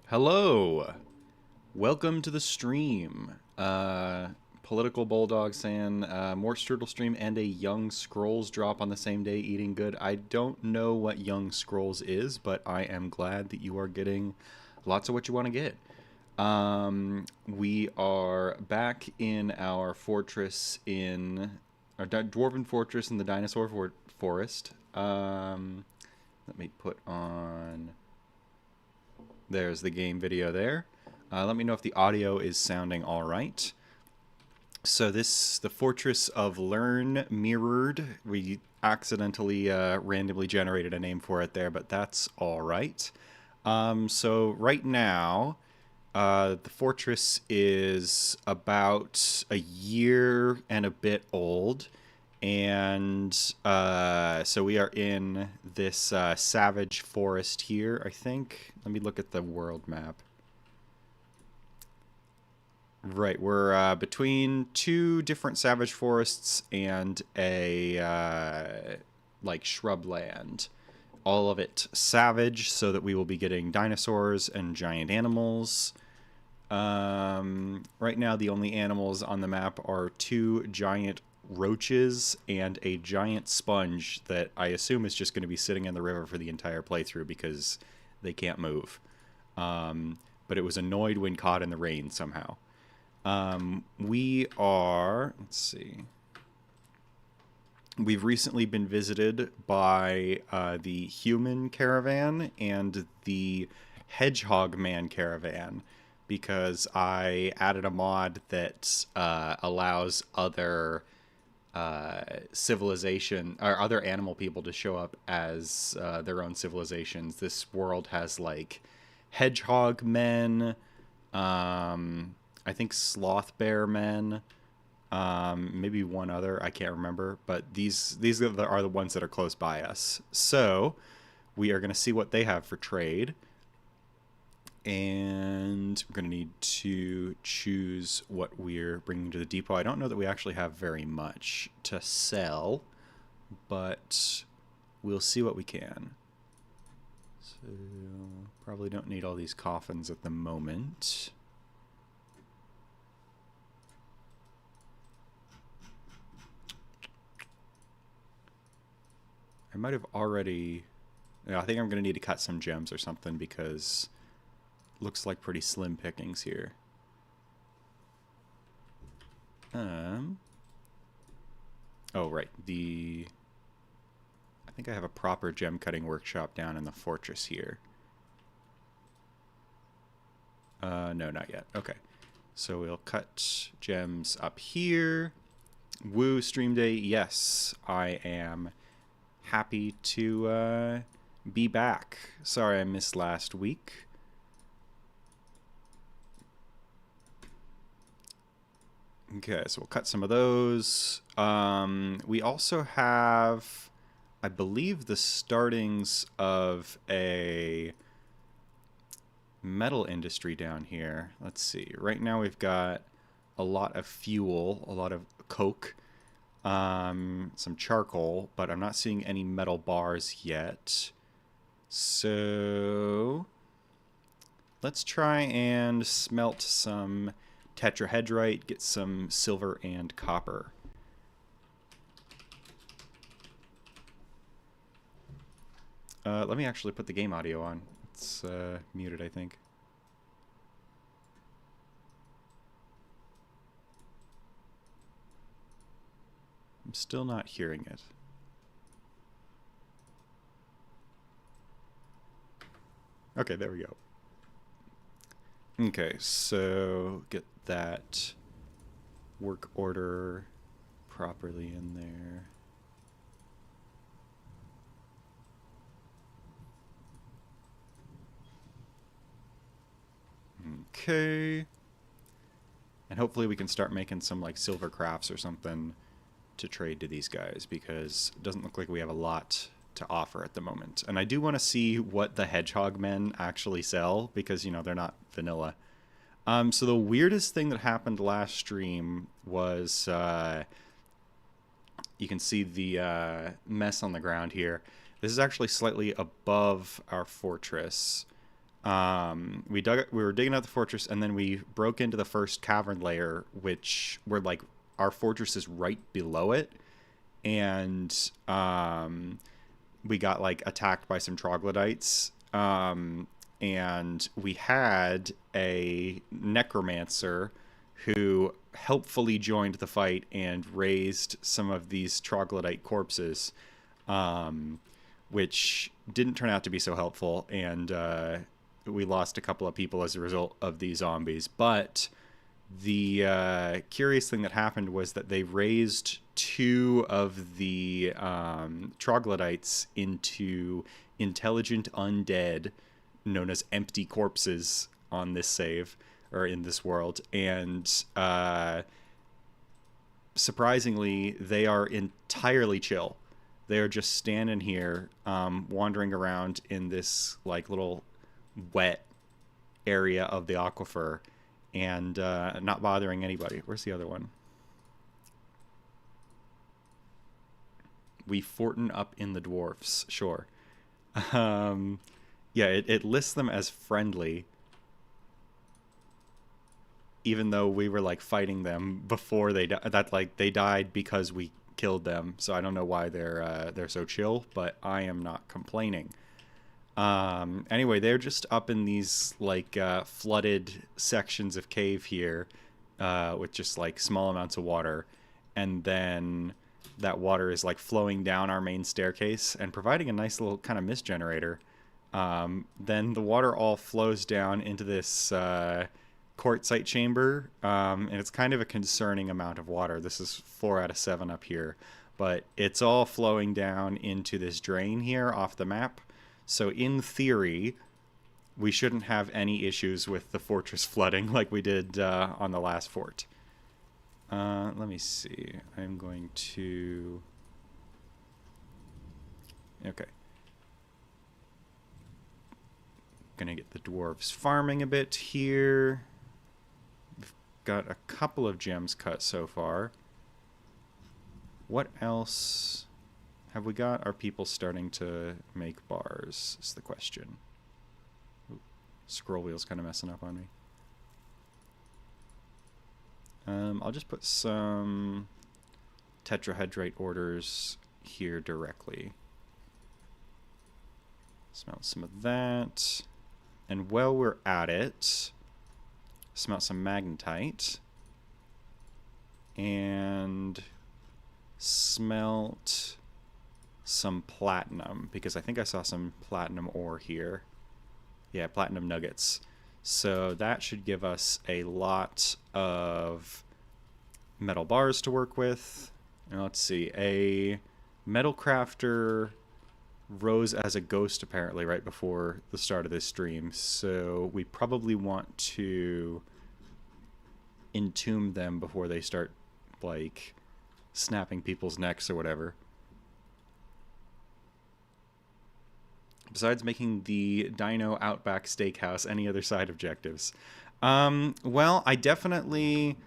Hello, welcome to the stream. Political Bulldog saying more Strudel stream and a Young Scrolls drop on the same day. Eating good. I don't know what Young Scrolls is, but I am glad that you are getting lots of what you want to get. We are back in our fortress in our dwarven fortress in the dinosaur forest. Let me put on. There's the game video there. Let me know if the audio is sounding all right. So the fortress of Learnmirrored. We accidentally randomly generated a name for it there, but that's all right. So right now, the fortress is about a year and a bit old. And so we are in this savage forest here, I think. Let me look at the world map. Right, we're between two different savage forests and a like shrubland. All of it savage, so that we will be getting dinosaurs and giant animals. Right now, the only animals on the map are two giant roaches and a giant sponge that I assume is just going to be sitting in the river for the entire playthrough because they can't move. But it was annoyed when caught in the rain somehow. We are, let's see. We've recently been visited by the human caravan and the hedgehog man caravan because I added a mod that allows other civilization or other animal people to show up as their own civilizations. This world has like hedgehog men, I think sloth bear men, maybe one other, I can't remember, but these are the ones that are close by us. So we are going to see what they have for trade. And we're going to need to choose what we're bringing to the depot. I don't know that we actually have very much to sell, but we'll see what we can. So probably don't need all these coffins at the moment. I might have already... I think I'm going to need to cut some gems or something because... looks like pretty slim pickings here. Oh, right. I think I have a proper gem cutting workshop down in the fortress here. No, not yet. Okay. So we'll cut gems up here. Woo, stream day. Yes, I am happy to be back. Sorry I missed last week. Okay, so we'll cut some of those. We also have, I believe, the startings of a metal industry down here. Let's see. Right now we've got a lot of fuel, a lot of coke, some charcoal, but I'm not seeing any metal bars yet. So let's try and smelt some tetrahedrite, get some silver and copper. Let me actually put the game audio on. It's muted, I think. I'm still not hearing it. Okay, there we go. Okay, so get that work order properly in there. Okay. And hopefully we can start making some like silver crafts or something to trade to these guys because it doesn't look like we have a lot to offer at the moment. And I do want to see what the hedgehog men actually sell because, you know, they're not vanilla. So the weirdest thing that happened last stream was you can see the mess on the ground here. This is actually slightly above our fortress. We were digging out the fortress, and then we broke into the first cavern layer, which were like our fortress is right below it, and we got like attacked by some troglodytes. And we had a necromancer who helpfully joined the fight and raised some of these troglodyte corpses, which didn't turn out to be so helpful, and we lost a couple of people as a result of these zombies. But the curious thing that happened was that they raised two of the troglodytes into intelligent undead known as empty corpses on this save, or in this world. And surprisingly, they are entirely chill. They're just standing here, wandering around in this like little wet area of the aquifer, and not bothering anybody. Where's the other one? We Fortin up in the dwarfs, sure. Yeah, it lists them as friendly, even though we were like fighting them before they that like they died because we killed them. So I don't know why they're so chill, but I am not complaining. Anyway, they're just up in these like flooded sections of cave here, with just like small amounts of water, and then that water is like flowing down our main staircase and providing a nice little kind of mist generator. Then the water all flows down into this quartzite chamber, and it's kind of a concerning amount of water. This is 4 out of 7 up here, but it's all flowing down into this drain here off the map. So in theory, we shouldn't have any issues with the fortress flooding like we did on the last fort. Let me see. I'm going to... Okay. Gonna get the dwarves farming a bit here. We've got a couple of gems cut so far. What else have we got? Are people starting to make bars is the question. Ooh, scroll wheel's kind of messing up on me. I'll just put some tetrahedrite orders here directly. Smelt some of that. And while we're at it, smelt some magnetite. And smelt some platinum, because I think I saw some platinum ore here. Yeah, platinum nuggets. So that should give us a lot of metal bars to work with. And let's see, a metal crafter rose as a ghost apparently right before the start of this stream, so we probably want to entomb them before they start like snapping people's necks or whatever. Besides making the Dino Outback Steakhouse, any other side objectives? Well, I definitely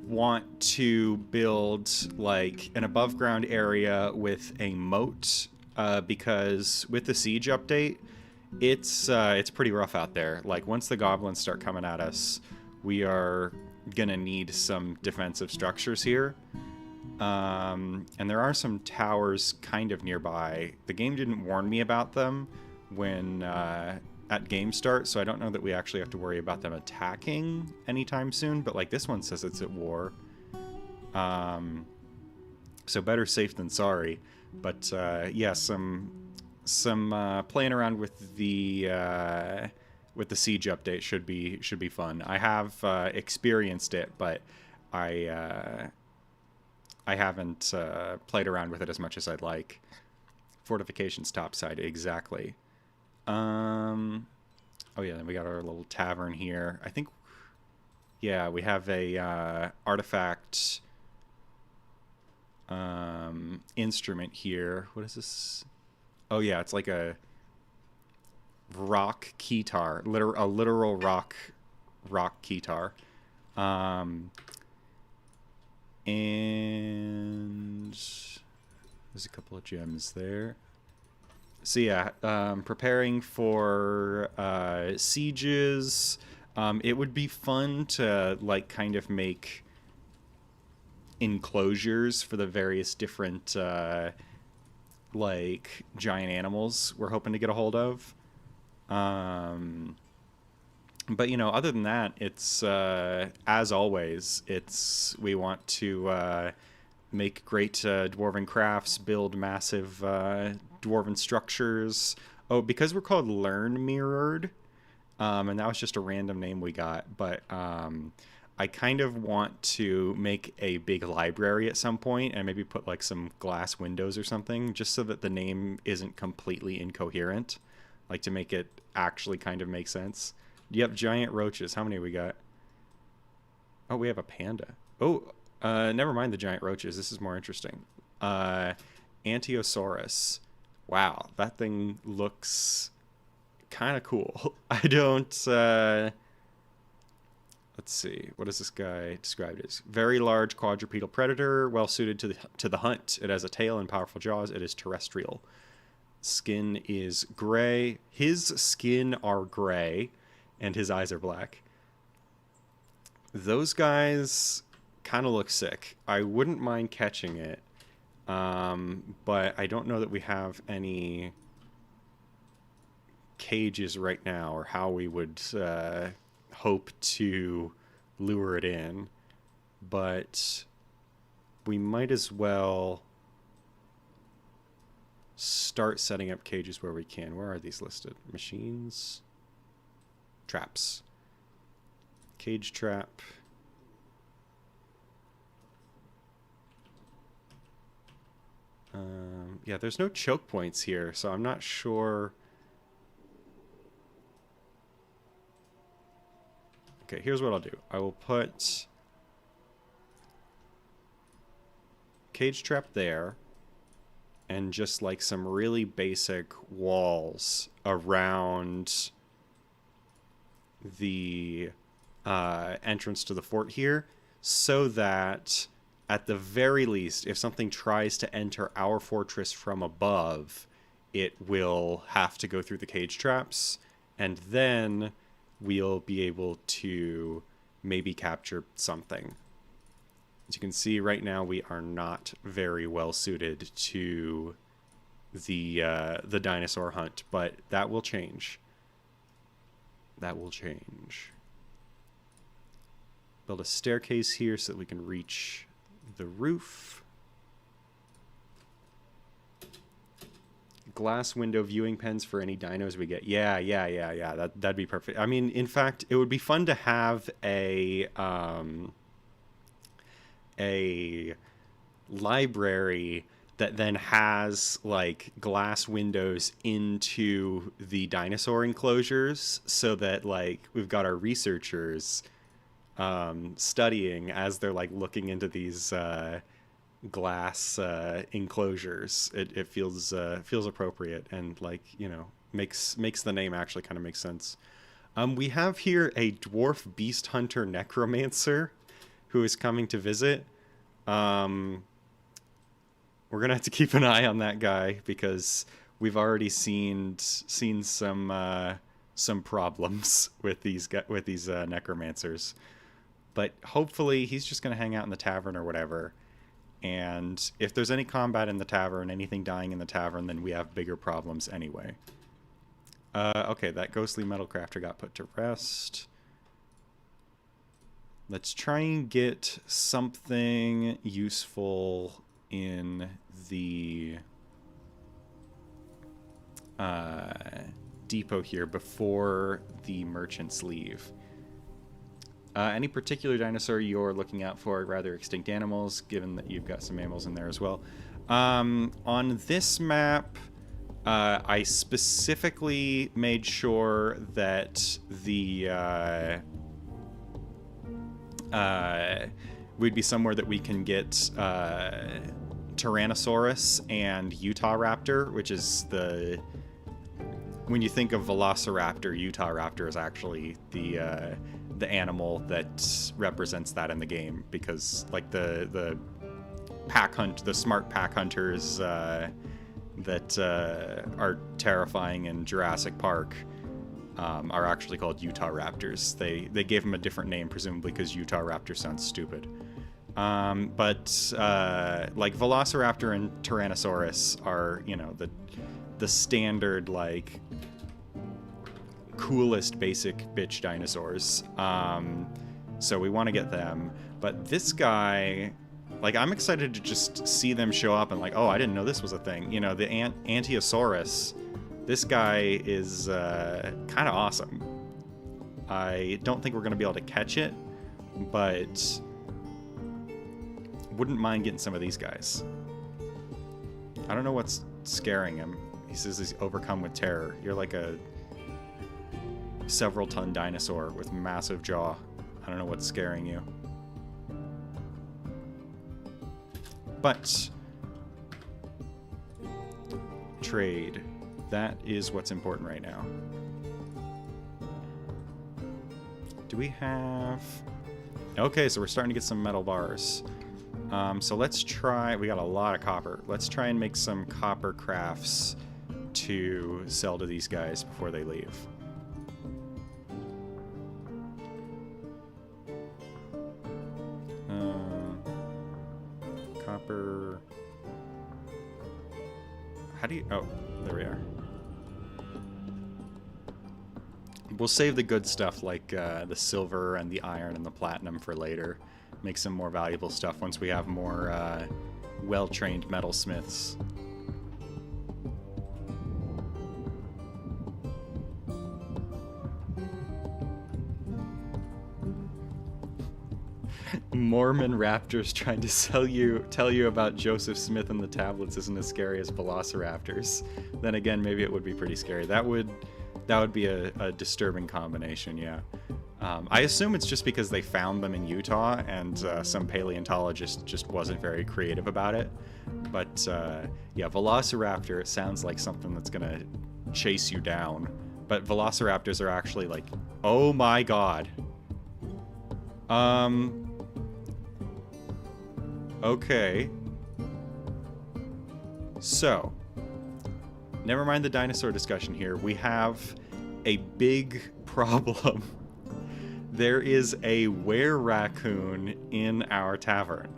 want to build like an above ground area with a moat, because with the siege update, it's pretty rough out there. Like once the goblins start coming at us, we are gonna need some defensive structures here. And there are some towers kind of nearby. The game didn't warn me about them when at game start, so I don't know that we actually have to worry about them attacking anytime soon, but like this one says it's at war. So better safe than sorry. But yeah, some playing around with the siege update should be fun. I have experienced it, but I haven't played around with it as much as I'd like. Fortifications topside, exactly. Oh yeah, then we got our little tavern here. I think, yeah, we have a artifact instrument here. What is this? Oh yeah, it's like a rock keytar, a literal rock keytar. And there's a couple of gems there. So yeah, preparing for sieges. It would be fun to like kind of make enclosures for the various different like giant animals we're hoping to get a hold of. Um, but you know, other than that, it's as always, it's we want to make great dwarven crafts, build massive dwarven structures. Oh, because we're called Learnmirrored, and that was just a random name we got, but I kind of want to make a big library at some point and maybe put like some glass windows or something, just so that the name isn't completely incoherent, like to make it actually kind of make sense. Yep, giant roaches. How many we got? Oh, we have a panda. Oh, never mind the giant roaches. This is more interesting. Antiosaurus. Wow, that thing looks kind of cool. I don't. Let's see. What is this guy described as? Very large quadrupedal predator, well suited to the hunt. It has a tail and powerful jaws. It is terrestrial. Skin is gray. His skin are gray, and his eyes are black. Those guys kind of look sick. I wouldn't mind catching it, but I don't know that we have any cages right now, or how we would hope to lure it in. But we might as well start setting up cages where we can. Where are these listed? Machines, traps, cage trap. Yeah, there's no choke points here, so I'm not sure. Okay, here's what I'll do. I will put cage trap there, and just like some really basic walls around the entrance to the fort here, so that at the very least, if something tries to enter our fortress from above, it will have to go through the cage traps, and then we'll be able to maybe capture something. As you can see right now, we are not very well suited to the dinosaur hunt, but that will change. That will change. Build a staircase here so that we can reach the roof. Glass window viewing pens for any dinos we get. Yeah. That'd be perfect. I mean, in fact, it would be fun to have a library that then has like glass windows into the dinosaur enclosures, so that like we've got our researchers studying as they're like looking into these glass enclosures. It feels appropriate, and like, you know, makes the name actually kind of make sense. We have here a dwarf beast hunter necromancer who is coming to visit. We're gonna have to keep an eye on that guy, because we've already seen some problems with these necromancers. But hopefully he's just gonna hang out in the tavern or whatever. And if there's any combat in the tavern, anything dying in the tavern, then we have bigger problems anyway. Okay, that ghostly metal crafter got put to rest. Let's try and get something useful in the depot here before the merchants leave. Any particular dinosaur you're looking out for? Rather extinct animals, given that you've got some mammals in there as well. On this map, I specifically made sure that the we'd be somewhere that we can get Tyrannosaurus and Utahraptor, which is when you think of Velociraptor, Utahraptor is actually the animal that represents that in the game, because like the pack hunt, the smart pack hunters that are terrifying in Jurassic Park are actually called Utah Raptors. They gave them a different name, presumably because Utah Raptor sounds stupid. But like Velociraptor and Tyrannosaurus are, you know, the standard, like, coolest basic bitch dinosaurs. So we want to get them. But this guy, like, I'm excited to just see them show up and like, oh, I didn't know this was a thing. You know, the Ankylosaurus, this guy is kind of awesome. I don't think we're going to be able to catch it, but wouldn't mind getting some of these guys. I don't know what's scaring him. He says he's overcome with terror. You're like a several-ton dinosaur with massive jaw. I don't know what's scaring you. But trade. That is what's important right now. Do we have... Okay, so we're starting to get some metal bars. So let's try... We got a lot of copper. Let's try and make some copper crafts to sell to these guys before they leave. Copper... How do you... Oh, there we are. We'll save the good stuff like the silver and the iron and the platinum for later. Make some more valuable stuff once we have more well-trained metalsmiths. Mormon raptors trying to tell you about Joseph Smith and the tablets isn't as scary as velociraptors. Then again, maybe it would be pretty scary. That would be a disturbing combination, yeah. I assume it's just because they found them in Utah and some paleontologist just wasn't very creative about it. But yeah, velociraptor, it sounds like something that's gonna chase you down. But velociraptors are actually like, oh my god. Okay. So, never mind the dinosaur discussion here. We have a big problem. There is a were-raccoon in our tavern.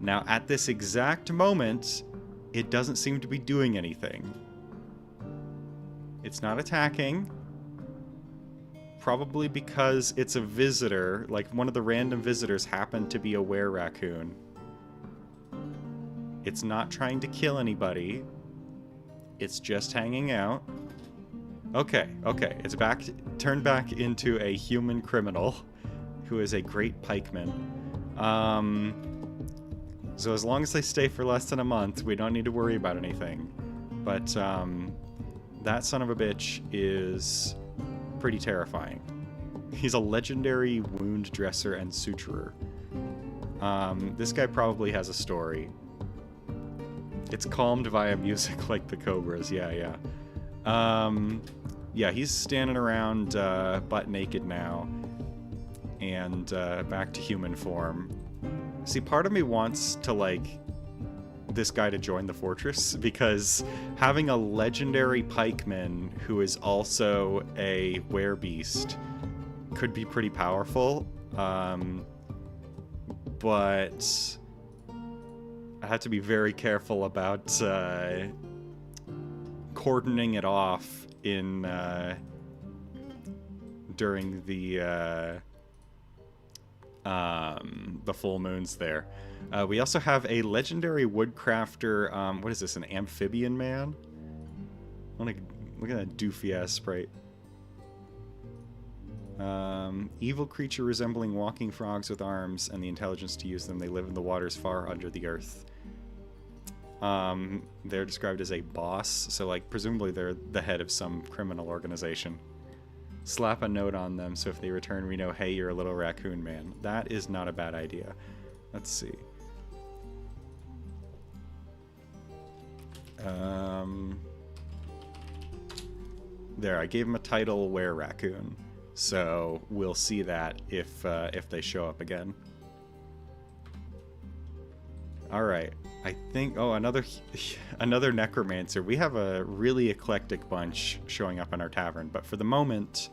Now, at this exact moment, it doesn't seem to be doing anything. It's not attacking. Probably because it's a visitor, like one of the random visitors happened to be a were-raccoon. It's not trying to kill anybody. It's just hanging out. Okay, it's turned back into a human criminal who is a great pikeman. So as long as they stay for less than a month, we don't need to worry about anything. But that son of a bitch is pretty terrifying. He's a legendary wound dresser and suturer. This guy probably has a story. It's calmed via music like the cobras. Yeah. Yeah, he's standing around butt naked now. And back to human form. See, part of me wants to, like, this guy to join the fortress, because having a legendary pikeman who is also a werebeast could be pretty powerful. But I have to be very careful about cordoning it off in during the full moons there. We also have a legendary woodcrafter. What is this? An amphibian man? Look at that doofy ass sprite. Evil creature resembling walking frogs with arms and the intelligence to use them. They live in the waters far under the earth. They're described as a boss, so like presumably they're the head of some criminal organization. Slap a note on them so if they return we know, hey, you're a little raccoon man. That is not a bad idea. Let's see. There, I gave him a title, Were Raccoon. So we'll see that if they show up again. All right. I think. Oh, another another necromancer. We have a really eclectic bunch showing up in our tavern, but for the moment,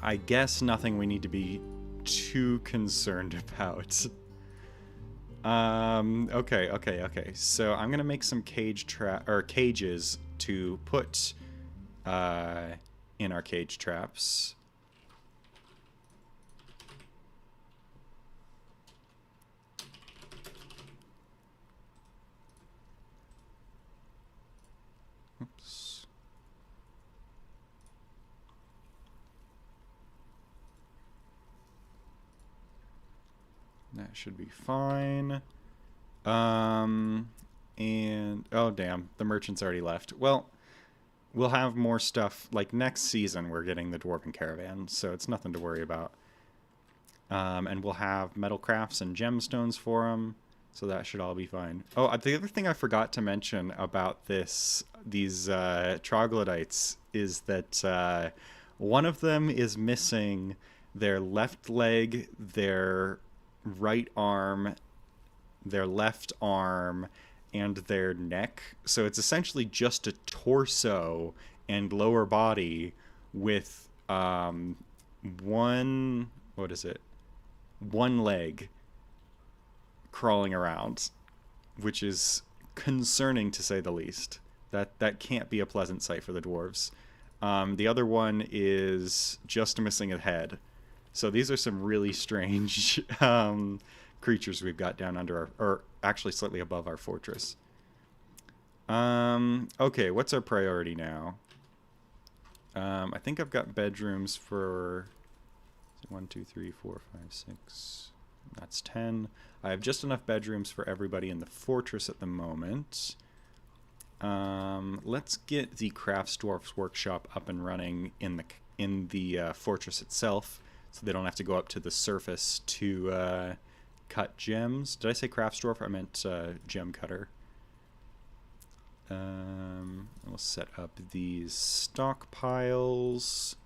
I guess nothing we need to be too concerned about. Okay. So I'm gonna make some cages to put in our cage traps. Oops. That should be fine. And oh damn, the merchant's already left. Well, we'll have more stuff like next season. We're getting the dwarven caravan, so it's nothing to worry about. And we'll have metal crafts and gemstones for them, so that should all be fine. Oh, the other thing I forgot to mention about these troglodytes is that one of them is missing their left leg, their right arm, their left arm, and their neck. So it's essentially just a torso and lower body with one, what is it? One leg crawling around, which is concerning to say the least. That can't be a pleasant sight for the dwarves. The other one is just missing a head. So these are some really strange creatures we've got down under our, or actually slightly above our fortress. Okay, what's our priority now? I think I've got bedrooms for 1, 2, 3, 4, 5, 6. That's 10. I have just enough bedrooms for everybody in the fortress at the moment. Let's get the Craftsdwarf's workshop up and running in the fortress itself, so they don't have to go up to the surface to cut gems. Did I say Craftsdwarf? I meant gem cutter. We'll set up these stockpiles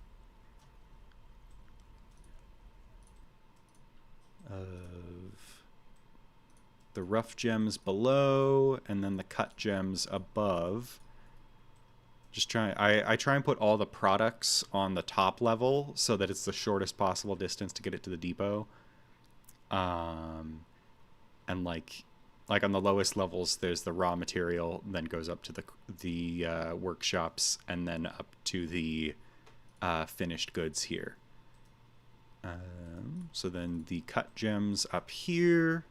of the rough gems below and then the cut gems above. Just I try and put all the products on the top level so that it's the shortest possible distance to get it to the depot. And like on the lowest levels, there's the raw material, then goes up to the workshops, and then up to the finished goods here. So then the cut gems up here.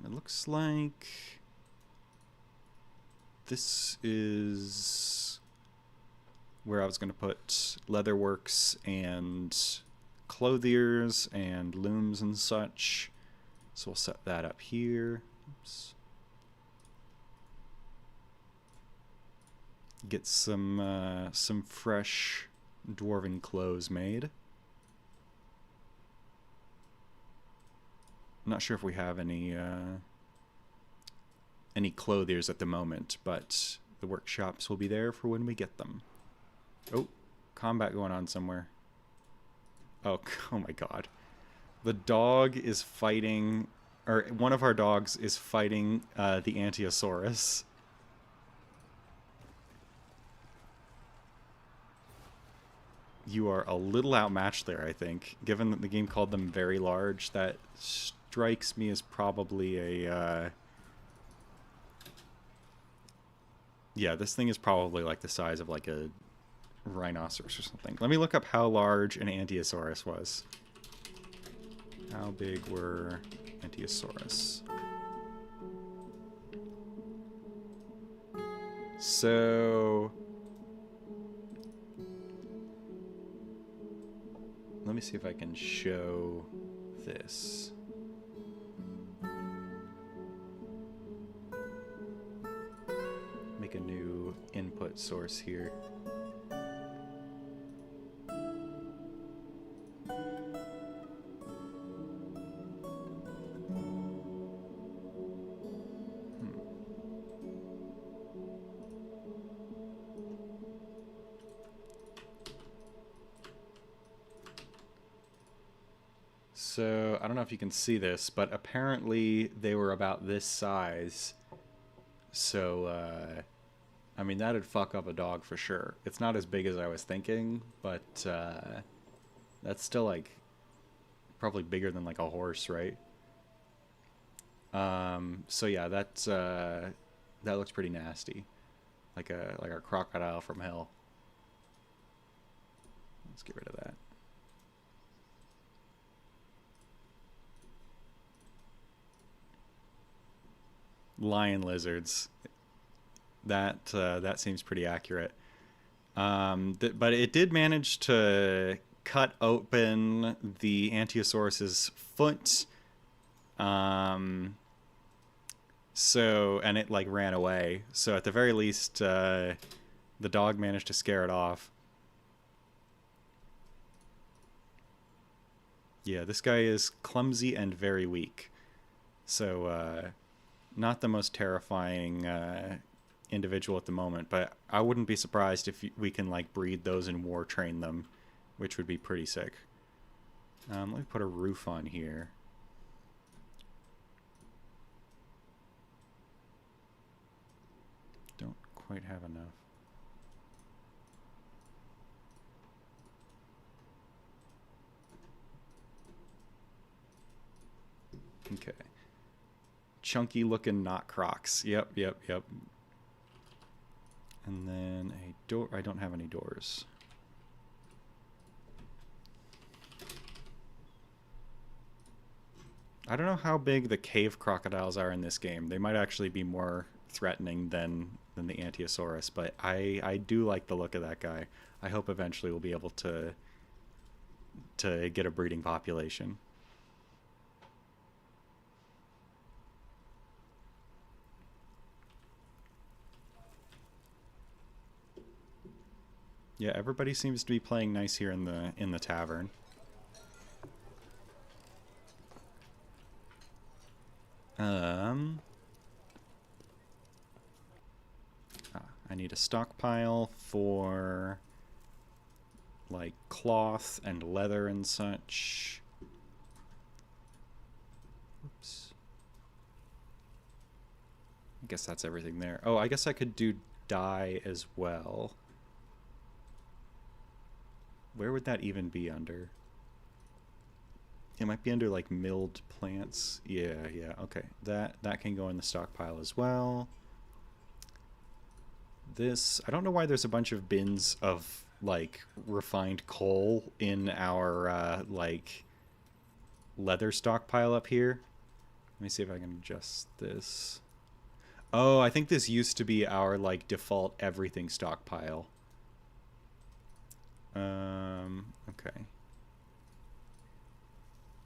It looks like this is where I was going to put leatherworks and clothiers and looms and such. So we'll set that up here. Oops. Get some fresh dwarven clothes made. I'm not sure if we have any clothiers at the moment, but the workshops will be there for when we get them. Oh, combat going on somewhere. Oh my god. The dog is fighting, or one of our dogs is fighting the Antiosaurus. You are a little outmatched there, I think. Given that the game called them very large, that strikes me as probably a... Yeah, this thing is probably like the size of like a rhinoceros or something. Let me look up how large an Antiosaurus was. How big were Antiosaurus? So... let me see if I can show this. Make a new input source here. So I don't know if you can see this, but apparently they were about this size. So I mean, that'd fuck up a dog for sure. It's not as big as I was thinking, but that's still like probably bigger than like a horse, right? So yeah, that looks pretty nasty, like a crocodile from hell. Let's get rid of that. Lion lizards. That seems pretty accurate. But it did manage to cut open the Ankylosaurus's foot. So and it like ran away. So at the very least, the dog managed to scare it off. Yeah, this guy is clumsy and very weak. So not the most terrifying individual at the moment, but I wouldn't be surprised if we can like breed those and war train them, which would be pretty sick. Let me put a roof on here. Don't quite have enough. Okay. Chunky looking knot Crocs. Yep. And then a door. I don't have any doors. I don't know how big the cave crocodiles are in this game. They might actually be more threatening than the Ankylosaurus, but I do like the look of that guy. I hope eventually we'll be able to get a breeding population. Yeah, everybody seems to be playing nice here in the tavern. I need a stockpile for like cloth and leather and such. Oops. I guess that's everything there. Oh, I guess I could do dye as well. Where would that even be under? It might be under like milled plants. Yeah, okay. That can go in the stockpile as well. This, I don't know why there's a bunch of bins of like refined coal in our like leather stockpile up here. Let me see if I can adjust this. Oh, I think this used to be our like default everything stockpile. Okay.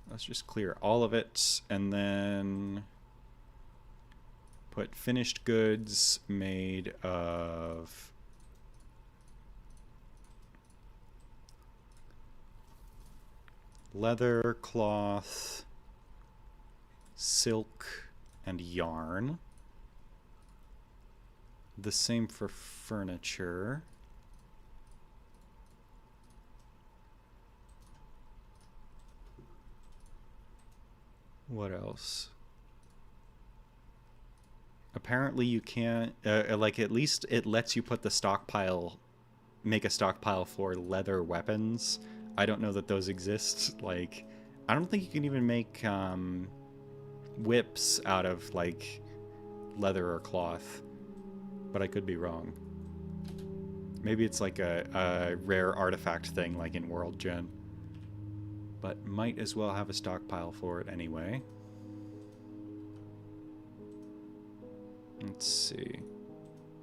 Let's just clear all of it and then put finished goods made of leather, cloth, silk, and yarn. The same for furniture. What else? Apparently you can't, like at least it lets you put the stockpile, make a stockpile for leather weapons. I don't know that those exist. Like, I don't think you can even make whips out of like leather or cloth, but I could be wrong. Maybe it's like a rare artifact thing like in World Gen. But might as well have a stockpile for it anyway. Let's see.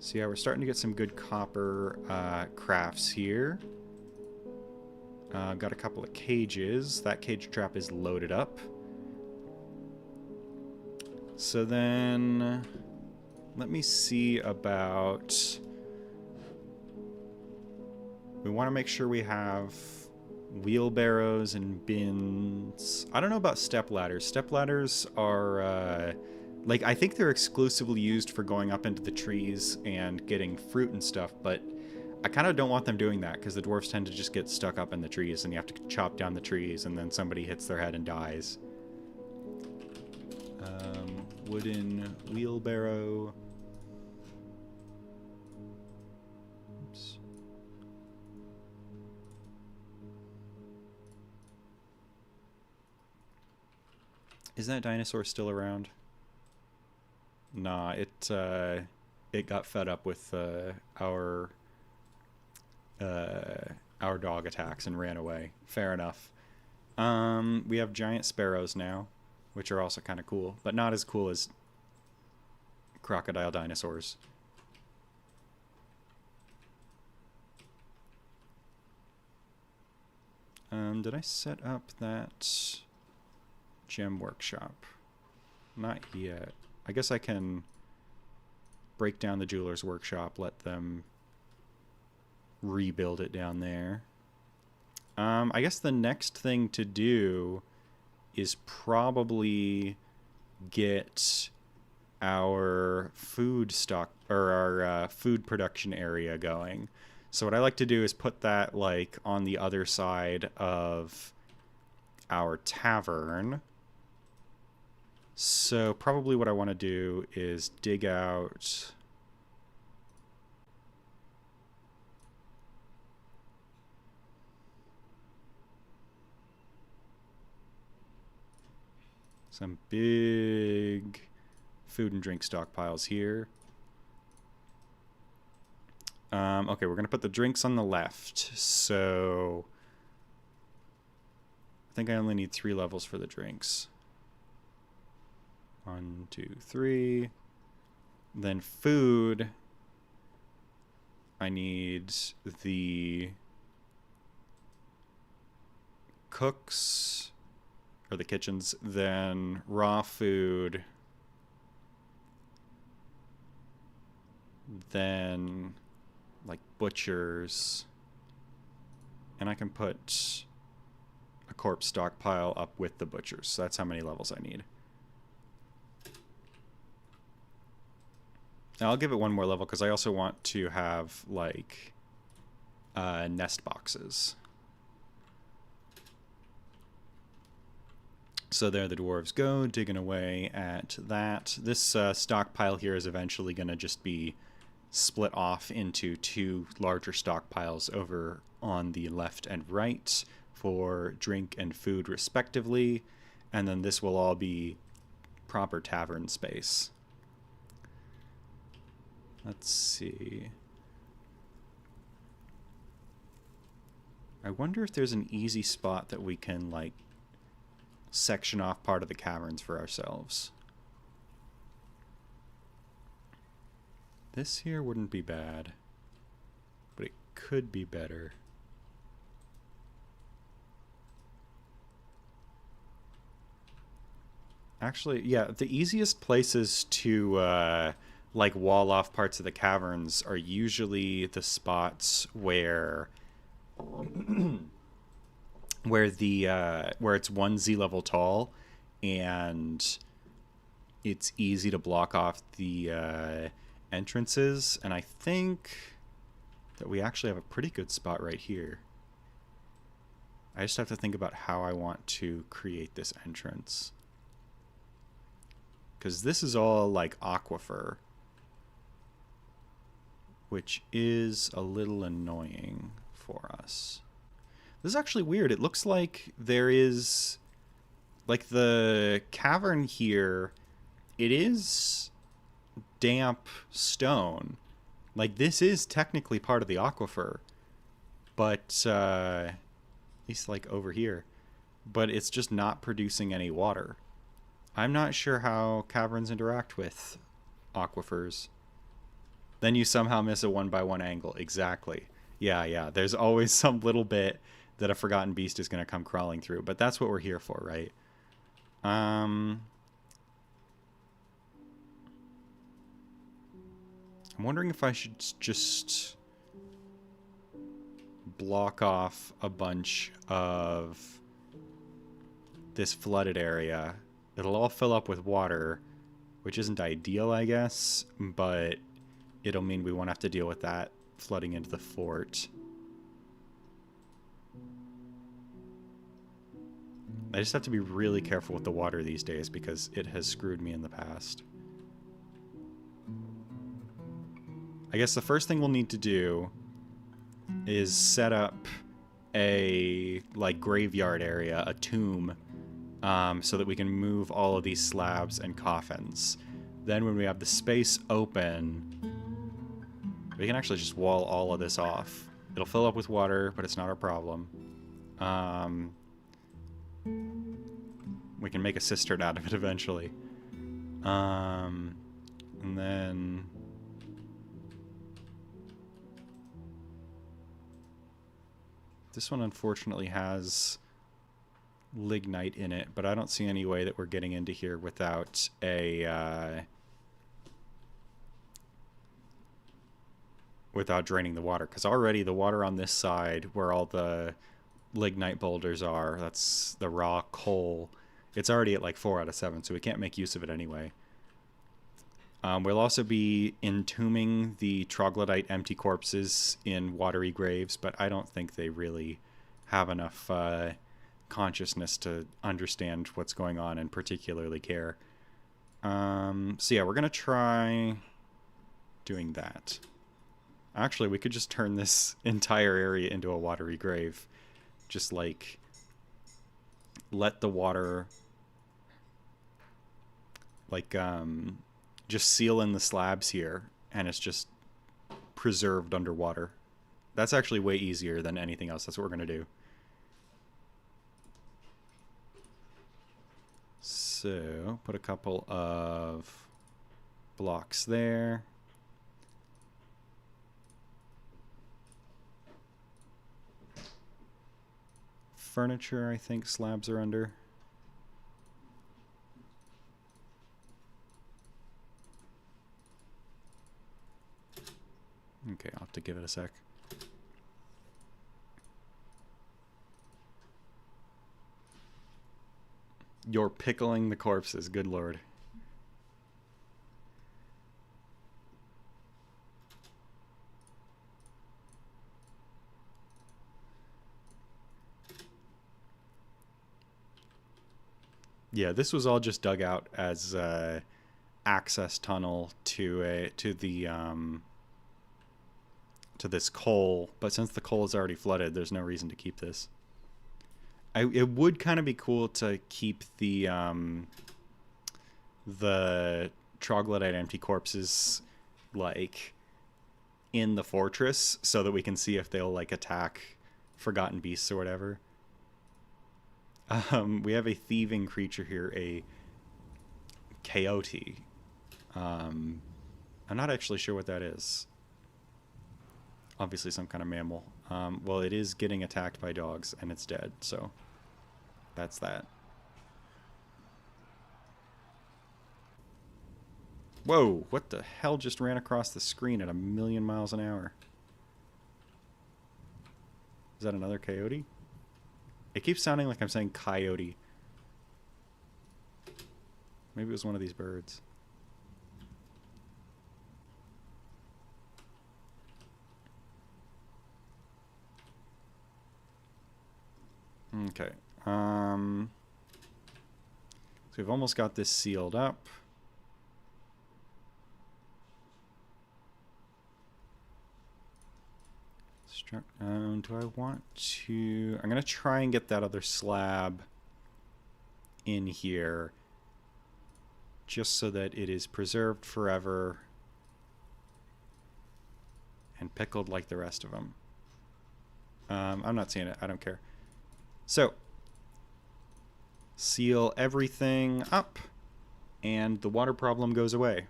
So yeah, we're starting to get some good copper crafts here. Got a couple of cages. That cage trap is loaded up. So then, let me see about... We want to make sure we have wheelbarrows and bins. I don't know about step ladders. Step ladders are like, I think they're exclusively used for going up into the trees and getting fruit and stuff, but I kind of don't want them doing that because the dwarves tend to just get stuck up in the trees and you have to chop down the trees and then somebody hits their head and dies. Wooden wheelbarrow. Oops. Is that dinosaur still around? Nah, it got fed up with our dog attacks and ran away. Fair enough. We have giant sparrows now, which are also kind of cool, but not as cool as crocodile dinosaurs. Did I set up that gem workshop? Not yet. I guess I can break down the jeweler's workshop, let them rebuild it down there. I guess the next thing to do is probably get our food stock or our food production area going. So what I like to do is put that like on the other side of our tavern. So probably what I want to do is dig out some big food and drink stockpiles here. Okay, we're going to put the drinks on the left. So I think I only need 3 levels for the drinks. 1, 2, 3. Then food. I need the cooks or the kitchens. Then raw food. Then like butchers. And I can put a corpse stockpile up with the butchers. So that's how many levels I need. Now I'll give it one more level because I also want to have like nest boxes. So there the dwarves go, digging away at that. This stockpile here is eventually going to just be split off into 2 larger stockpiles over on the left and right for drink and food respectively. And then this will all be proper tavern space. Let's see. I wonder if there's an easy spot that we can like section off part of the caverns for ourselves. This here wouldn't be bad, but it could be better. Actually, yeah, the easiest places to like wall off parts of the caverns are usually the spots where where it's 1 Z level tall and it's easy to block off the entrances, and I think that we actually have a pretty good spot right here. I just have to think about how I want to create this entrance, because this is all like aquifer, which is a little annoying for us. This is actually weird. It looks like there is like the cavern here, it is damp stone. Like this is technically part of the aquifer, but at least like over here, but it's just not producing any water. I'm not sure how caverns interact with aquifers. Then you somehow miss a 1x1 angle. Exactly. Yeah. There's always some little bit that a forgotten beast is going to come crawling through, but that's what we're here for, right? I'm wondering if I should just block off a bunch of this flooded area. It'll all fill up with water, which isn't ideal, I guess, but it'll mean we won't have to deal with that flooding into the fort. I just have to be really careful with the water these days because it has screwed me in the past. I guess the first thing we'll need to do is set up a like graveyard area, a tomb, so that we can move all of these slabs and coffins. Then when we have the space open, we can actually just wall all of this off. It'll fill up with water, but it's not our problem. We can make a cistern out of it eventually. And then... this one unfortunately has lignite in it, but I don't see any way that we're getting into here without a... without draining the water, because already the water on this side where all the lignite boulders are, that's the raw coal, it's already at like 4 out of 7, so we can't make use of it anyway. We'll also be entombing the troglodyte empty corpses in watery graves, but I don't think they really have enough consciousness to understand what's going on and particularly care. So yeah, we're going to try doing that. Actually, we could just turn this entire area into a watery grave. Just like let the water like just seal in the slabs here and it's just preserved underwater. That's actually way easier than anything else. That's what we're going to do. So, put a couple of blocks there. Furniture, I think slabs are under. Okay, I'll have to give it a sec. You're pickling the corpses, good lord. Yeah, this was all just dug out as access tunnel to this coal, but since the coal is already flooded, there's no reason to keep this. It would kind of be cool to keep the troglodyte empty corpses like in the fortress so that we can see if they'll like attack forgotten beasts or whatever. We have a thieving creature here, a coyote. I'm not actually sure what that is. Obviously some kind of mammal. Well, it is getting attacked by dogs, and it's dead, so that's that. Whoa, what the hell just ran across the screen at 1,000,000 miles an hour? Is that another coyote? It keeps sounding like I'm saying coyote. Maybe it was one of these birds. Okay. So we've almost got this sealed up. Do I want to... I'm going to try and get that other slab in here just so that it is preserved forever and pickled like the rest of them. I'm not seeing it. I don't care. So, seal everything up and the water problem goes away.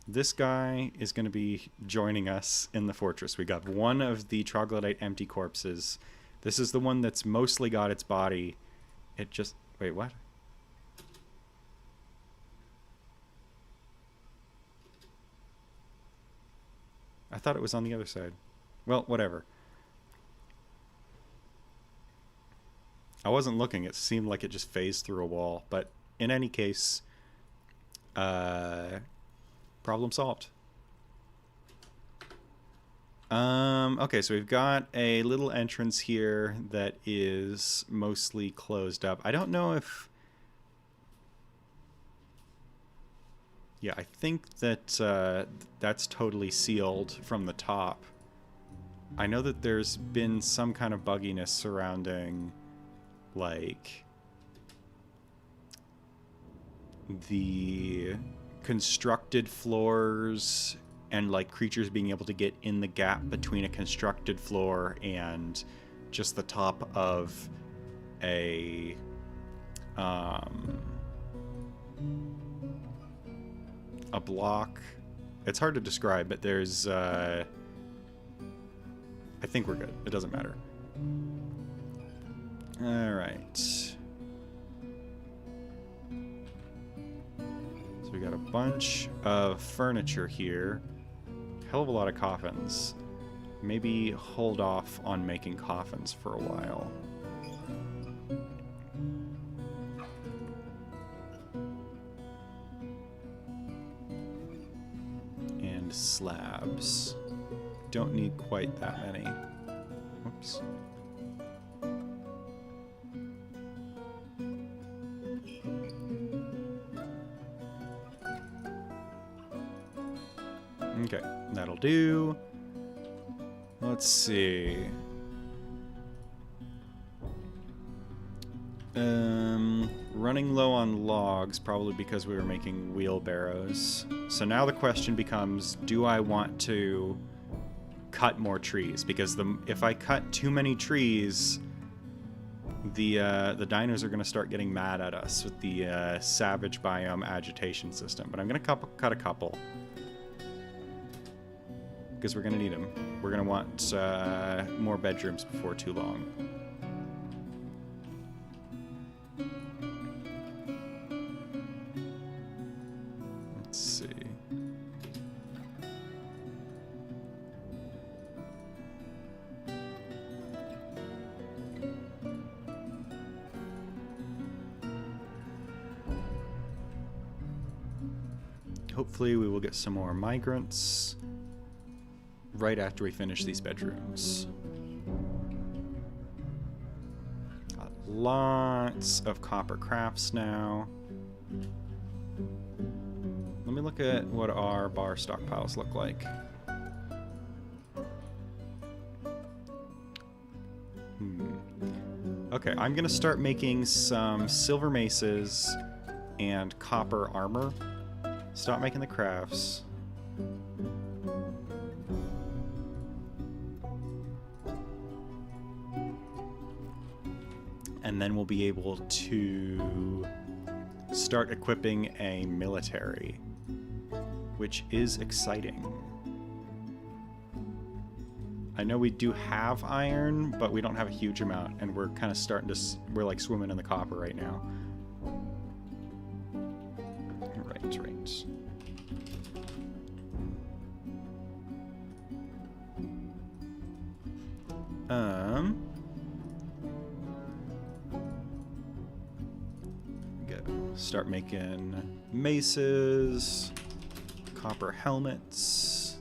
This guy is going to be joining us in the fortress. We got one of the troglodyte empty corpses. This is the one that's mostly got its body. It just... wait, what? I thought it was on the other side. Well, whatever. I wasn't looking. It seemed like it just phased through a wall. But in any case, problem solved. Okay, so we've got a little entrance here that is mostly closed up. I don't know if... Yeah, I think that that's totally sealed from the top. I know that there's been some kind of bugginess surrounding, like, the constructed floors and, like, creatures being able to get in the gap between a constructed floor and just the top of a block. It's hard to describe, but there's I think we're good. It doesn't matter. All right. So we got a bunch of furniture here. Hell of a lot of coffins. Maybe hold off on making coffins for a while. And slabs. Don't need quite that many. Whoops. Okay, that'll do. Let's see. Running low on logs, probably because we were making wheelbarrows. So now the question becomes, do I want to cut more trees? Because if I cut too many trees, the dinos are going to start getting mad at us with the savage biome agitation system. But I'm going to cut a couple. Because we're going to need them. We're going to want more bedrooms before too long. Let's see. Hopefully we will get some more migrants right after we finish these bedrooms. Got lots of copper crafts now. Let me look at what our bar stockpiles look like. Okay, I'm gonna start making some silver maces and copper armor. Stop making the crafts. And then we'll be able to start equipping a military, which is exciting. I know we do have iron, but we don't have a huge amount, and we're kind of starting to... We're like swimming in the copper right now. Right. Start making maces, copper helmets.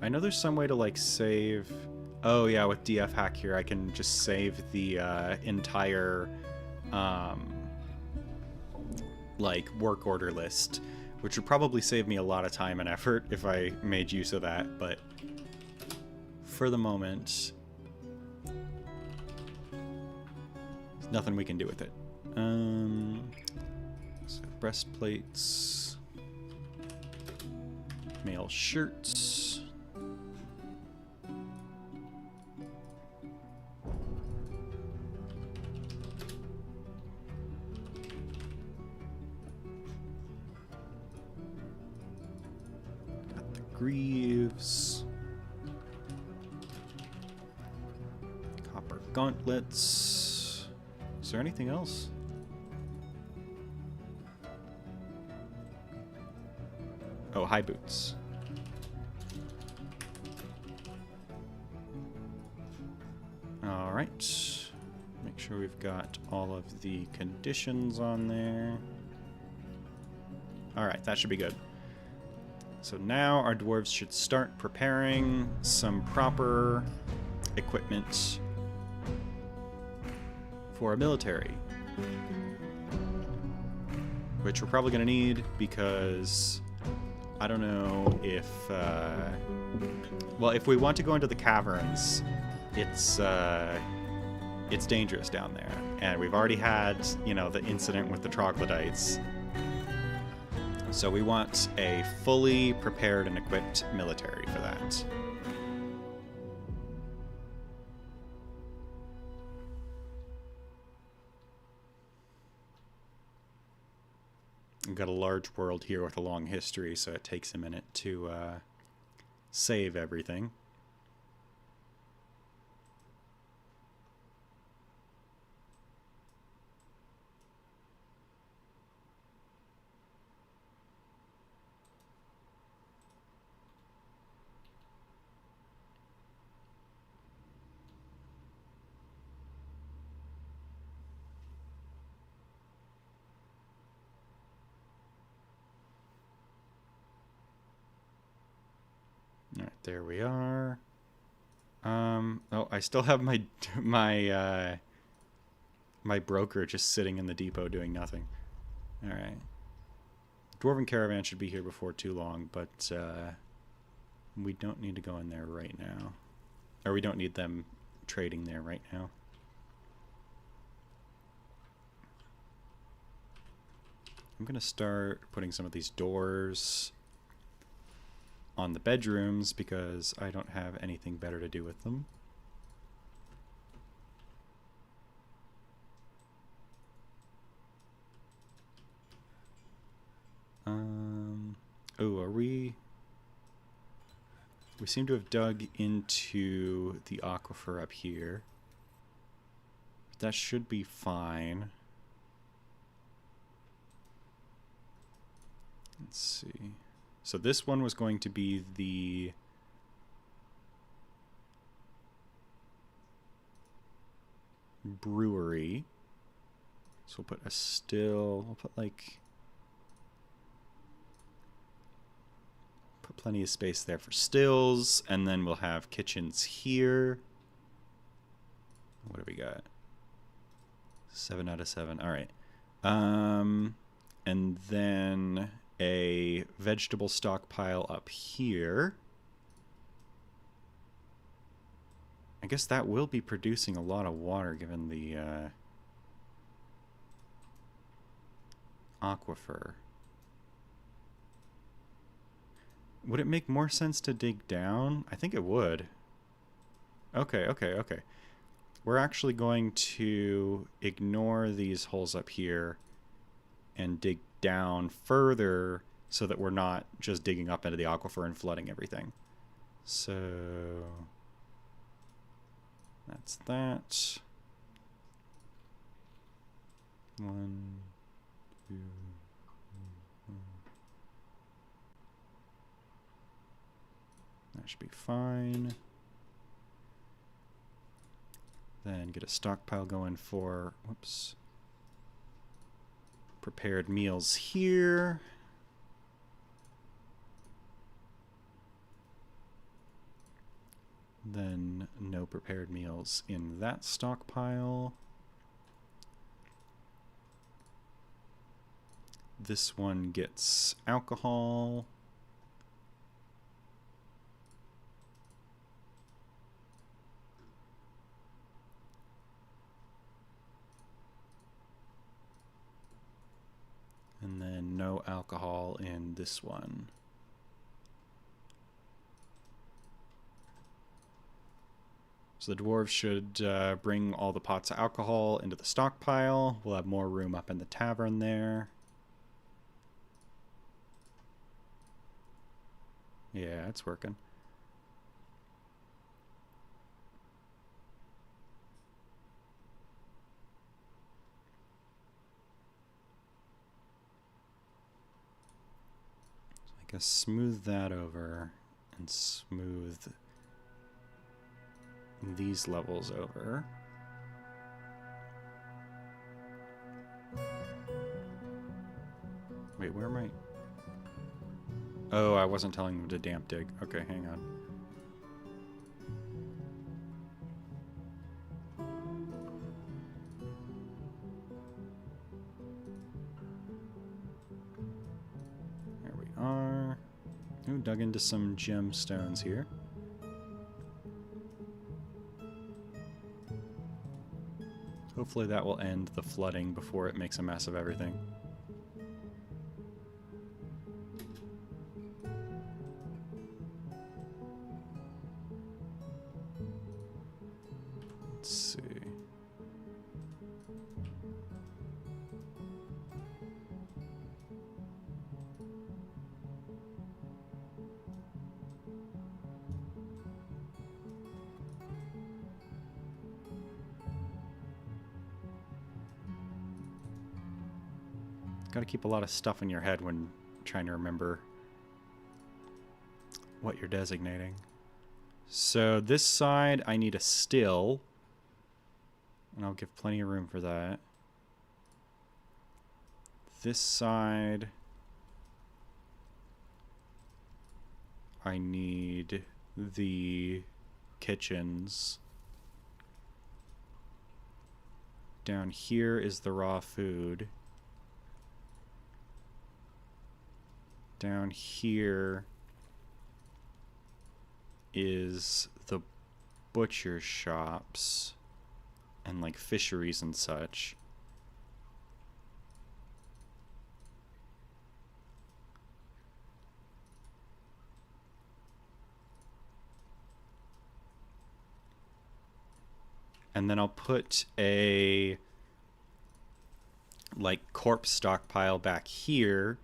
I know there's some way to like save... Oh yeah, with DF hack here I can just save the entire like work order list, which would probably save me a lot of time and effort if I made use of that, but for the moment nothing we can do with it. So breastplates, male shirts. Got the greaves. Copper gauntlets. Is there anything else? Oh, high boots. All right. Make sure we've got all of the conditions on there. All right, that should be good. So now our dwarves should start preparing some proper equipment for a military. Which we're probably going to need because I don't know if... well, if we want to go into the caverns, it's dangerous down there. And we've already had, you know, the incident with the troglodytes. So we want a fully prepared and equipped military for that. We've got a large world here with a long history, so it takes a minute to save everything. All right, there we are. Oh, I still have my my broker just sitting in the depot doing nothing. All right. Dwarven caravan should be here before too long, but we don't need to go in there right now. Or we don't need them trading there right now. I'm going to start putting some of these doors on the bedrooms because I don't have anything better to do with them. Oh, are we... We seem to have dug into the aquifer up here. That should be fine. Let's see. So this one was going to be the... brewery. So we'll put a still... We'll put like... Put plenty of space there for stills, and then we'll have kitchens here. What have we got? 7 out of 7. All right. And then a vegetable stockpile up here. I guess that will be producing a lot of water given the aquifer. Would it make more sense to dig down? I think it would. Okay. We're actually going to ignore these holes up here and dig down further so that we're not just digging up into the aquifer and flooding everything. So that's that. 1, 2, 3, 4. That should be fine. Then get a stockpile going for, whoops, prepared meals here. Then no prepared meals in that stockpile. This one gets alcohol. And then no alcohol in this one. So the dwarves should bring all the pots of alcohol into the stockpile. We'll have more room up in the tavern there. Yeah, it's working. I guess smooth that over and smooth these levels over. Wait, where am I? Oh, I wasn't telling them to damp dig. Okay, hang on. There we are. Ooh, dug into some gemstones here. Hopefully that will end the flooding before it makes a mess of everything. Let's see. Got to keep a lot of stuff in your head when trying to remember what you're designating. So this side, I need a still. And I'll give plenty of room for that. This side, I need the kitchens. Down here is the raw food. Down here is the butcher shops and like fisheries and such. And then I'll put a like corpse stockpile back here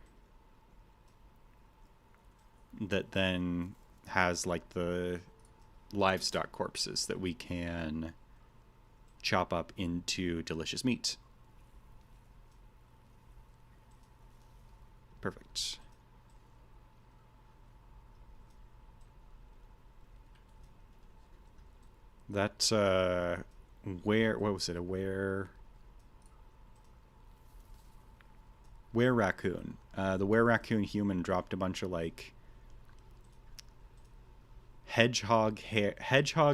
that then has like the livestock corpses that we can chop up into delicious meat. Perfect. That what was it? A were raccoon. The were raccoon human dropped a bunch of like hedgehog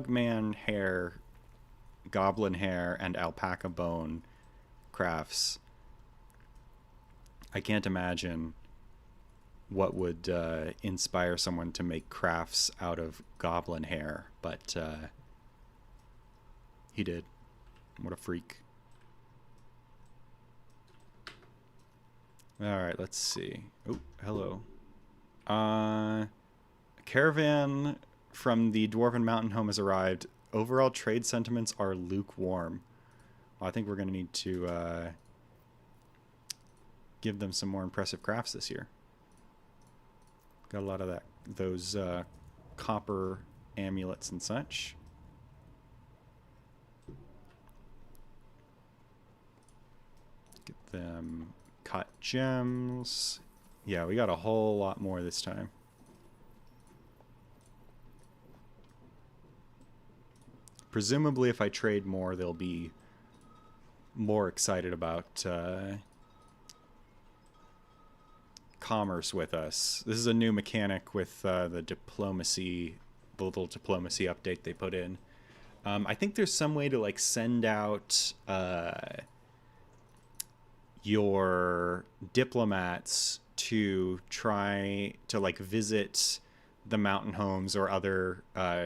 man hair, goblin hair, and alpaca bone crafts. I can't imagine what would inspire someone to make crafts out of goblin hair, but he did. What a freak. Alright, let's see. Oh, hello. Caravan from the Dwarven Mountain Home has arrived. Overall trade sentiments are lukewarm. Well, I think we're going to need to give them some more impressive crafts this year. Got a lot of those copper amulets and such. Get them cut gems. Yeah, we got a whole lot more this time. Presumably, if I trade more, they'll be more excited about commerce with us. This is a new mechanic with the diplomacy, the little diplomacy update they put in. I think there's some way to like send out your diplomats to try to like visit the mountain homes or other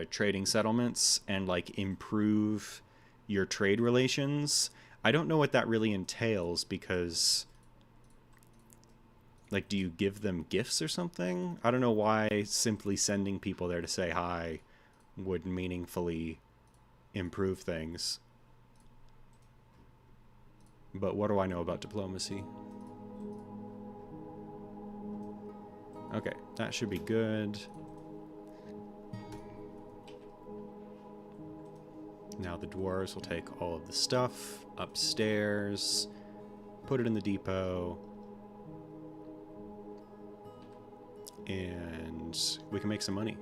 trading settlements and like improve your trade relations. I don't know what that really entails because like, do you give them gifts or something? I don't know why simply sending people there to say hi would meaningfully improve things. But what do I know about diplomacy? Okay, that should be good. Now the dwarves will take all of the stuff upstairs, put it in the depot, and we can make some money.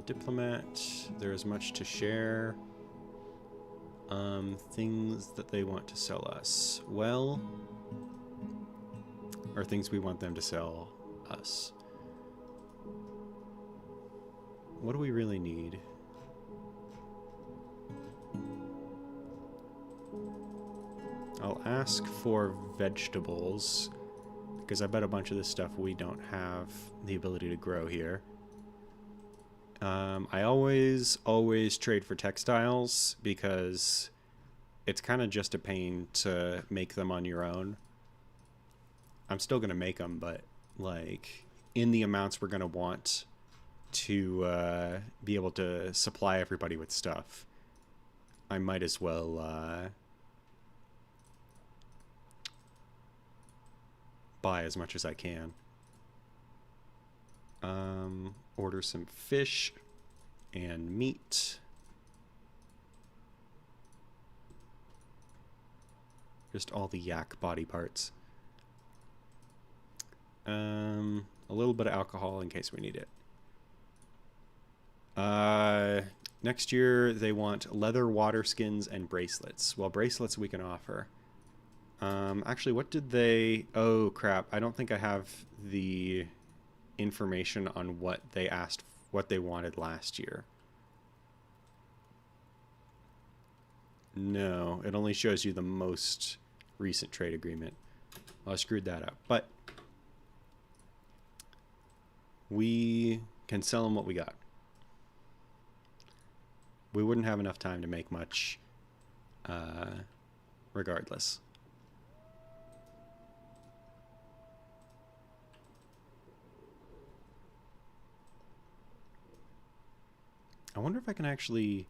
Diplomat, there is much to share. Things that they want to sell us. Well, or things we want them to sell us. What do we really need? I'll ask for vegetables, because I bet a bunch of this stuff we don't have the ability to grow here. I always trade for textiles, because it's kind of just a pain to make them on your own. I'm still going to make them, but like in the amounts we're going to want to be able to supply everybody with stuff, I might as well buy as much as I can. Order some fish and meat. Just all the yak body parts. A little bit of alcohol in case we need it. Next year they want leather water skins and bracelets. Well, bracelets we can offer. Actually, what did they... Oh, crap. I don't think I have the information on what they asked, what they wanted last year. No, it only shows you the most recent trade agreement. Well, I screwed that up. But we can sell them what we got. We wouldn't have enough time to make much regardless. I wonder if I can actually...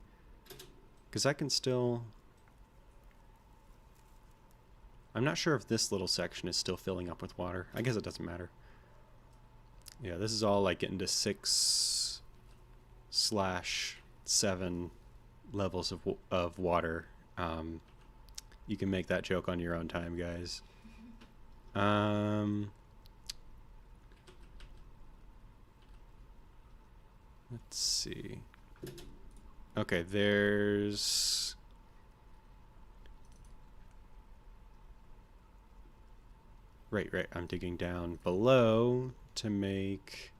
Because I can still... I'm not sure if this little section is still filling up with water. I guess it doesn't matter. Yeah, this is all like getting to 6/7 levels of water. You can make that joke on your own time, guys. Let's see. Okay, there's... Right, I'm digging down below to make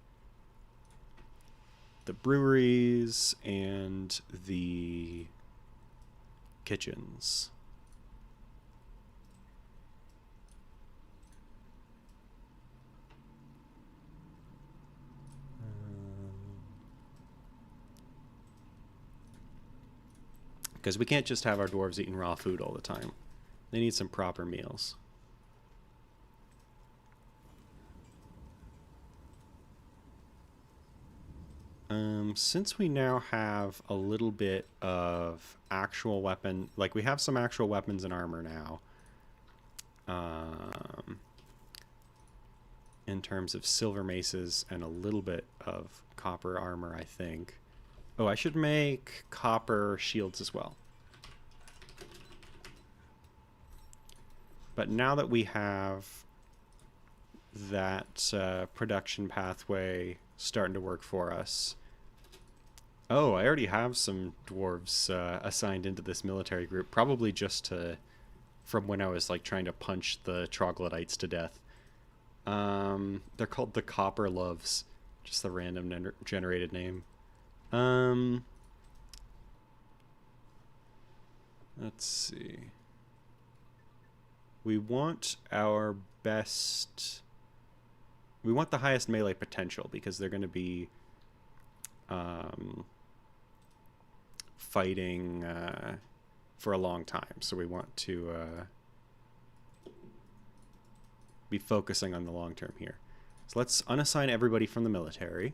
the breweries and the kitchens. Because we can't just have our dwarves eating raw food all the time. They need some proper meals. Since we now have a little bit of actual weapon, like we have some actual weapons and armor now, in terms of silver maces and a little bit of copper armor, I think. Oh, I should make copper shields as well. But now that we have that production pathway starting to work for us... Oh, I already have some dwarves assigned into this military group, probably just to... from when I was like trying to punch the troglodytes to death. They're called the Copper Loves, just the random generated name. Let's see. We want our best... We want the highest melee potential because they're going to be fighting for a long time. So we want to be focusing on the long term here. So let's unassign everybody from the military.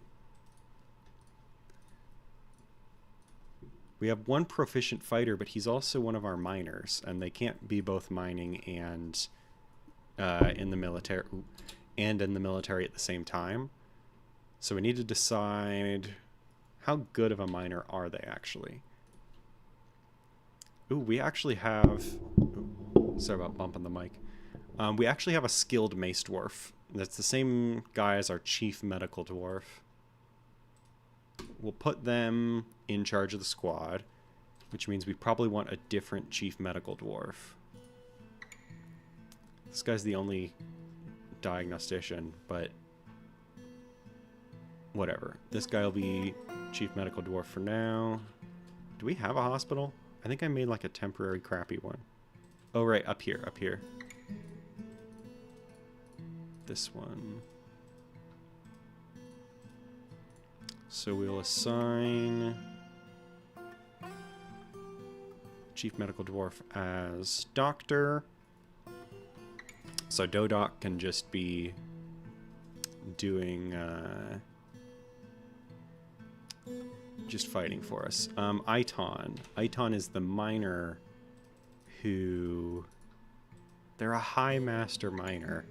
We have one proficient fighter, but he's also one of our miners, and they can't be both mining and in the military at the same time. So we need to decide how good of a miner are they actually. Ooh, we actually have... Ooh, sorry about bumping the mic. We actually have a skilled mace dwarf. That's the same guy as our chief medical dwarf. we'll put them in charge of the squad, which means we probably want a different chief medical dwarf. This guy's the only diagnostician, but whatever. This guy will be chief medical dwarf for now. Do we have a hospital? I think I made like a temporary crappy one. Oh, right, up here, up here. This one. So we'll assign chief medical dwarf as doctor. So Dodoc can just be doing just fighting for us. Iton is the miner who... They're a high master miner,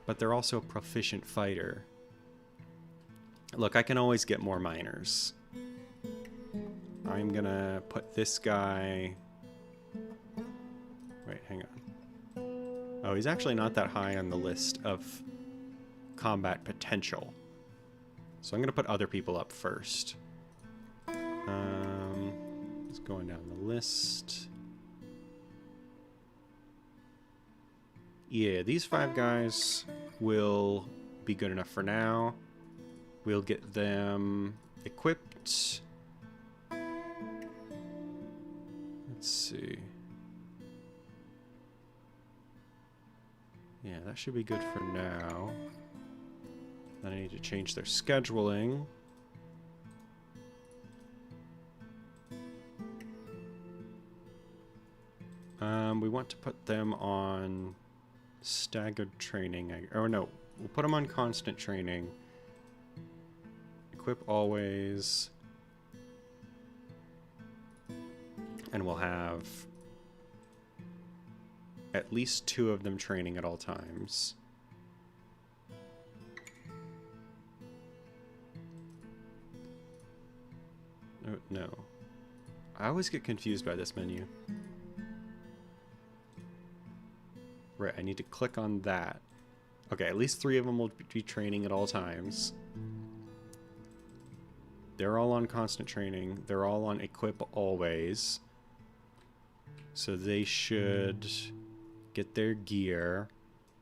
but they're also a proficient fighter. Look, I can always get more miners. I'm gonna put this guy... Wait, hang on. Oh, he's actually not that high on the list of combat potential. So I'm gonna put other people up first. Just going down the list. Yeah, these 5 guys will be good enough for now. We'll get them equipped. Let's see. Yeah, that should be good for now. Then I need to change their scheduling. We want to put them on staggered training. Oh no, we'll put them on constant training. Equip always. And we'll have at least 2 of them training at all times. Oh, no. I always get confused by this menu. Right, I need to click on that. Okay, at least 3 of them will be training at all times. They're all on constant training. They're all on equip always. So they should get their gear.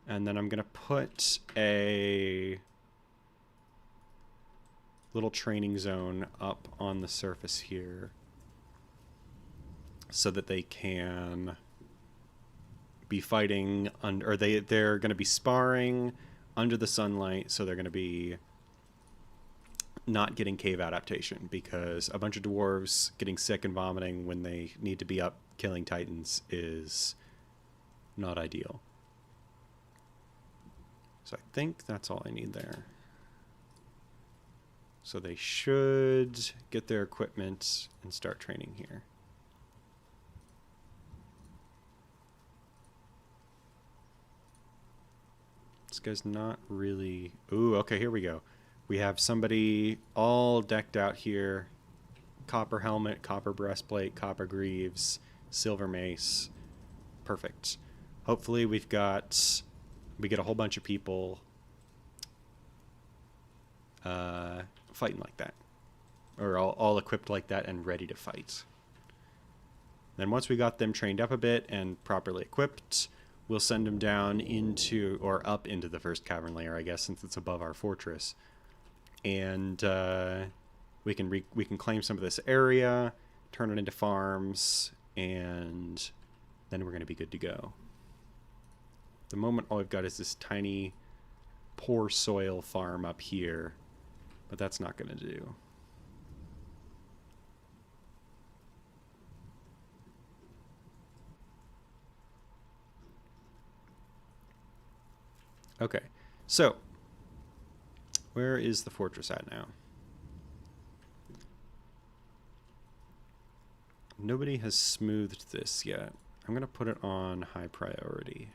And then I'm going to put a little training zone up on the surface here so that they can be fighting under, or they're going to be sparring under the sunlight, so they're going to be not getting cave adaptation, because a bunch of dwarves getting sick and vomiting when they need to be up killing titans is not ideal. So I think that's all I need there. So they should get their equipment and start training here. This guy's not really... Ooh, okay, here we go. We have somebody all decked out here. Copper helmet, copper breastplate, copper greaves, silver mace. Perfect. Hopefully we get a whole bunch of people fighting like that. Or all equipped like that and ready to fight. Then once we got them trained up a bit and properly equipped, we'll send them down into, or up into the first cavern layer, I guess, since it's above our fortress. And we can claim some of this area, turn it into farms, and then we're going to be good to go. At the moment, all I've got is this tiny, poor soil farm up here, but that's not going to do. Okay, so where is the fortress at now? Nobody has smoothed this yet. I'm going to put it on high priority.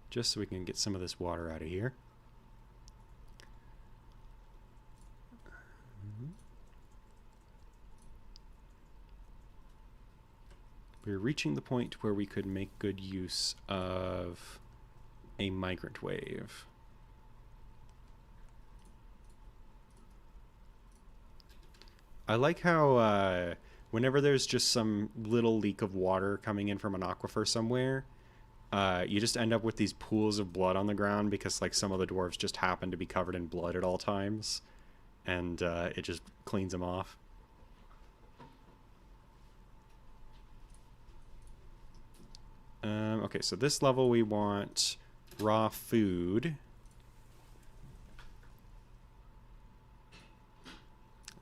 Just so we can get some of this water out of here. we're reaching the point where we could make good use of a migrant wave. I like how whenever there's just some little leak of water coming in from an aquifer somewhere, you just end up with these pools of blood on the ground because like some of the dwarves just happen to be covered in blood at all times, and it just cleans them off. Okay, so this level we want raw food.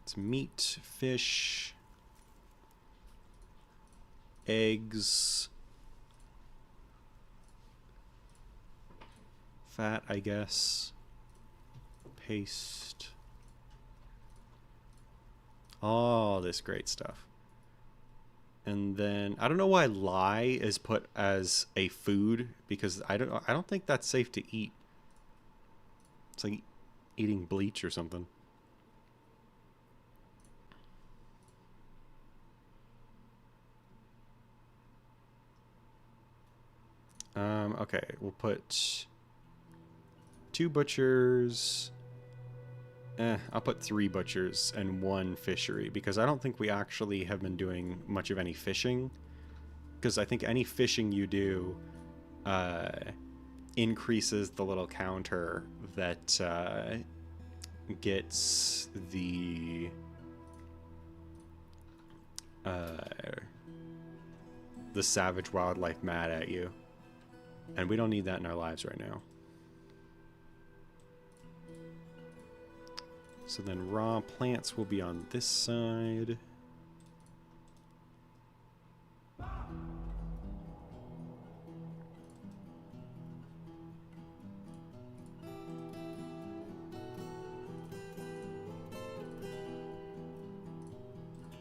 It's meat, fish, eggs, fat, I guess, paste, all this great stuff. And then I don't know why lye is put as a food, because I don't think that's safe to eat. It's like eating bleach or something. Okay, we'll put 2 butchers. I'll put 3 butchers and 1 fishery, because I don't think we actually have been doing much of any fishing. Because I think any fishing you do increases the little counter that gets the savage wildlife mad at you. And we don't need that in our lives right now. So then raw plants will be on this side.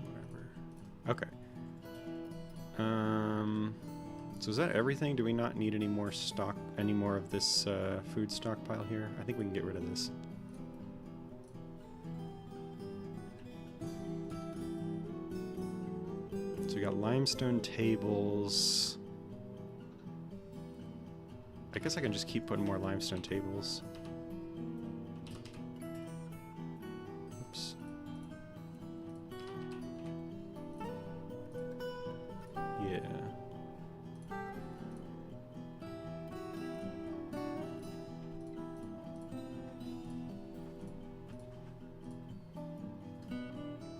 Whatever. Okay. So is that everything? Do we not need any more stock, any more of this food stockpile here? I think we can get rid of this. So we got limestone tables. I guess I can just keep putting more limestone tables. Oops. Yeah.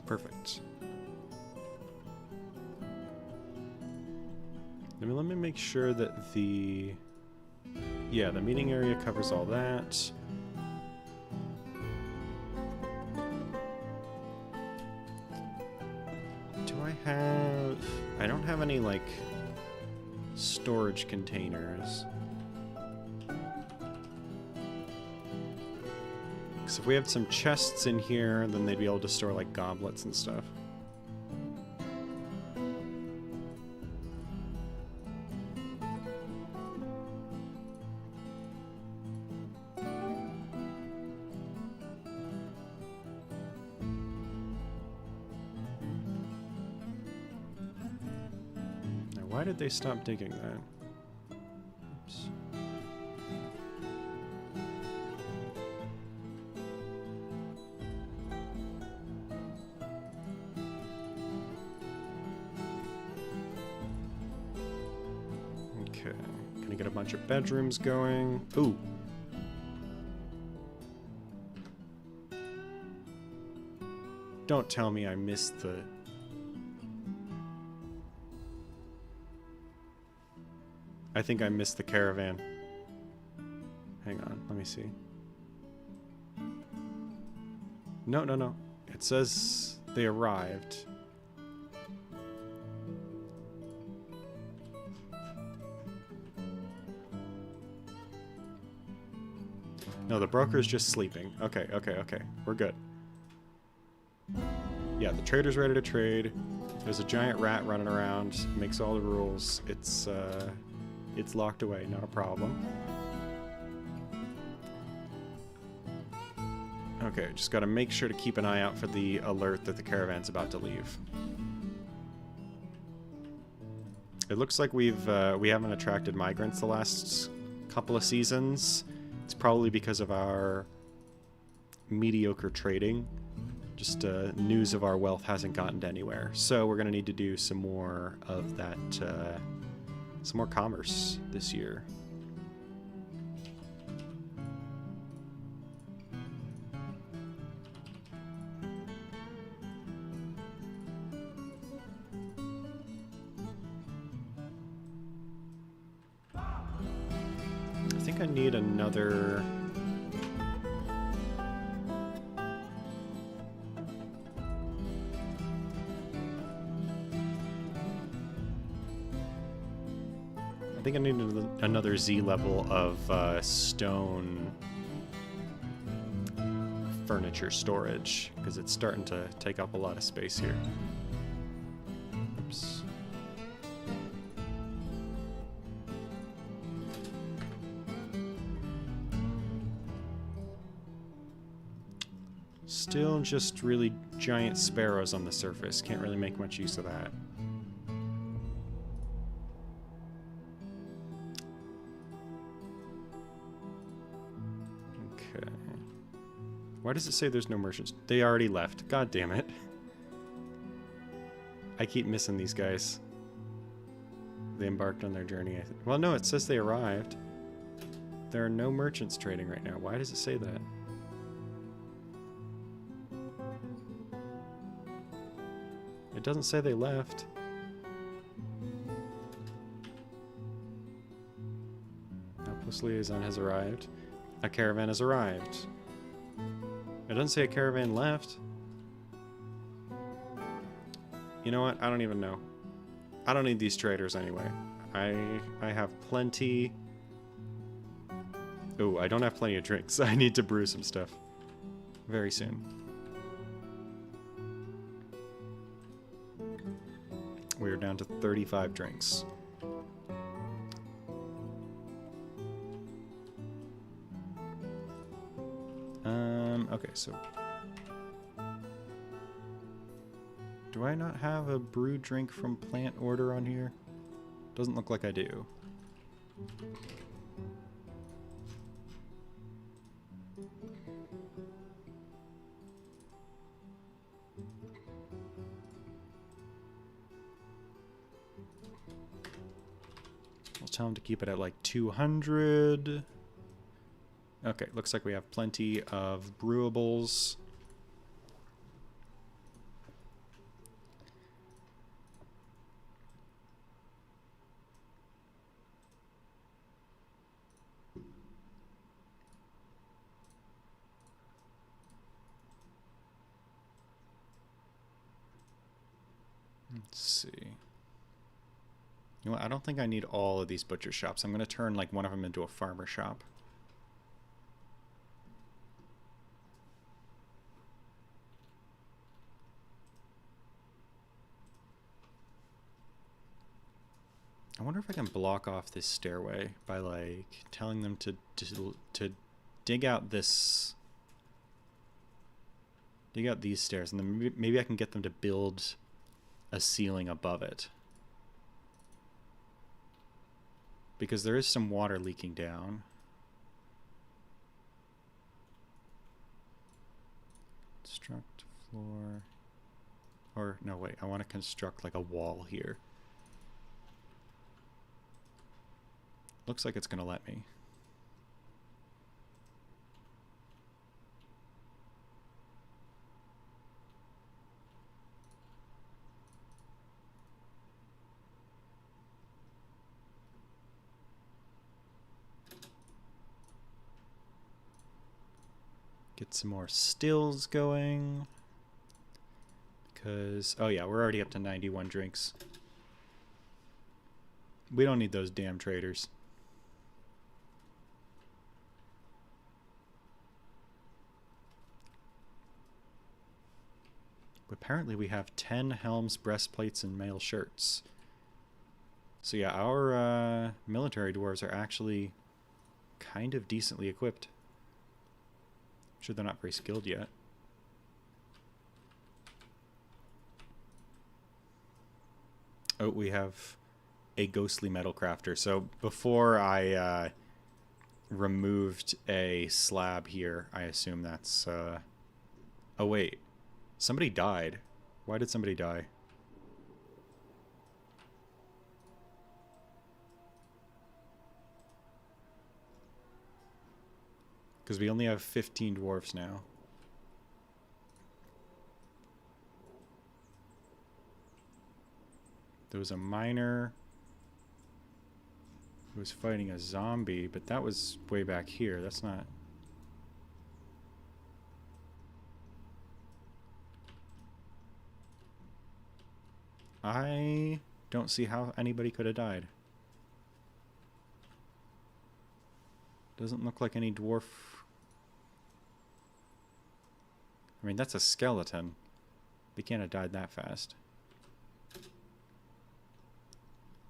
Perfect. Let me make sure that the meeting area covers all that. Do I don't have any like storage containers. Because if we had some chests in here, then they'd be able to store like goblets and stuff. Why did they stop digging that? Oops. Okay, gonna get a bunch of bedrooms going. Ooh. Don't tell me I missed the... I think I missed the caravan. Hang on, let me see. No, no, no. It says they arrived. No, the broker's just sleeping. Okay, okay, okay. We're good. Yeah, the trader's ready to trade. There's a giant rat running around. Makes all the rules. It's locked away, not a problem. Okay, just gotta make sure to keep an eye out for the alert that the caravan's about to leave. It looks like we haven't attracted migrants the last couple of seasons. It's probably because of our mediocre trading. Just news of our wealth hasn't gotten to anywhere. So we're going to need to do some more of that, some more commerce this year. I think I need another... I think I need another Z level of stone furniture storage, because it's starting to take up a lot of space here. Oops. Still just really giant sparrows on the surface. Can't really make much use of that. Okay. Why does it say there's no merchants? They already left. God damn it. I keep missing these guys. They embarked on their journey. Well, no, it says they arrived. There are no merchants trading right now. Why does it say that? It doesn't say they left. Outpost liaison has arrived. A caravan has arrived. It doesn't say a caravan left. You know what? I don't even know. I don't need these traders anyway. I have plenty. Oh, I don't have plenty of drinks. I need to brew some stuff very soon. We're down to 35 drinks. Okay, so... Do I not have a brew drink from plant order on here? Doesn't look like I do. I'll tell him to keep it at like 200. Okay, looks like we have plenty of brewables. Let's see. You know what? I don't think I need all of these butcher shops. I'm going to turn like one of them into a farmer shop. I wonder if I can block off this stairway by like telling them to dig out this, dig out these stairs, and then maybe I can get them to build a ceiling above it, because there is some water leaking down. Construct floor, or no, wait, I want to construct like a wall here. Looks like it's going to let me. Get some more stills going. Because, oh yeah, we're already up to 91 drinks. We don't need those damn traders. Apparently we have 10 helms, breastplates, and mail shirts. So yeah, our military dwarves are actually kind of decently equipped. I'm sure they're not very skilled yet. Oh, we have a ghostly metal crafter. So before I removed a slab here, I assume that's... Oh, wait. Somebody died. Why did somebody die? Because we only have 15 dwarves now. There was a miner who was fighting a zombie, but that was way back here. That's not... I don't see how anybody could have died. Doesn't look like any dwarf... I mean, that's a skeleton. They can't have died that fast.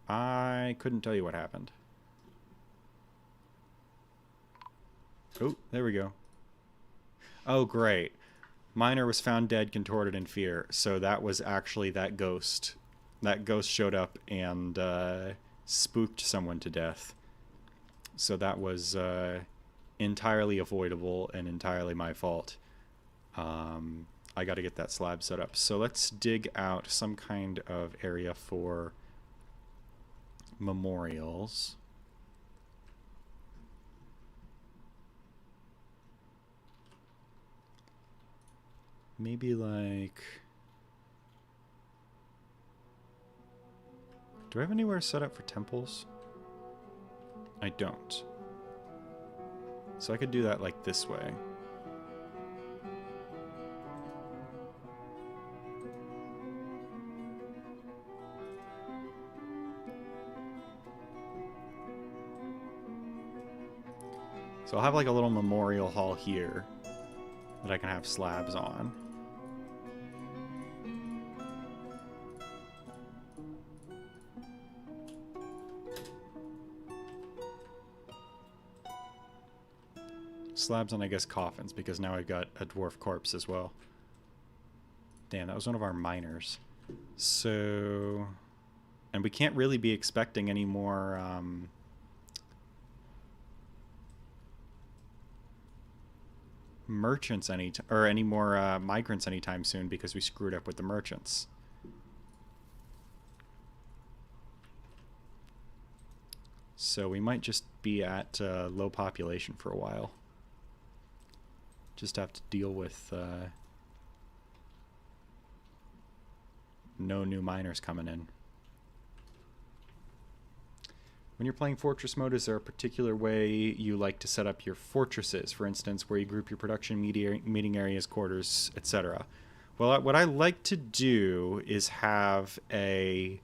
I couldn't tell you what happened. Oh, there we go. Oh, great. Miner was found dead, contorted in fear. So that was actually that ghost. That ghost showed up and spooked someone to death. So that was entirely avoidable and entirely my fault. I got to get that slab set up. So let's dig out some kind of area for memorials. Maybe like... Do I have anywhere set up for temples? I don't. So I could do that like this way. So I'll have like a little memorial hall here that I can have slabs on. Slabs on, I guess, coffins, because now I've got a dwarf corpse as well. Damn, that was one of our miners. So... And we can't really be expecting any more... merchants any more migrants anytime soon, because we screwed up with the merchants. So we might just be at low population for a while. Just have to deal with no new miners coming in. When you're playing Fortress mode, is there a particular way you like to set up your fortresses? For instance, where you group your production meeting areas, quarters, etc. Well, what I like to do is have a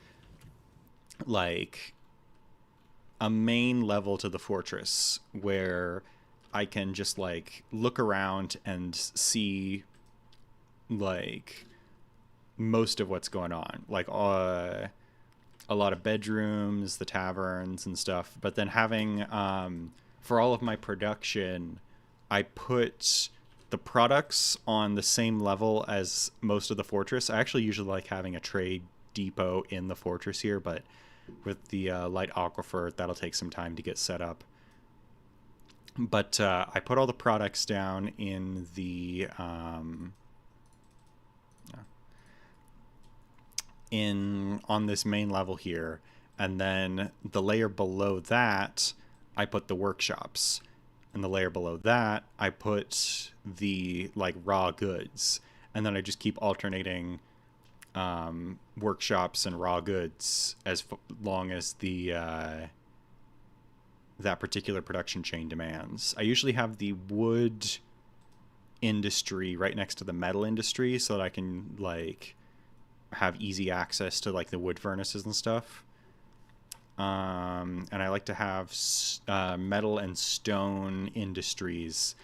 main level to the fortress where I can just like look around and see like most of what's going on. Like a lot of bedrooms, the taverns and stuff. But then having, for all of my production, I put the products on the same level as most of the fortress. I actually usually like having a trade depot in the fortress here, but with the light aquifer, that'll take some time to get set up. But I put all the products down in the... on this main level here, and then the layer below that I put the workshops, and the layer below that I put the like raw goods, and then I just keep alternating workshops and raw goods as long as the that particular production chain demands. I usually have the wood industry right next to the metal industry so that I can like have easy access to like the wood furnaces and stuff. And I like to have metal and stone industries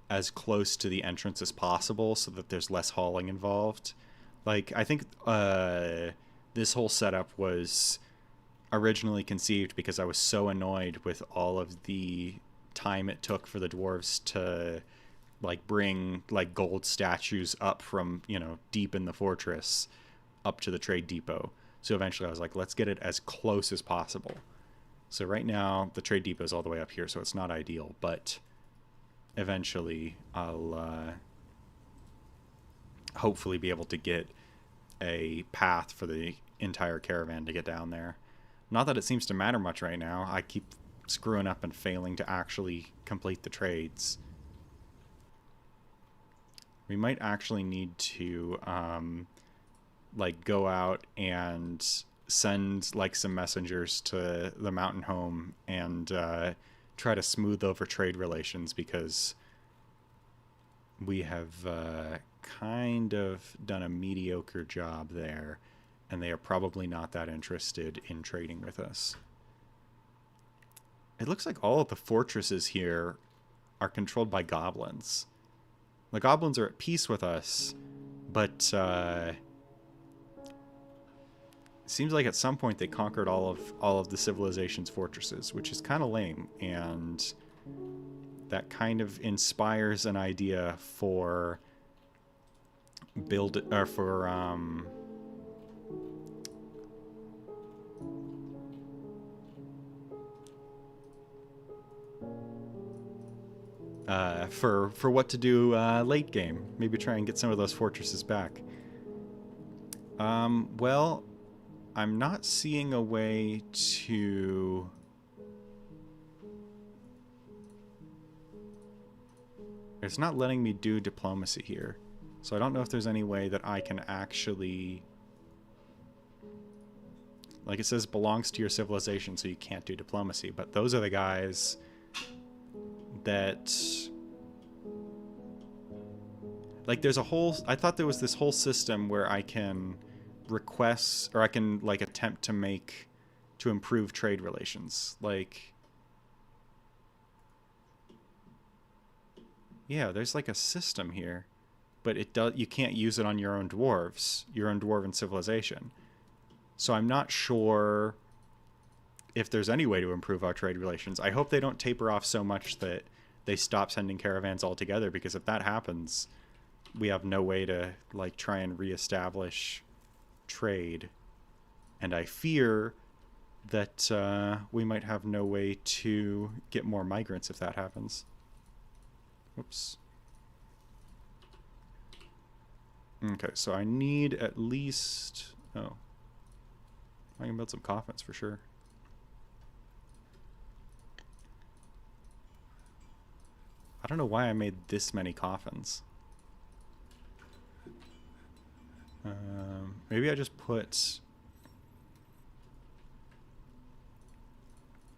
as close to the entrance as possible so that there's less hauling involved. Like, I think this whole setup was originally conceived because I was so annoyed with all of the time it took for the dwarves to like bring like gold statues up from, you know, deep in the fortress up to the trade depot. So eventually I was like, let's get it as close as possible. So right now the trade depot is all the way up here, so it's not ideal, but eventually I'll hopefully be able to get a path for the entire caravan to get down there. Not that it seems to matter much right now. I keep screwing up and failing to actually complete the trades. We might actually need to like go out and send like some messengers to the mountain home and try to smooth over trade relations, because we have kind of done a mediocre job there, and they are probably not that interested in trading with us. It looks like all of the fortresses here are controlled by goblins. The goblins are at peace with us, but it seems like at some point they conquered all of the civilization's fortresses, which is kind of lame, and that kind of inspires an idea for for what to do late game. Maybe try and get some of those fortresses back. Well, I'm not seeing a way to... It's not letting me do diplomacy here. So I don't know if there's any way that I can actually... Like it says belongs to your civilization, so you can't do diplomacy. But those are the guys that... Like there's a whole... I thought there was this whole system where I can request, or I can like attempt to make... to improve trade relations. Like... Yeah, there's like a system here, but it does, you can't use it on your own dwarves, your own dwarven civilization. So I'm not sure if there's any way to improve our trade relations. I hope they don't taper off so much that they stop sending caravans altogether, because if that happens, we have no way to like try and reestablish trade. And I fear that we might have no way to get more migrants if that happens. Whoops. Okay, so I need at least... Oh. I can build some coffins for sure. I don't know why I made this many coffins. Maybe I just put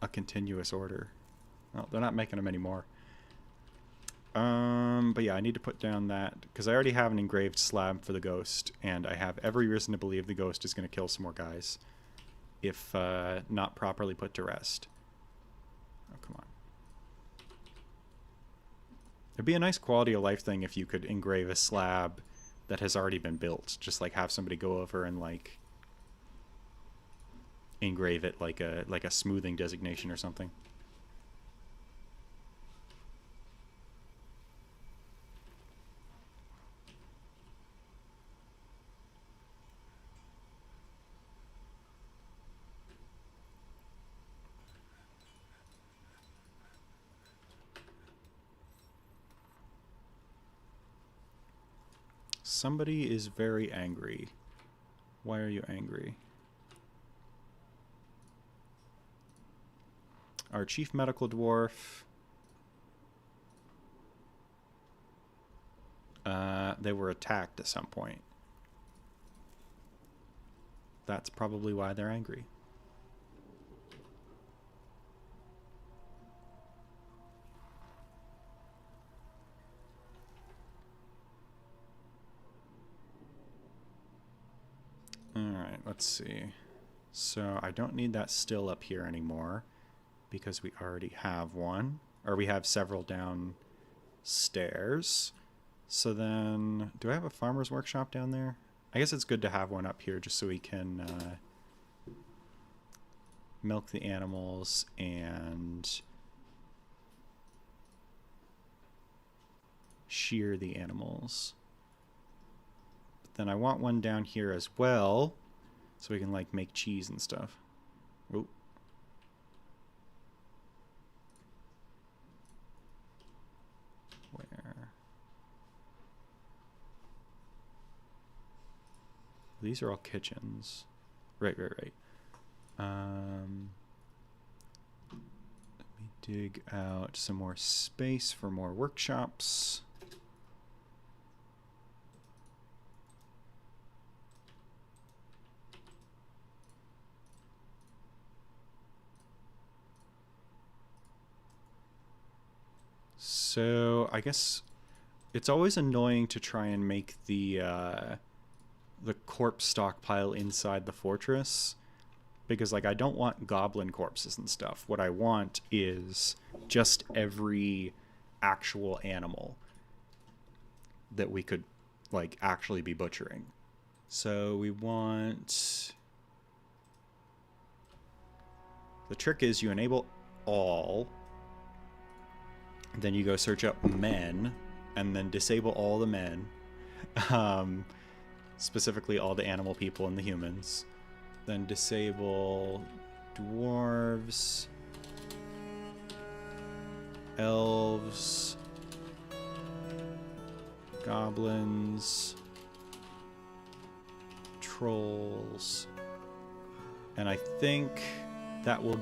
a continuous order. Oh, they're not making them anymore. But yeah, I need to put down that, because I already have an engraved slab for the ghost, and I have every reason to believe the ghost is going to kill some more guys if not properly put to rest. Oh, come on. It'd be a nice quality of life thing if you could engrave a slab that has already been built. Just like have somebody go over and like engrave it like a smoothing designation or something. Somebody is very angry. Why are you angry? Our chief medical dwarf. They were attacked at some point. That's probably why they're angry. Alright, let's see. So I don't need that still up here anymore, because we already have one. Or we have several downstairs. So then, do I have a farmer's workshop down there? I guess it's good to have one up here just so we can milk the animals and shear the animals. But then I want one down here as well, so we can like make cheese and stuff. Oh. Where? These are all kitchens. Right. Let me dig out some more space for more workshops. So I guess it's always annoying to try and make the corpse stockpile inside the fortress, because like I don't want goblin corpses and stuff. What I want is just every actual animal that we could like actually be butchering. So we want, the trick is you enable all, then you go search up men, and then disable all the men, specifically all the animal people and the humans. Then disable dwarves, elves, goblins, trolls, and I think that will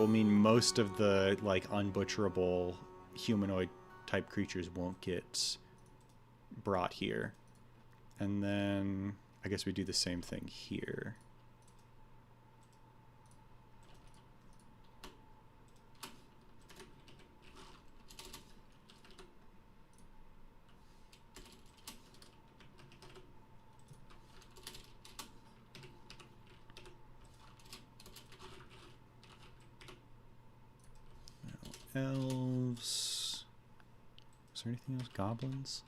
mean most of the like unbutcherable humanoid type creatures won't get brought here. And then I guess we do the same thing here. Elves. Is there anything else? Goblins?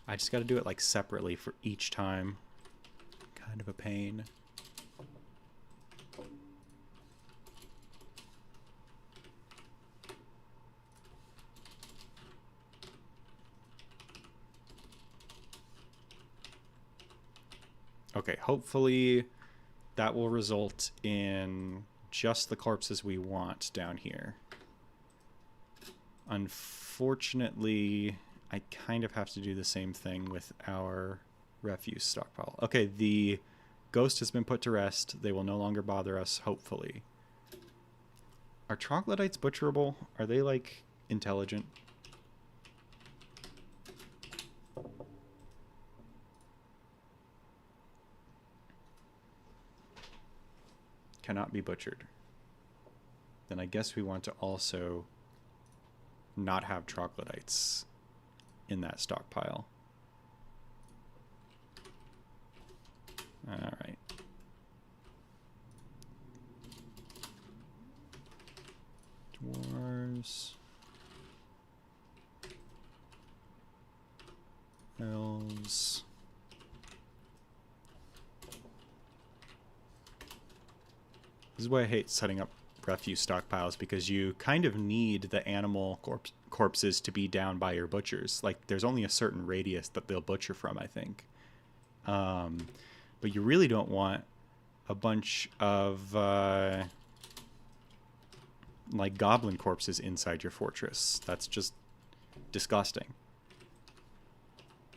I just got to do it like separately for each time. Kind of a pain. Okay, hopefully that will result in just the corpses we want down here. Unfortunately, I kind of have to do the same thing with our refuse stockpile. Okay, the ghost has been put to rest. They will no longer bother us, hopefully. Are troglodytes butcherable? Are they, like, intelligent? Cannot be butchered. Then I guess we want to also not have troglodytes in that stockpile. All right. Dwarves. Elves. This is why I hate setting up refuse stockpiles, because you kind of need the animal corpses to be down by your butchers. Like, there's only a certain radius that they'll butcher from, I think. But you really don't want a bunch of like goblin corpses inside your fortress. That's just disgusting.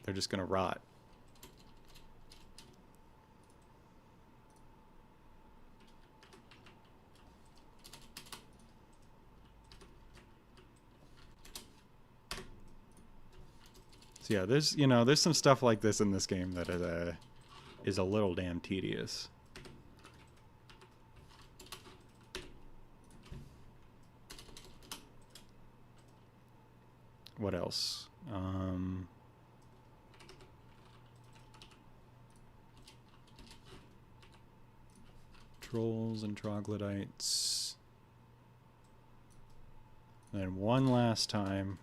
They're just gonna rot. So yeah, there's some stuff like this in this game that is a little damn tedious. What else? Trolls and troglodytes. And then one last time.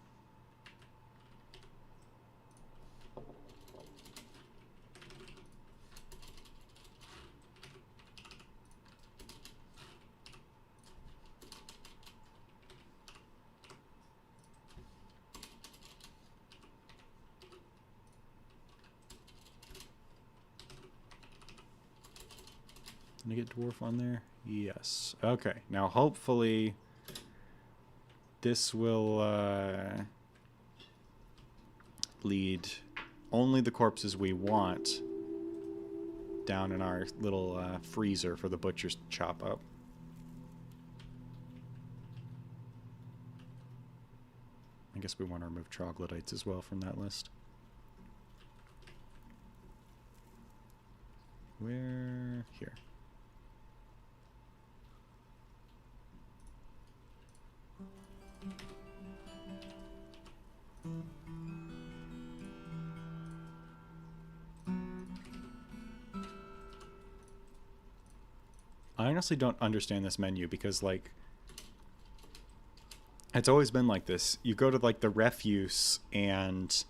Did I get dwarf on there? Yes. Okay. Now hopefully this will lead only the corpses we want down in our little freezer for the butchers to chop up. I guess we want to remove troglodytes as well from that list. Where? Here. I honestly don't understand this menu because, like, it's always been like this. You go to, like, the refuse and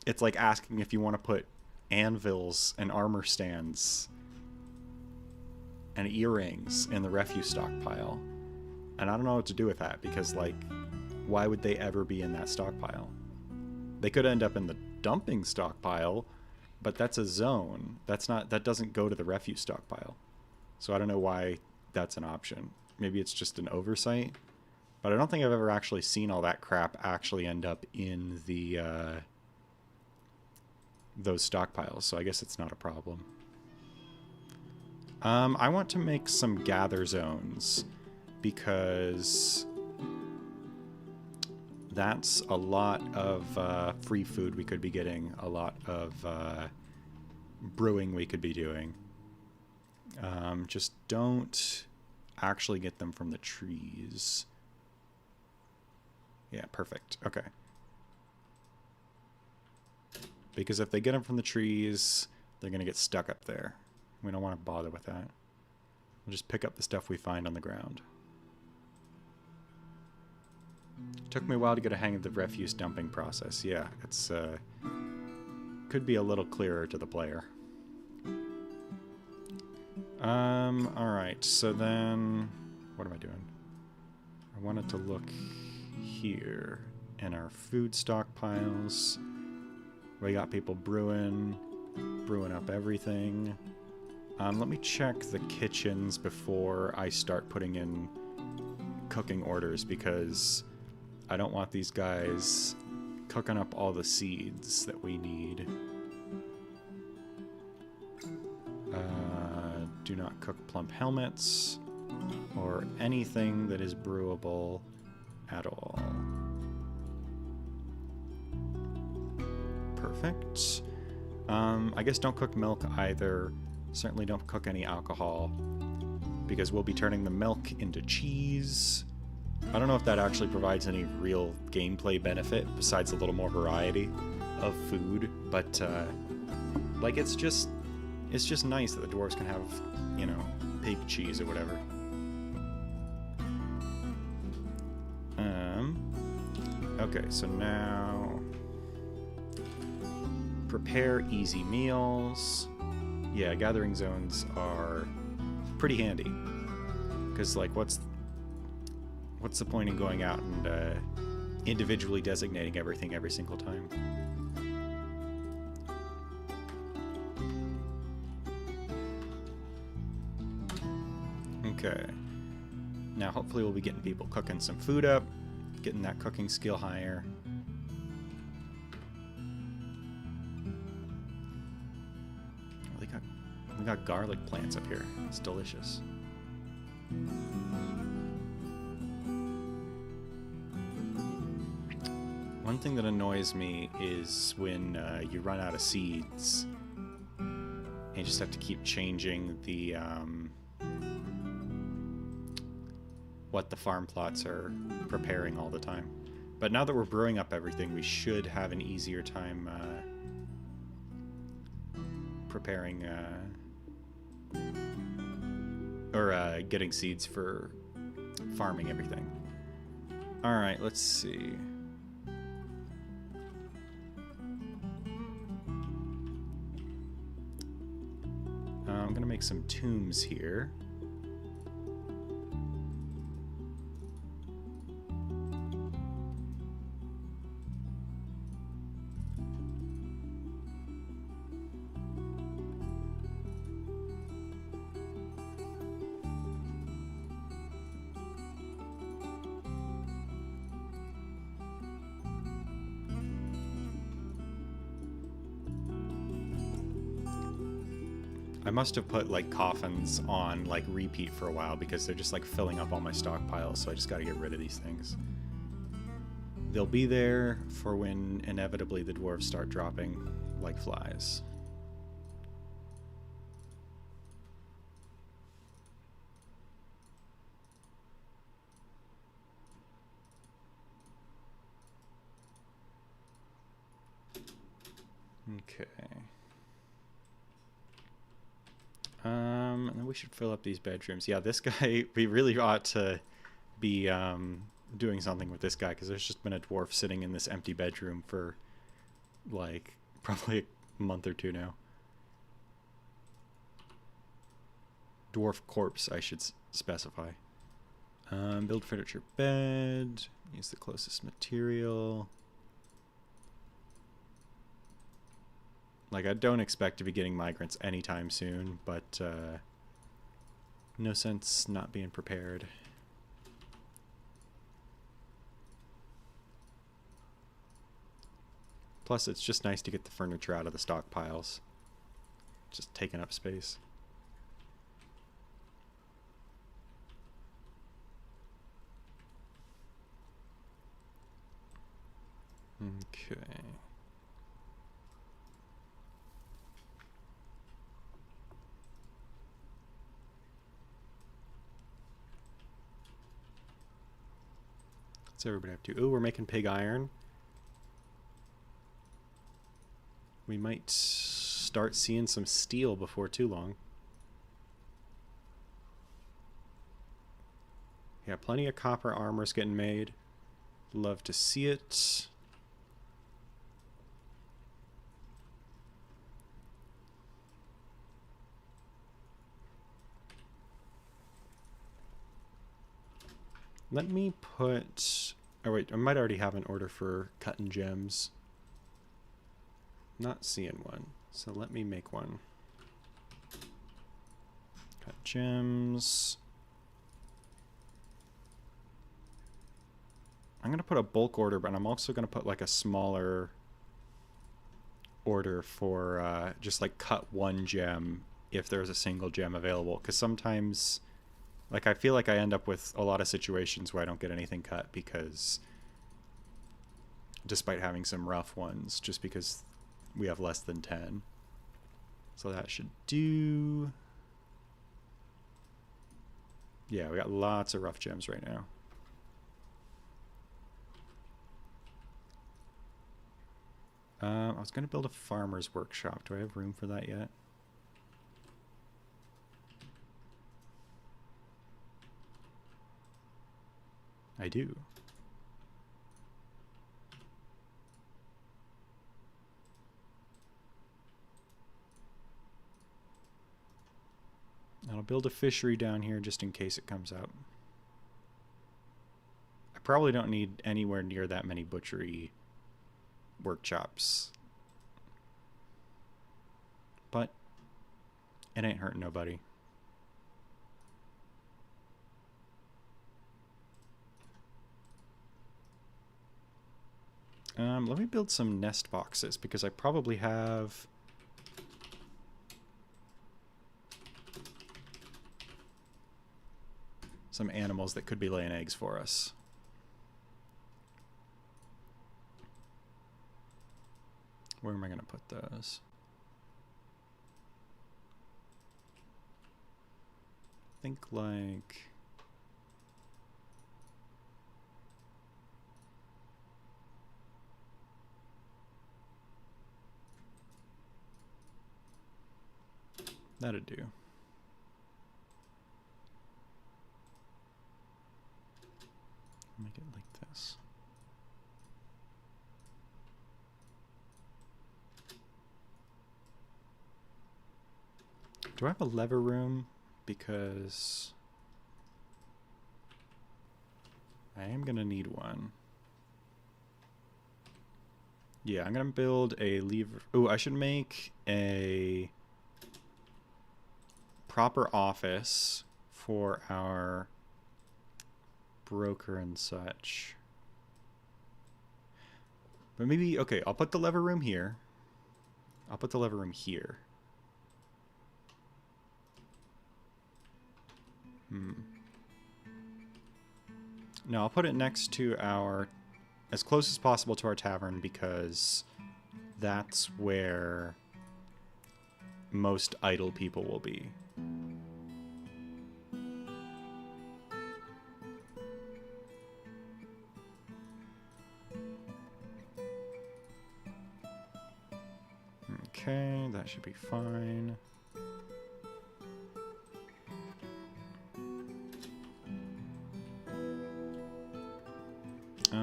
it's like asking if you want to put anvils and armor stands and earrings in the refuse stockpile. And I don't know what to do with that because, like, why would they ever be in that stockpile? They could end up in the dumping stockpile, but that's a zone. That doesn't go to the refuse stockpile. So I don't know why that's an option. Maybe it's just an oversight. But I don't think I've ever actually seen all that crap actually end up in the those stockpiles. So I guess it's not a problem. I want to make some gather zones because that's a lot of free food we could be getting, a lot of brewing we could be doing. Just don't actually get them from the trees. Yeah, perfect. Okay. Because if they get them from the trees, they're going to get stuck up there. We don't want to bother with that. We'll just pick up the stuff we find on the ground. Took me a while to get a hang of the refuse dumping process. Yeah, it's could be a little clearer to the player. Alright, so then what am I doing? I wanted to look here in our food stockpiles. We got people brewing up everything. Let me check the kitchens before I start putting in cooking orders because I don't want these guys cooking up all the seeds that we need. Do not cook plump helmets or anything that is brewable at all. Perfect. I guess don't cook milk either. Certainly don't cook any alcohol because we'll be turning the milk into cheese. I don't know if that actually provides any real gameplay benefit besides a little more variety of food, but like it's just nice that the dwarves can have, you know, pig cheese or whatever. Okay, so now prepare easy meals. Yeah, gathering zones are pretty handy because, like, what's the point in going out and individually designating everything every single time? Okay. Now hopefully we'll be getting people cooking some food up, getting that cooking skill higher. We got garlic plants up here. It's delicious. One thing that annoys me is when you run out of seeds and you just have to keep changing the what the farm plots are preparing all the time. But now that we're brewing up everything, we should have an easier time preparing or getting seeds for farming everything. Alright, let's see. I'm going to make some tombs here. I must have put like coffins on like repeat for a while because they're just like filling up all my stockpiles, so I just gotta get rid of these things. They'll be there for when inevitably the dwarves start dropping like flies. Okay. And then we should fill up these bedrooms. Yeah, this guy, we really ought to be doing something with this guy because there's just been a dwarf sitting in this empty bedroom for like probably a month or two now. Dwarf corpse, I should specify. Build furniture bed. Use the closest material. Like, I don't expect to be getting migrants anytime soon, but no sense not being prepared. Plus, it's just nice to get the furniture out of the stockpiles. Just taking up space. Okay. What's everybody up to? Ooh, we're making pig iron. We might start seeing some steel before too long. Yeah, plenty of copper armors getting made. Love to see it. Let me put... Oh wait, I might already have an order for cutting gems. Not seeing one, so let me make one. Cut gems. I'm going to put a bulk order, but I'm also going to put like a smaller order for just like cut one gem if there's a single gem available. Because sometimes, like, I feel like I end up with a lot of situations where I don't get anything cut because, despite having some rough ones, just because we have less than 10. So that should do. Yeah, we got lots of rough gems right now. I was going to build a farmer's workshop. Do I have room for that yet? I do. I'll build a fishery down here just in case it comes up. I probably don't need anywhere near that many butchery workshops, but it ain't hurting nobody. Let me build some nest boxes because I probably have some animals that could be laying eggs for us. Where am I going to put those? I think like... That'd do. Make it like this. Do I have a lever room? Because I am going to need one. Yeah, I'm going to build a lever. Oh, I should make a proper office for our broker and such. But maybe, okay, I'll put the lever room here. I'll put the lever room here. No, I'll put it next to our... as close as possible to our tavern, because that's where most idle people will be. Okay, that should be fine.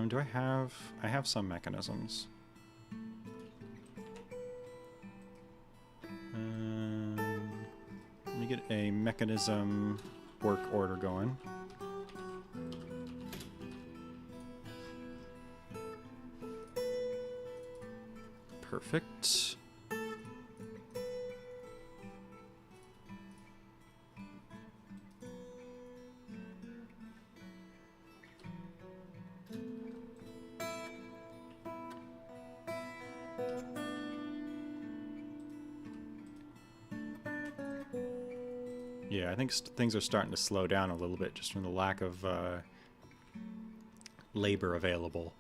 Do I have... I have some mechanisms. Let me get a mechanism work order going. Perfect. Yeah, I think things are starting to slow down a little bit just from the lack of labor available.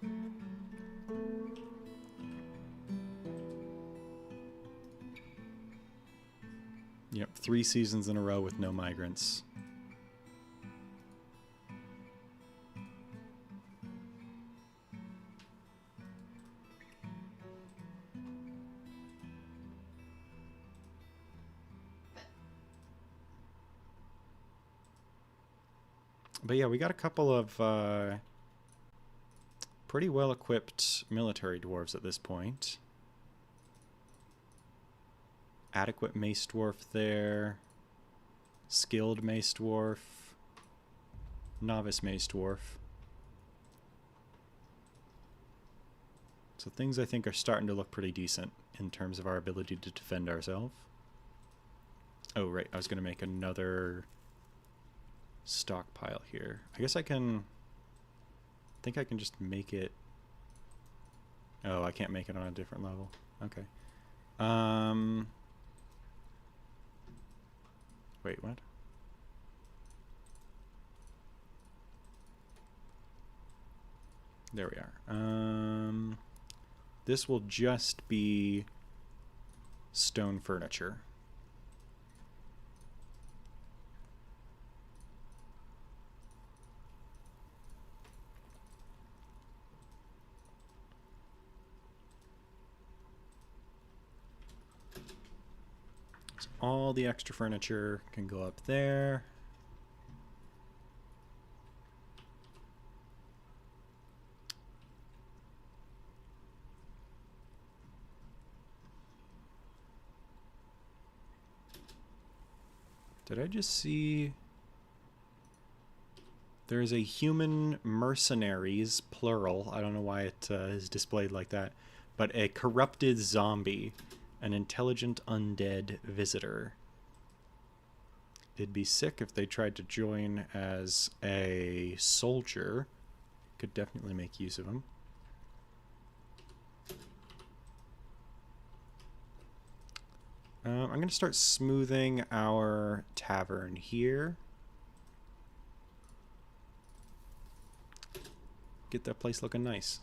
Yep, 3 seasons in a row with no migrants. But yeah, we got a couple of pretty well-equipped military dwarves at this point. Adequate mace dwarf there. Skilled mace dwarf. Novice mace dwarf. So things I think are starting to look pretty decent in terms of our ability to defend ourselves. Oh, right. I was going to make another stockpile here. I guess I can... I think I can just make it... Oh, I can't make it on a different level. Okay. Wait, what? There we are. This will just be stone furniture. So all the extra furniture can go up there. Did I just see... There's a human mercenaries, plural. I don't know why it is displayed like that. But a corrupted zombie. An intelligent undead visitor. It'd be sick if they tried to join as a soldier. Could definitely make use of them. I'm going to start smoothing our tavern here. Get that place looking nice.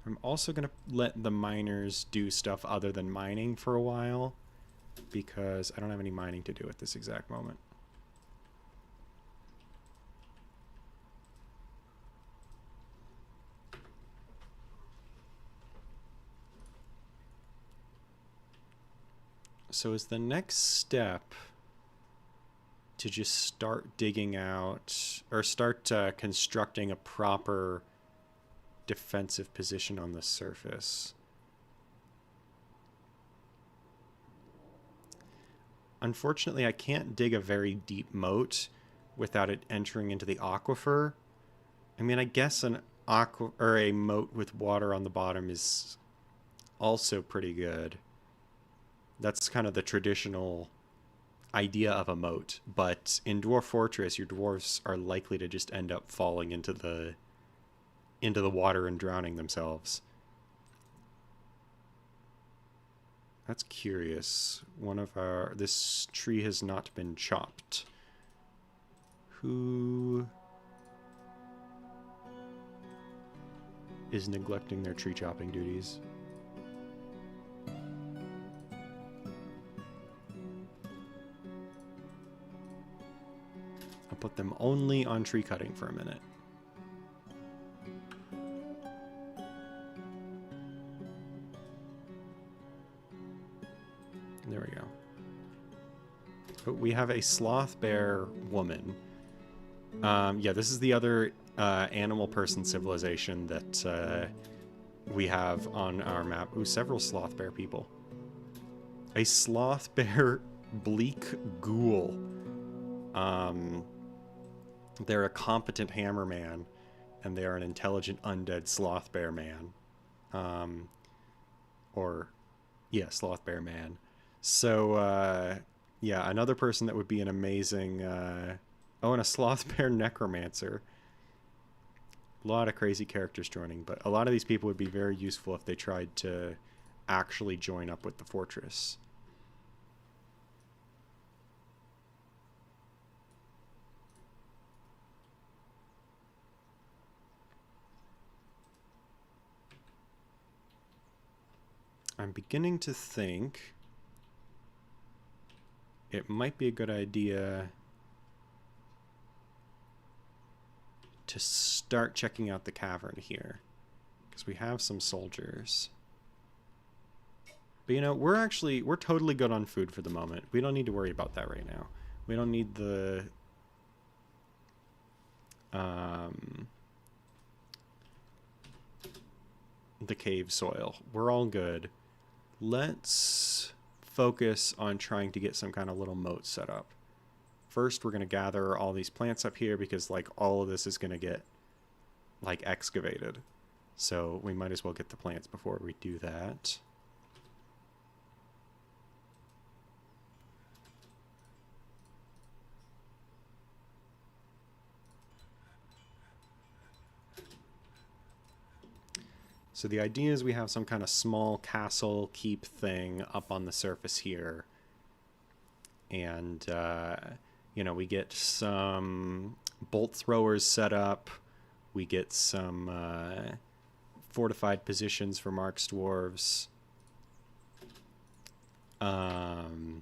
I'm also going to let the miners do stuff other than mining for a while, because I don't have any mining to do at this exact moment. So is the next step to just start digging out, or start constructing a proper defensive position on the surface? Unfortunately, I can't dig a very deep moat without it entering into the aquifer. I mean, I guess an or a moat with water on the bottom is also pretty good. That's kind of the traditional idea of a moat, but in Dwarf Fortress, your dwarves are likely to just end up falling into the water and drowning themselves. That's curious. This tree has not been chopped. Who is neglecting their tree chopping duties? I'll put them only on tree cutting for a minute. There we go. Oh, we have a sloth bear woman. Yeah, this is the other animal person civilization that we have on our map. Ooh, several sloth bear people. A sloth bear bleak ghoul. They're a competent hammerman, and they are an intelligent undead sloth bear man. Yeah, sloth bear man. So, yeah, another person that would be an amazing... oh, and a sloth bear necromancer. A lot of crazy characters joining, but a lot of these people would be very useful if they tried to actually join up with the fortress. I'm beginning to think it might be a good idea to start checking out the cavern here, because we have some soldiers. But you know, we're totally good on food for the moment. We don't need to worry about that right now. We don't need the cave soil. We're all good. Let's focus on trying to get some kind of little moat set up. First, we're going to gather all these plants up here because, like, all of this is going to get, like, excavated. So we might as well get the plants before we do that. So the idea is we have some kind of small castle keep thing up on the surface here. And, you know, we get some bolt throwers set up. We get some fortified positions for Mark's dwarves. And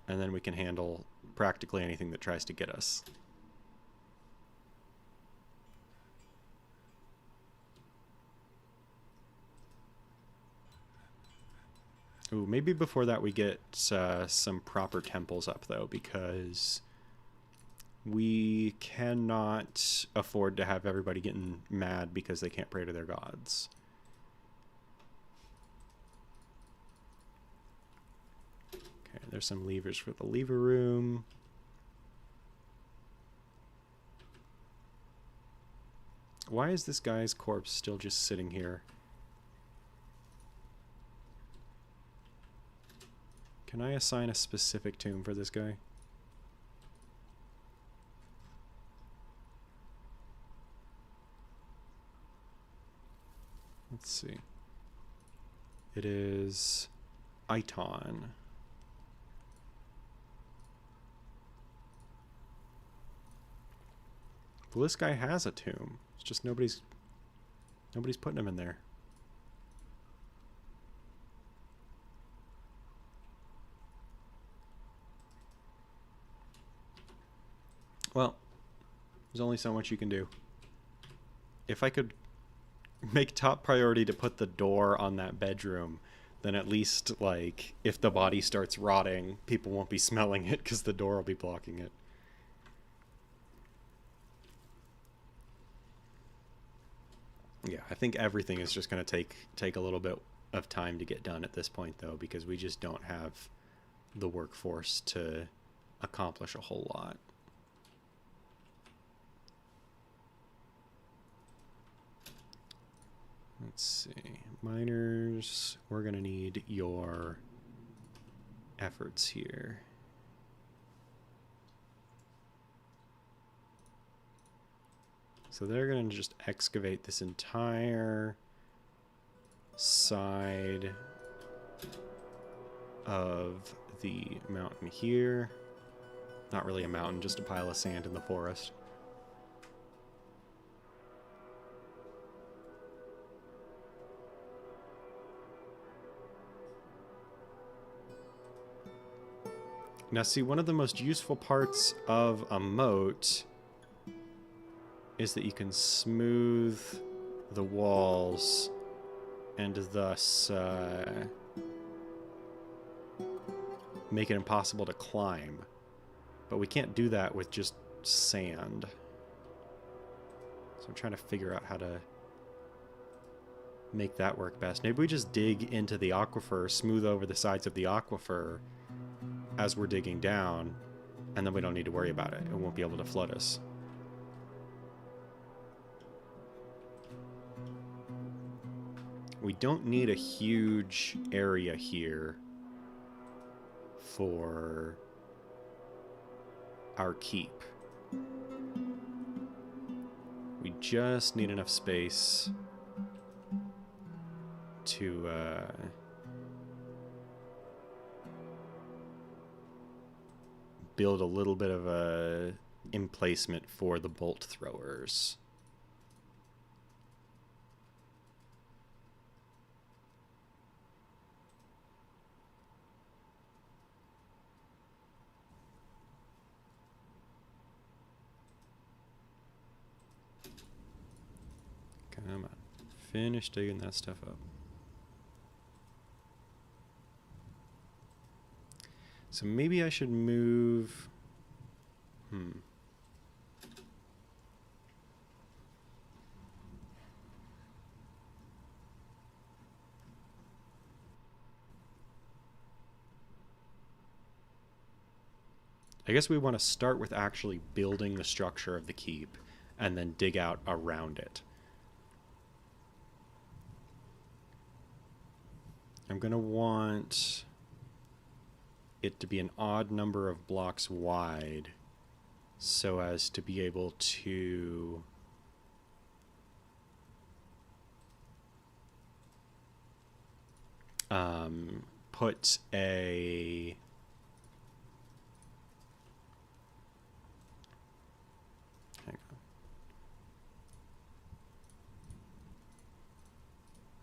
then we can handle practically anything that tries to get us. Ooh, maybe before that we get some proper temples up, though, because we cannot afford to have everybody getting mad because they can't pray to their gods. Okay, there's some levers for the lever room. Why is this guy's corpse still just sitting here? Can I assign a specific tomb for this guy? Let's see. It is Iton. Well, this guy has a tomb. It's just nobody's putting him in there. Well, there's only so much you can do. If I could make top priority to put the door on that bedroom, then at least, like, if the body starts rotting, people won't be smelling it because the door will be blocking it. Yeah, I think everything is just going to take a little bit of time to get done at this point, though, because we just don't have the workforce to accomplish a whole lot. Let's see. Miners, we're going to need your efforts here. So they're going to just excavate this entire side of the mountain here. Not really a mountain, just a pile of sand in the forest. Now see, one of the most useful parts of a moat is that you can smooth the walls and thus make it impossible to climb. But we can't do that with just sand. So I'm trying to figure out how to make that work best. Maybe we just dig into the aquifer, smooth over the sides of the aquifer as we're digging down, and then we don't need to worry about it. It won't be able to flood us. We don't need a huge area here for our keep. We just need enough space to build a little bit of a emplacement for the bolt throwers. Come on. Finish digging that stuff up. So maybe I should move... I guess we want to start with actually building the structure of the keep and then dig out around it. I'm going to want it to be an odd number of blocks wide so as to be able to put a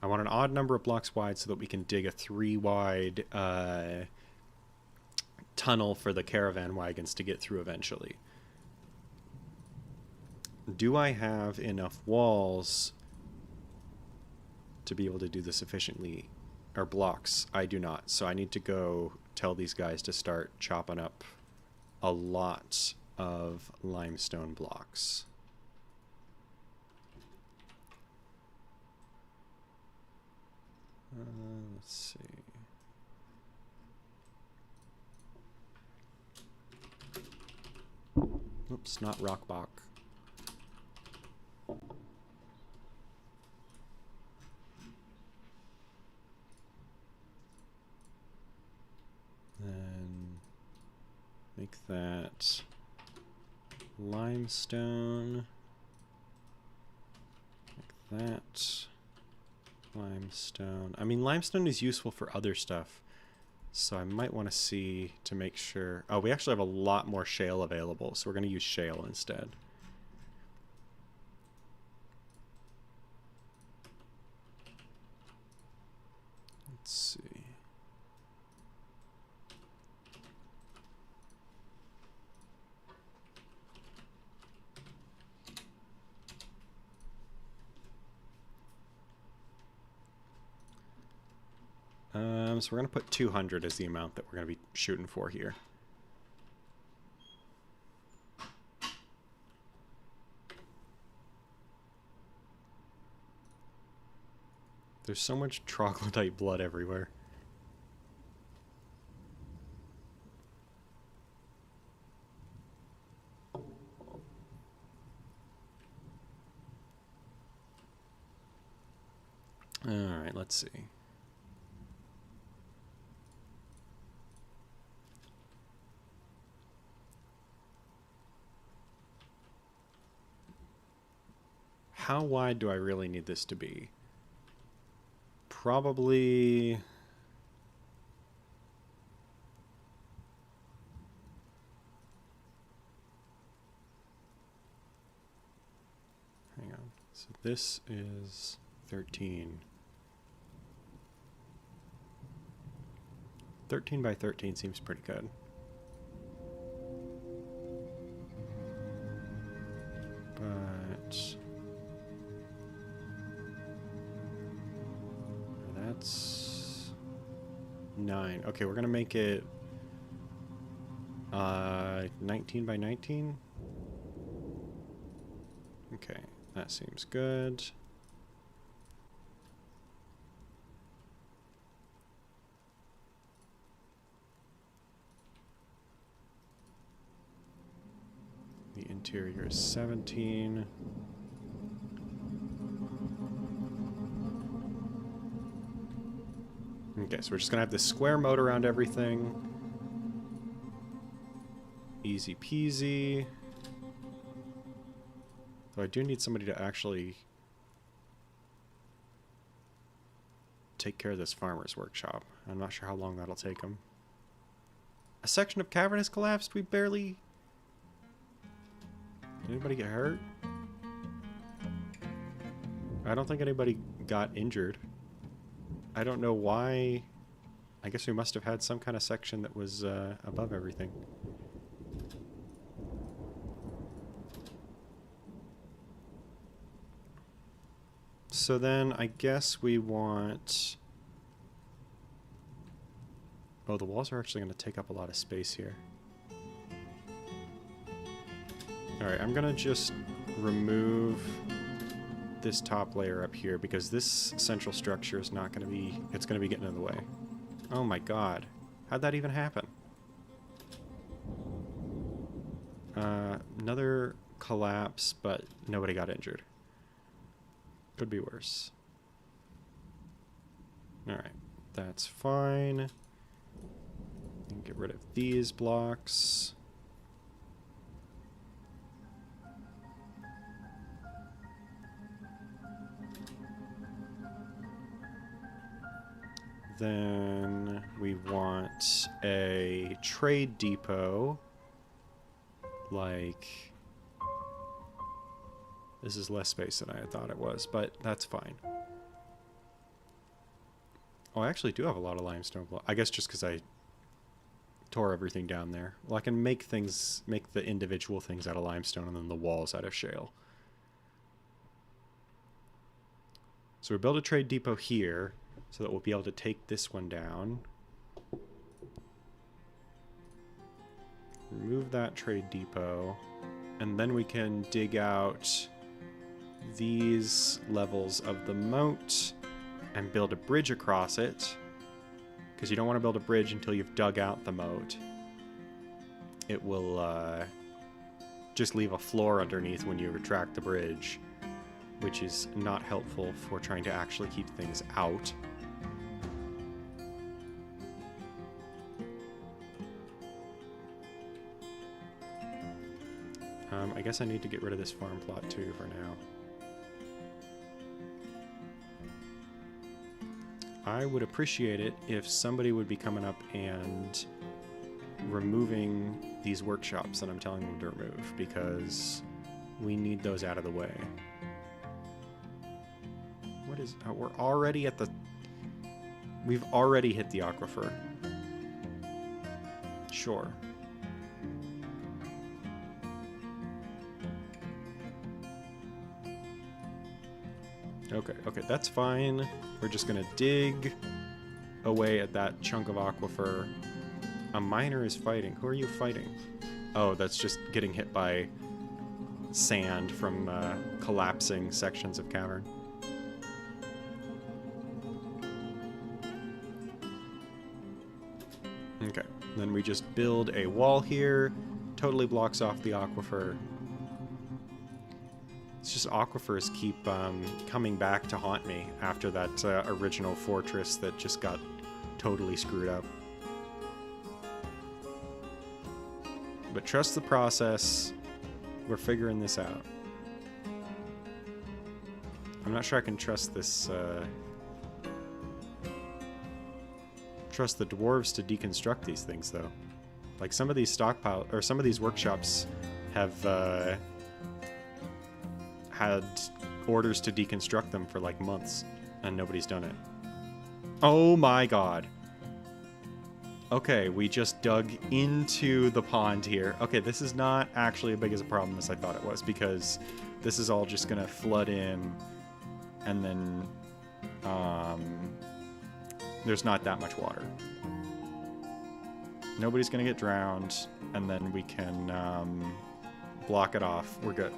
I want an odd number of blocks wide so that we can dig a 3 wide tunnel for the caravan wagons to get through eventually. Do I have enough walls to be able to do this efficiently? Or blocks? I do not. So I need to go tell these guys to start chopping up a lot of limestone blocks. Let's see. Oops, not rockbach. Then make that limestone. Like that. Limestone. I mean, limestone is useful for other stuff, so I might want to see to make sure. Oh, we actually have a lot more shale available, so we're going to use shale instead. Let's see. So we're going to put 200 as the amount that we're going to be shooting for here. There's so much troglodyte blood everywhere. Alright, let's see. How wide do I really need this to be? Probably... So this is 13. 13 by 13 seems pretty good. But that's 9. Okay, we're gonna make it 19 by 19. Okay, that seems good. The interior is 17. Okay, so we're just gonna have this square moat around everything. Easy peasy. Though I do need somebody to actually take care of this farmer's workshop. I'm not sure how long that'll take him. A section of cavern has collapsed. We barely... Did anybody get hurt? I don't think anybody got injured. I don't know why. I guess we must have had some kind of section that was above everything. So then I guess we want... Oh, the walls are actually going to take up a lot of space here. Alright, I'm going to just remove this top layer up here because this central structure is not going to be... It's going to be getting in the way. Oh my god. How'd that even happen? Another collapse, but nobody got injured. Could be worse. Alright, that's fine. Get rid of these blocks. Then we want a trade depot. Like... This is less space than I thought it was, but that's fine. Oh, I actually do have a lot of limestone blocks. I guess just because I tore everything down there. Well, I can make things, make the individual things out of limestone and then the walls out of shale. So we build a trade depot here so that we'll be able to take this one down. Remove that trade depot. And then we can dig out these levels of the moat and build a bridge across it. Because you don't want to build a bridge until you've dug out the moat. It will just leave a floor underneath when you retract the bridge, which is not helpful for trying to actually keep things out. I guess I need to get rid of this farm plot too for now. I would appreciate it if somebody would be coming up and removing these workshops that I'm telling them to remove, because we need those out of the way. What is... Oh, we're already at the... We've already hit the aquifer. Sure. Okay, that's fine. We're just gonna dig away at that chunk of aquifer. A miner is fighting. Who are you fighting? Oh, that's just getting hit by sand from collapsing sections of cavern. Okay, then we just build a wall here. Totally blocks off the aquifer. It's just aquifers keep coming back to haunt me after that original fortress that just got totally screwed up. But trust the process. We're figuring this out. I'm not sure I can trust this... trust the dwarves to deconstruct these things, though. Like, some of these stockpile... or some of these workshops have... had orders to deconstruct them for like months, and nobody's done it. Oh my god. Okay, we just dug into the pond here. Okay, this is not actually as big as a problem as I thought it was, because this is all just gonna flood in, and then there's not that much water. Nobody's gonna get drowned, and then we can block it off. We're good.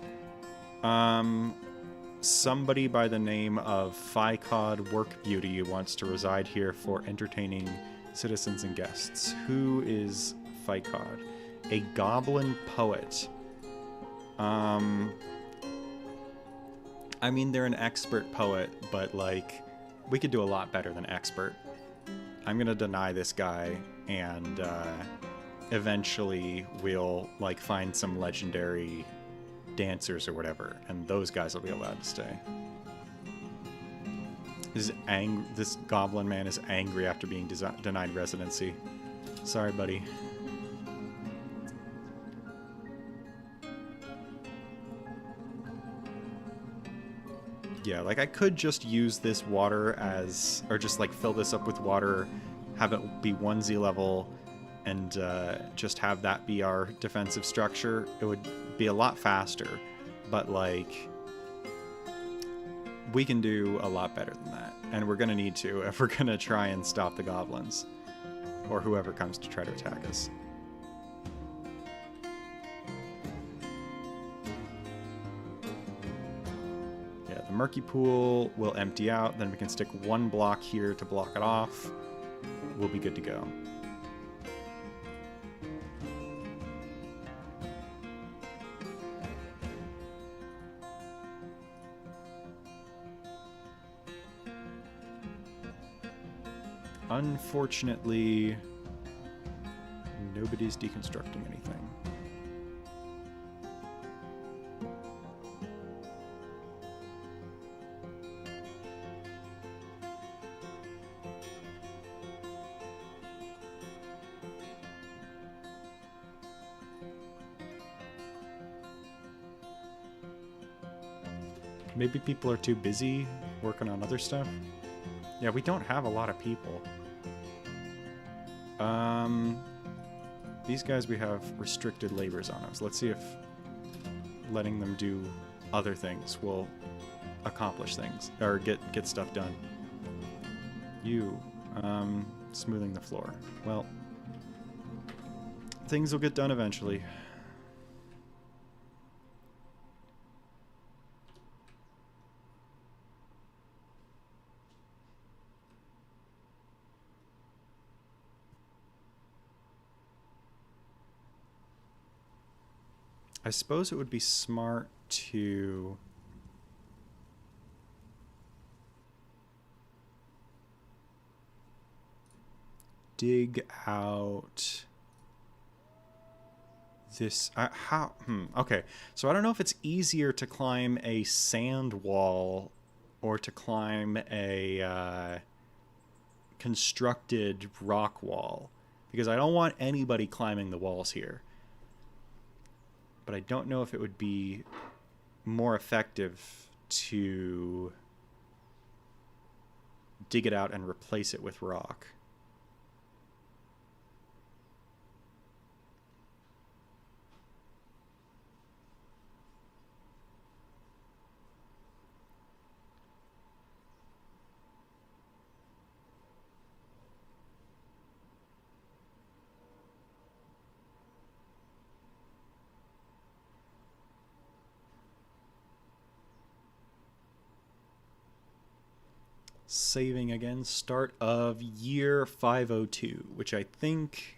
Somebody by the name of Ficod Work Beauty wants to reside here for entertaining citizens and guests. Who is Ficod? A goblin poet. I mean, they're an expert poet, but like, we could do a lot better than expert. I'm gonna deny this guy, and eventually we'll like find some legendary dancers or whatever, and those guys will be allowed to stay. This goblin man is angry after being denied residency. Sorry, buddy. Yeah, like I could just use this water as, or just like fill this up with water, have it be 1Z level, and just have that be our defensive structure. It would be a lot faster, but like, we can do a lot better than that, and we're gonna need to if we're gonna try and stop the goblins, or whoever comes to try to attack us. Yeah, the murky pool will empty out, then we can stick one block here to block it off. We'll be good to go. Unfortunately, nobody's deconstructing anything. Maybe people are too busy working on other stuff. Yeah, we don't have a lot of people. These guys, we have restricted labors on us. Let's see if letting them do other things will accomplish things, or get stuff done. You, smoothing the floor. Well, things will get done eventually. I suppose it would be smart to dig out this. Okay, so I don't know if it's easier to climb a sand wall or to climb a constructed rock wall, because I don't want anybody climbing the walls here. But I don't know if it would be more effective to dig it out and replace it with rock. Saving again, start of year 502, which I think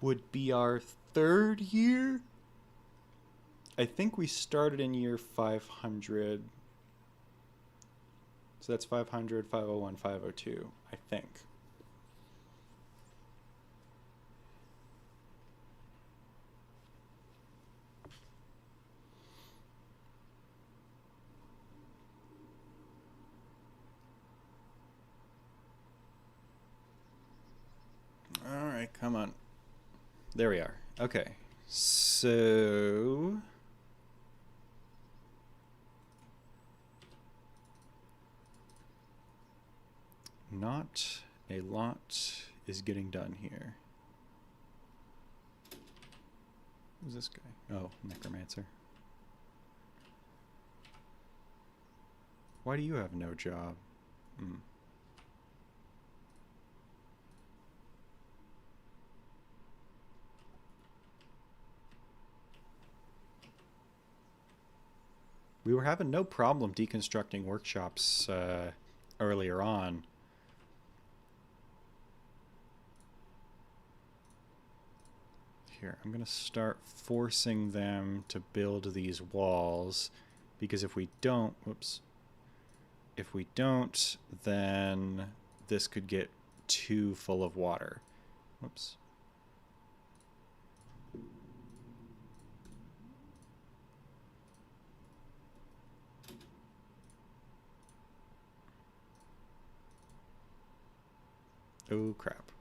would be our third year. I think we started in year 500. So that's 500, 501, 502, I think. Come on. There we are. Okay. So not a lot is getting done here. Who's this guy? Oh, Necromancer. Why do you have no job? Hmm. We were having no problem deconstructing workshops earlier on. Here, I'm going to start forcing them to build these walls, because if we don't, whoops, if we don't, then this could get too full of water. Whoops. Oh, crap.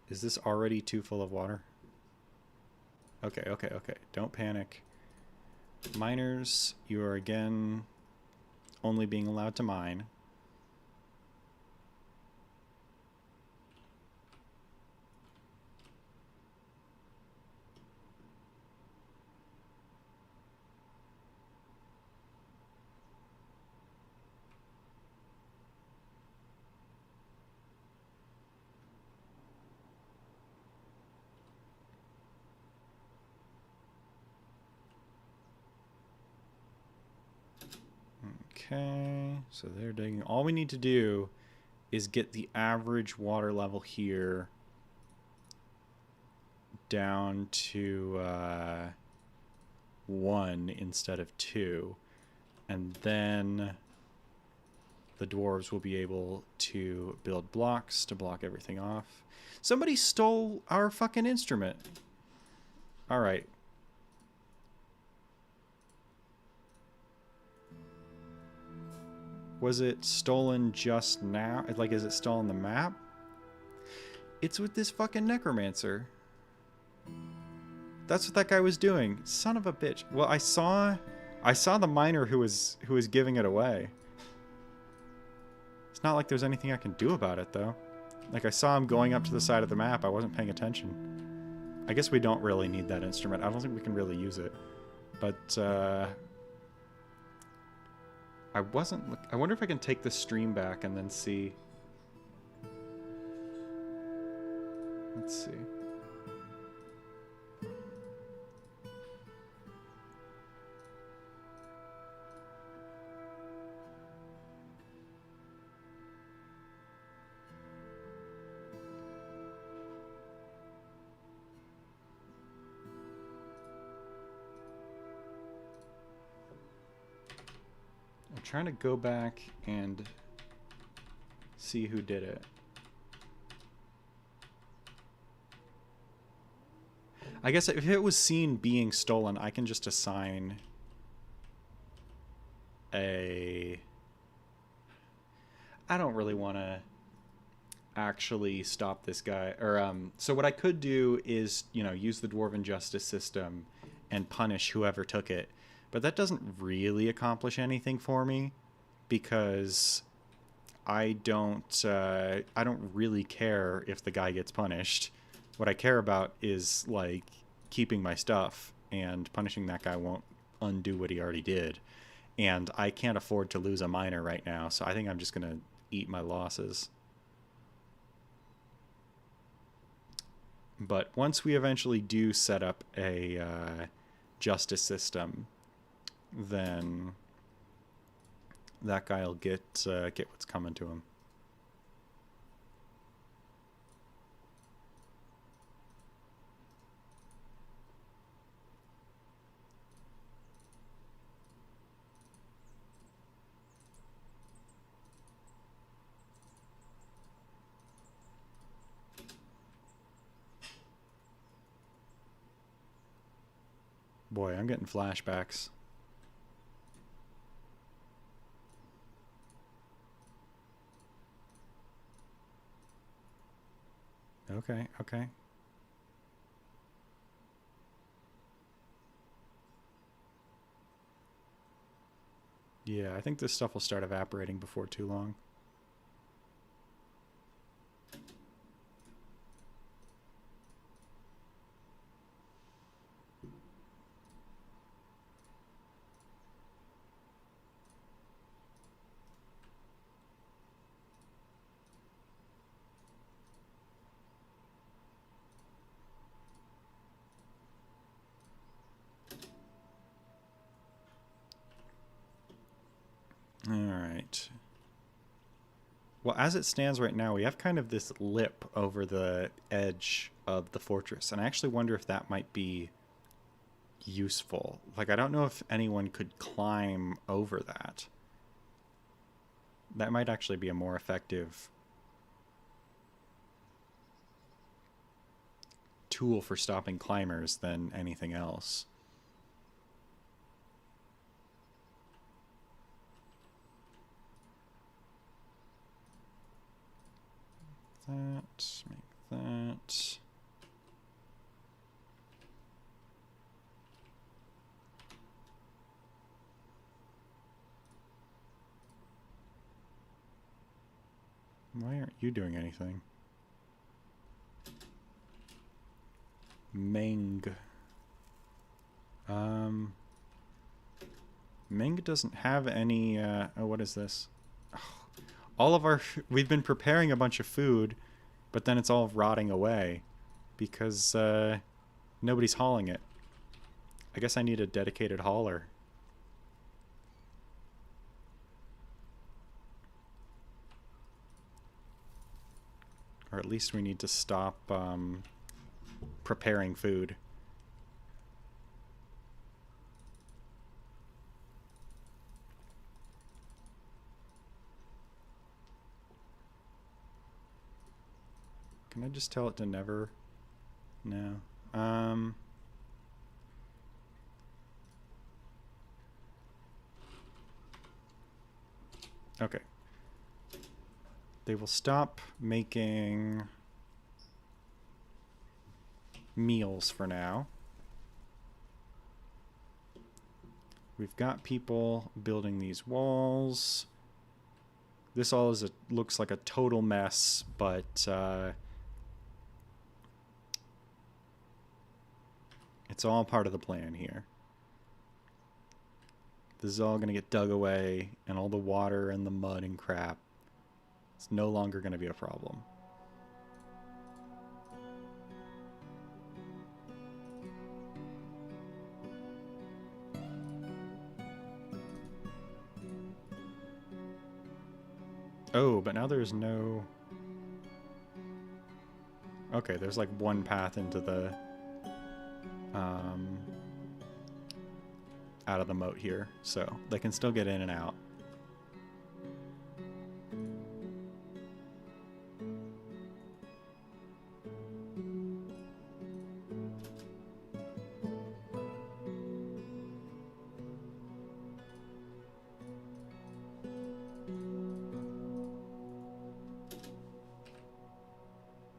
Is this already too full of water? Okay, okay, okay. Don't panic. Miners, you are again only being allowed to mine. Okay, so they're digging. All we need to do is get the average water level here down to 1 instead of 2. And then the dwarves will be able to build blocks to block everything off. Somebody stole our fucking instrument. All right. Was it stolen just now? Like, is it still on the map? It's with this fucking necromancer. That's what that guy was doing. Son of a bitch. Well, I saw the miner who was giving it away. It's not like there's anything I can do about it, though. Like, I saw him going up to the side of the map. I wasn't paying attention. I guess we don't really need that instrument. I don't think we can really use it. But, I wonder if I can take the stream back and then see. Let's see. I'm trying to go back and see who did it. I guess if it was seen being stolen, I can just assign a... I don't really want to actually stop this guy. Or so what I could do is, you know, use the Dwarven justice system and punish whoever took it. But that doesn't really accomplish anything for me, because I don't really care if the guy gets punished. What I care about is, like, keeping my stuff, and punishing that guy won't undo what he already did. And I can't afford to lose a miner right now, so I think I'm just going to eat my losses. But once we eventually do set up a justice system, then that guy will get what's coming to him. Boy, I'm getting flashbacks. Okay, okay. Yeah, I think this stuff will start evaporating before too long. Well, as it stands right now, we have kind of this lip over the edge of the fortress, and I actually wonder if that might be useful. Like, I don't know if anyone could climb over that. That might actually be a more effective tool for stopping climbers than anything else. That, make that. Why aren't you doing anything? Meng. Meng doesn't have any, oh, what is this? All of our, we've been preparing a bunch of food, but then it's all rotting away because nobody's hauling it. I guess I need a dedicated hauler. Or at least we need to stop preparing food. Can I just tell it to never? No. Okay. They will stop making meals for now. We've got people building these walls. This all is looks like a total mess, but it's all part of the plan here. This is all going to get dug away, and all the water and the mud and crap, it's no longer going to be a problem. Oh, but now there's no... Okay, there's like one path into the... out of the moat here, so they can still get in and out.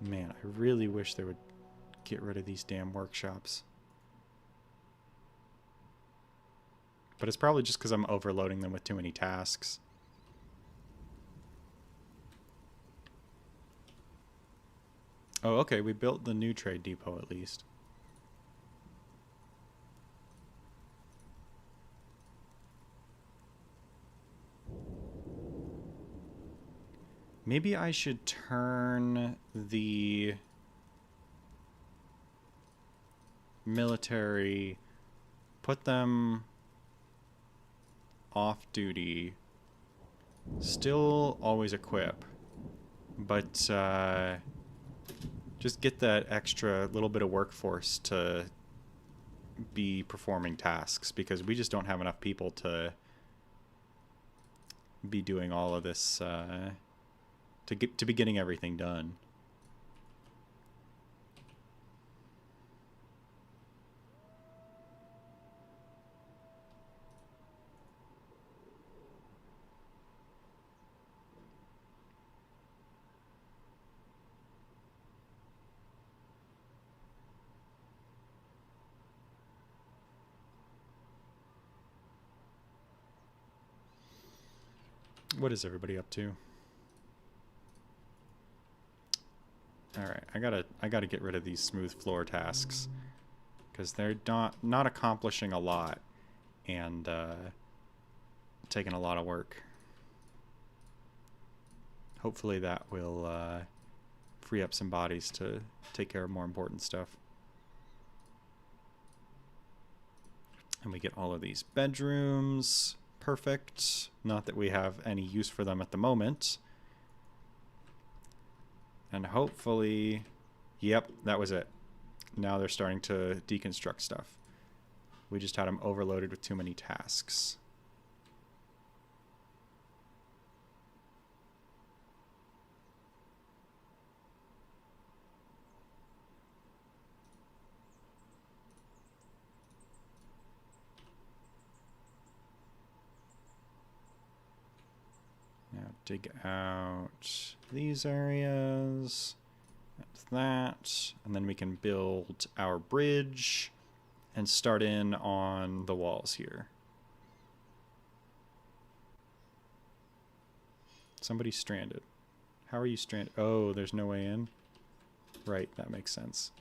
Man, I really wish they would get rid of these damn workshops. But it's probably just because I'm overloading them with too many tasks. Oh, okay, we built the new trade depot at least. Maybe I should turn the military, put them off duty, still always equip, but just get that extra little bit of workforce to be performing tasks, because we just don't have enough people to be doing all of this, to be getting everything done. What is everybody up to? All right, I gotta get rid of these smooth floor tasks because they're not accomplishing a lot and taking a lot of work. Hopefully that will free up some bodies to take care of more important stuff. And we get all of these bedrooms. Perfect. Not that we have any use for them at the moment, And hopefully... Yep, that was it. Now they're starting to deconstruct stuff. We just had them overloaded with too many tasks. Now dig out these areas. That's that. And then we can build our bridge and start in on the walls here. Somebody's stranded. How are you stranded? Oh, there's no way in? Right, that makes sense.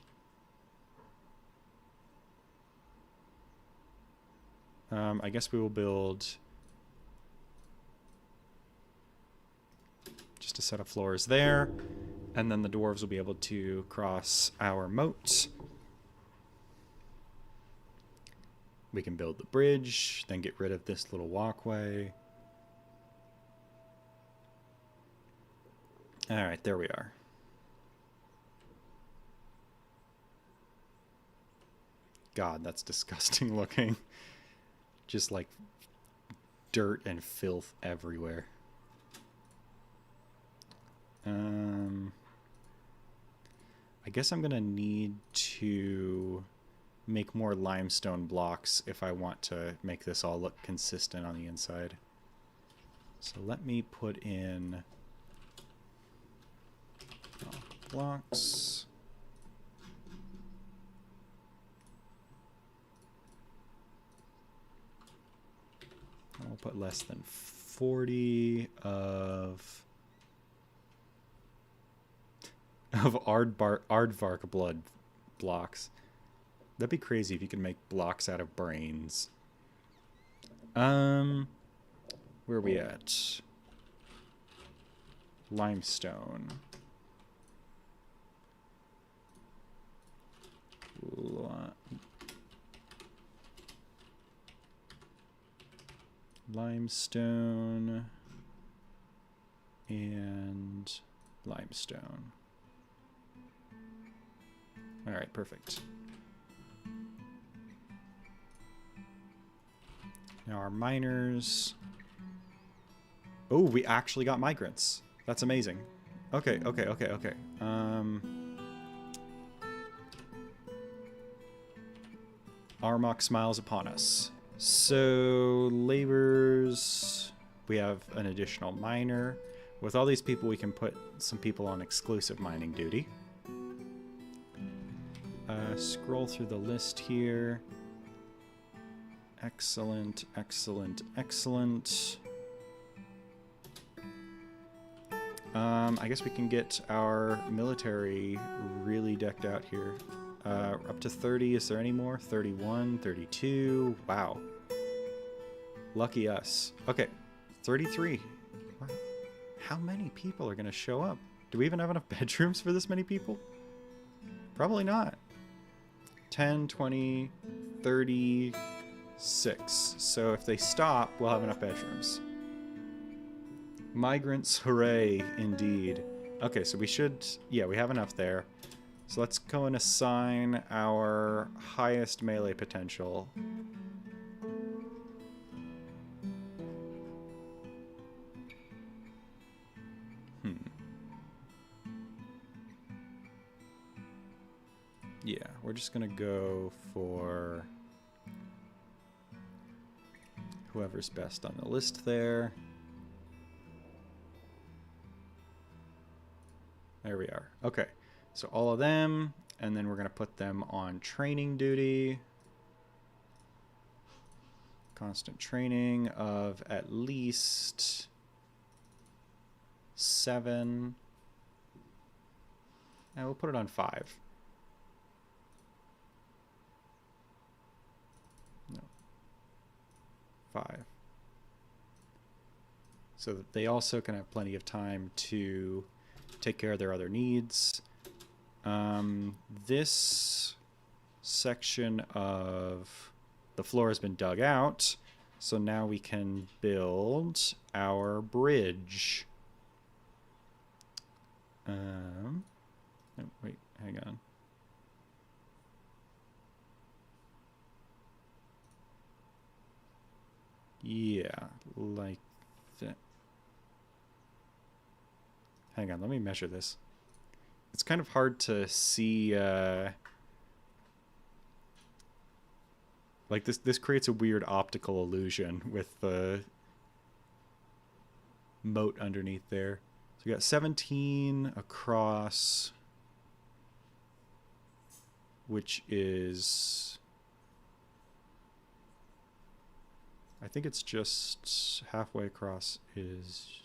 I guess we will build just a set of floors there, and then the dwarves will be able to cross our moat. We can build the bridge, then get rid of this little walkway. All right, there we are. God, that's disgusting looking. Just like dirt and filth everywhere. I guess I'm gonna need to make more limestone blocks if I want to make this all look consistent on the inside. So let me put in blocks. I'll put less than 40 of aardvark blood blocks. That'd be crazy if you could make blocks out of brains. Where are we at? Limestone. Limestone and limestone. All right, perfect. Now our miners. Oh, we actually got migrants. That's amazing. Okay. Armok smiles upon us. So, laborers, we have an additional miner. With all these people, we can put some people on exclusive mining duty. Scroll through the list here. Excellent. I guess we can get our military really decked out here. Up to 30. Is there any more? 31, 32. Wow. Lucky us. Okay, 33. Wow. How many people are going to show up? Do we even have enough bedrooms for this many people? Probably not. 10, 20, 36. So if they stop, we'll have enough bedrooms. Migrants, hooray, indeed. Okay, so we should... Yeah, we have enough there. So let's go and assign our highest melee potential. Yeah, we're just gonna go for whoever's best on the list there. There we are. Okay, so all of them, and then we're gonna put them on training duty. Constant training of at least 7. And we'll put it on 5. No. 5. So that they also can have plenty of time to take care of their other needs. This section of the floor has been dug out, so now we can build our bridge. Oh, wait, hang on. Yeah, like that. Hang on, let me measure this. It's kind of hard to see, like this creates a weird optical illusion with the moat underneath there. So we got 17 across, which is, I think it's just halfway across is,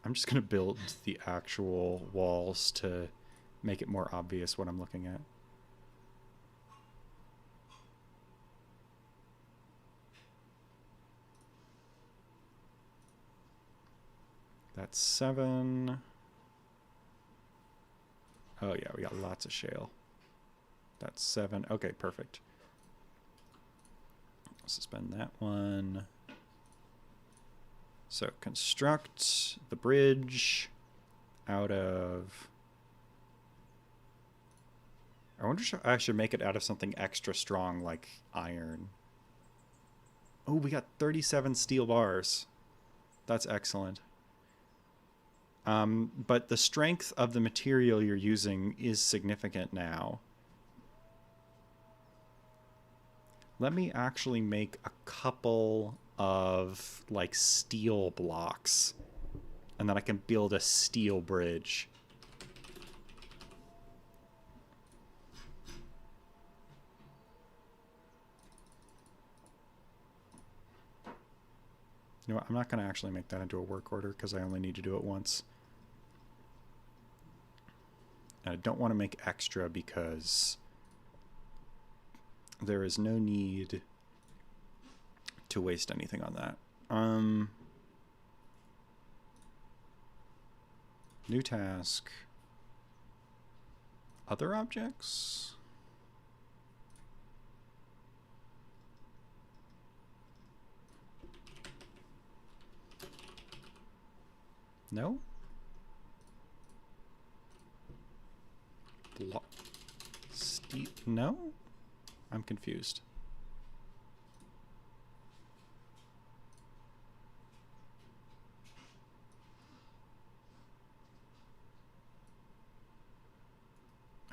I'm just going to build the actual walls to make it more obvious what I'm looking at. That's 7. Oh yeah, we got lots of shale. That's 7. Okay, perfect. Suspend that one. So construct the bridge out of... I wonder if I should make it out of something extra strong like iron. Oh, we got 37 steel bars. That's excellent. But the strength of the material you're using is significant now. Let me actually make a couple of like steel blocks, and then I can build a steel bridge. You know what? I'm not going to actually make that into a work order because I only need to do it once. And I don't want to make extra because there is no need to waste anything on that. New task. Other objects? No? No? I'm confused.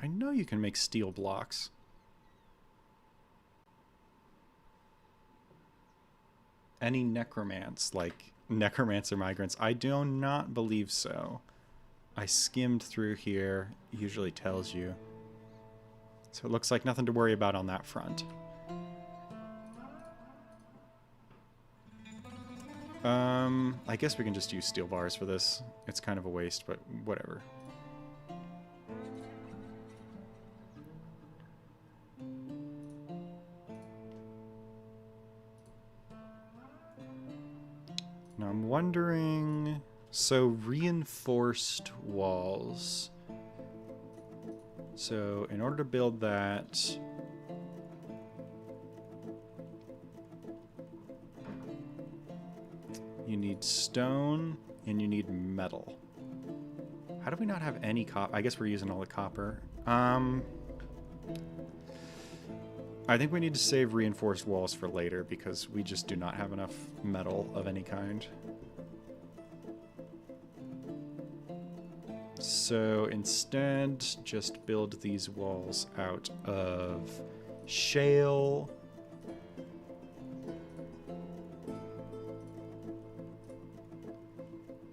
I know you can make steel blocks. Any necromance, like necromancer migrants? I do not believe so. I skimmed through here. Usually tells you. So it looks like nothing to worry about on that front. I guess we can just use steel bars for this. It's kind of a waste, but whatever. Now I'm wondering... So reinforced walls. So in order to build that... You need stone and you need metal. How do we not have any copper? I guess we're using all the copper. I think we need to save reinforced walls for later because we just do not have enough metal of any kind. So instead, just build these walls out of shale.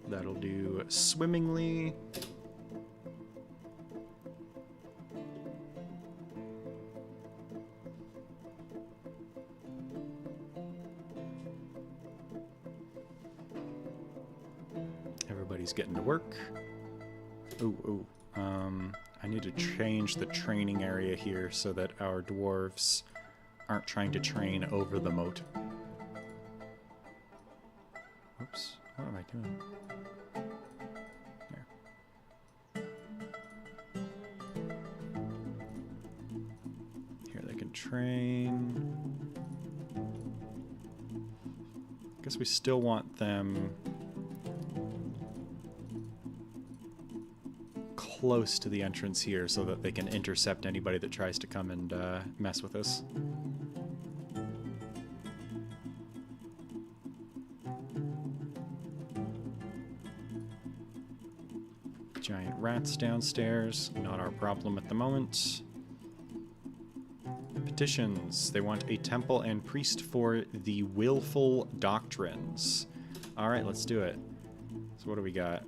That'll do swimmingly. Everybody's getting to work. Ooh. I need to change the training area here so that our dwarves aren't trying to train over the moat. Oops, what am I doing? There. Here they can train. Guess we still want them... close to the entrance here so that they can intercept anybody that tries to come and mess with us. Giant rats downstairs, not our problem at the moment. Petitions. They want a temple and priest for the willful doctrines. Alright, let's do it. So what do we got?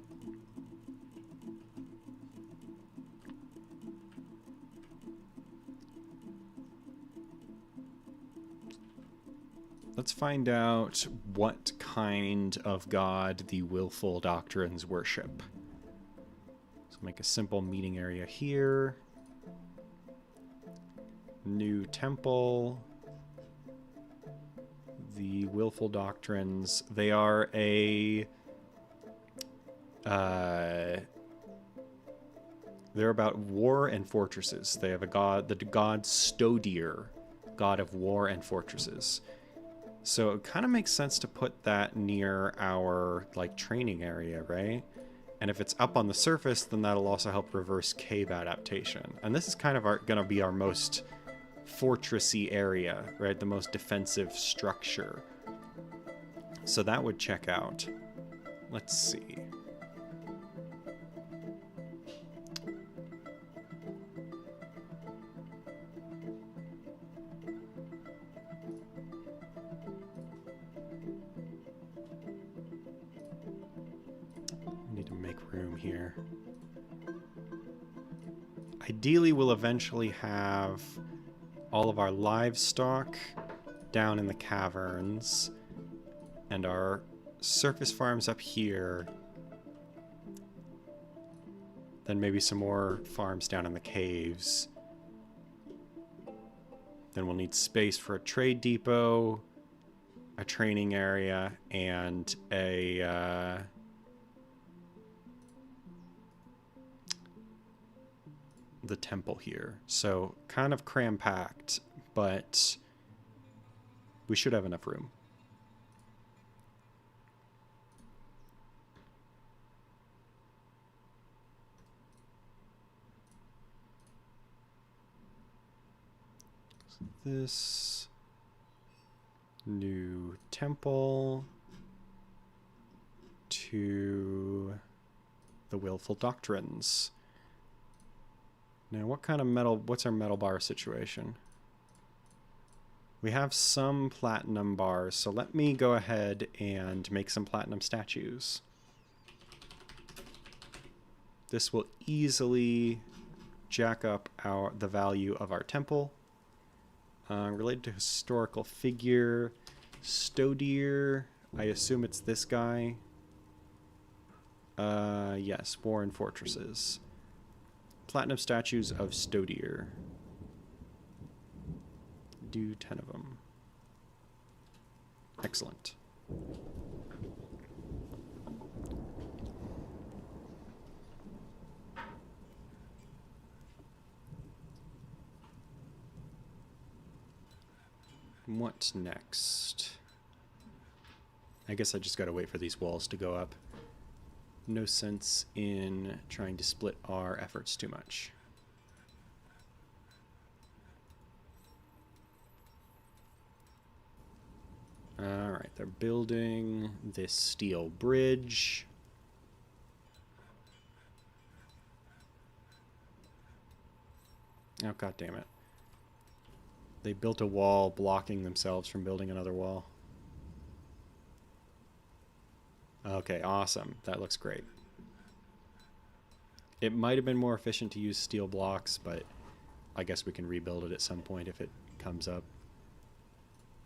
Let's find out what kind of god the willful doctrines worship. So make a simple meeting area here. New temple. The willful doctrines. They are a... they're about war and fortresses. They have a god, the god Stodir, god of war and fortresses. So it kind of makes sense to put that near our, like, training area, right? And if it's up on the surface, then that'll also help reverse cave adaptation. And this is kind of gonna be our most fortressy area, right? The most defensive structure. So that would check out. Let's see. Need to make room here. Ideally, we'll eventually have all of our livestock down in the caverns and our surface farms up here. Then maybe some more farms down in the caves. Then we'll need space for a trade depot, a training area, and a the temple here. So kind of cram-packed, but we should have enough room. So this new temple to the willful doctrines. Now, what kind of metal, what's our metal bar situation? We have some platinum bars, so let me go ahead and make some platinum statues. This will easily jack up the value of our temple. Related to historical figure, Stodir, I assume it's this guy. Yes, war and fortresses. Platinum statues of Stodir. Do 10 of them. Excellent. What next? I guess I just gotta wait for these walls to go up. No sense in trying to split our efforts too much. Alright, they're building this steel bridge. Oh, god damn it. They built a wall blocking themselves from building another wall. Okay, awesome. That looks great. It might have been more efficient to use steel blocks, but I guess we can rebuild it at some point if it comes up.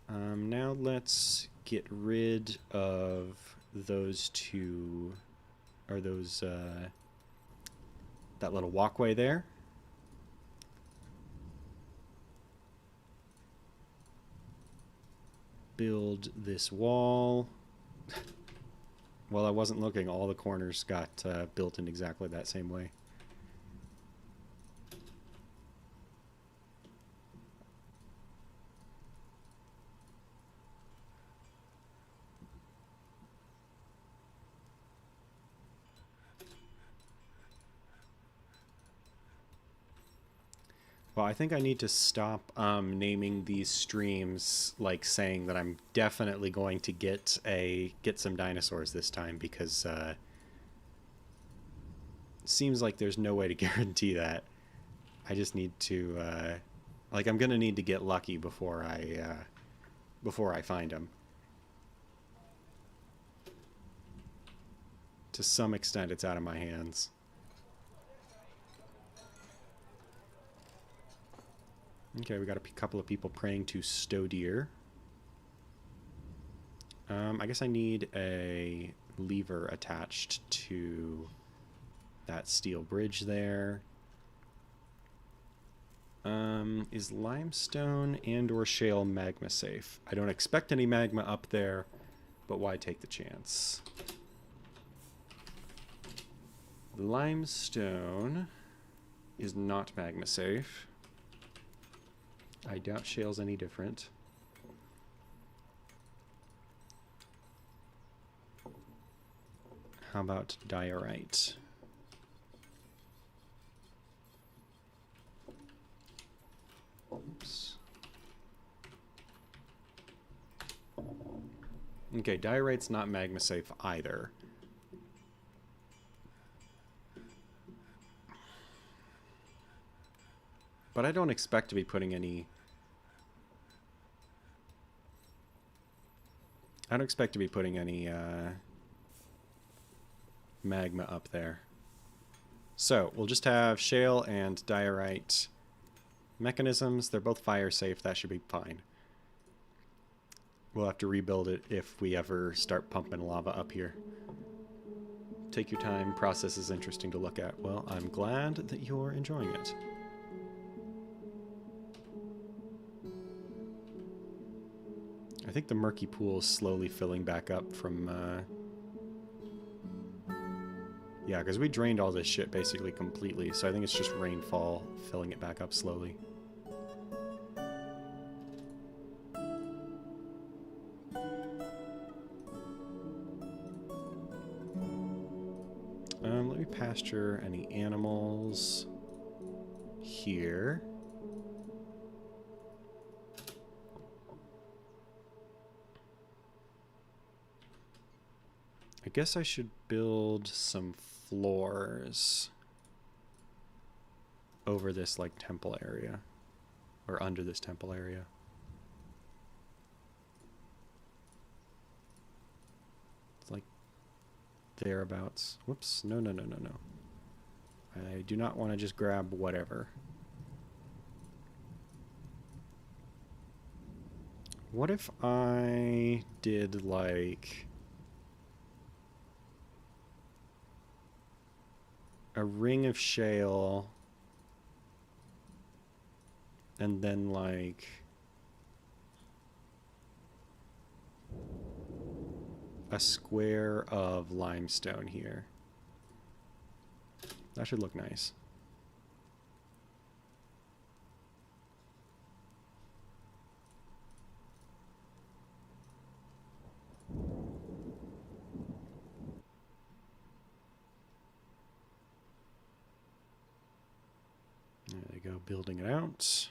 Now let's get rid of those two, or those, that little walkway there. Build this wall. Well, I wasn't looking. All the corners got built in exactly that same way. Well, I think I need to stop naming these streams like saying that I'm definitely going to get some dinosaurs this time because it seems like there's no way to guarantee that. I just need to like I'm gonna need to get lucky before I find them. To some extent, it's out of my hands. Okay, we got a couple of people praying to Stow Deer. I guess I need a lever attached to that steel bridge there. Is limestone and or shale magma safe? I don't expect any magma up there, but why take the chance? Limestone is not magma safe. I doubt shale's any different. How about diorite? Oops. Okay, diorite's not magma safe either. But I don't expect to be putting any... I don't expect to be putting any magma up there. So, we'll just have shale and diorite mechanisms. They're both fire safe. That should be fine. We'll have to rebuild it if we ever start pumping lava up here. Take your time. Process is interesting to look at. Well, I'm glad that you're enjoying it. I think the murky pool is slowly filling back up from... Yeah, because we drained all this shit basically completely, so I think it's just rainfall filling it back up slowly. Let me pasture any animals here. I guess I should build some floors over this like temple area, or under this temple area. It's like thereabouts. Whoops, no. I do not want to just grab whatever. What if I did like a ring of shale and then like a square of limestone here? That should look nice. There they go, building it out.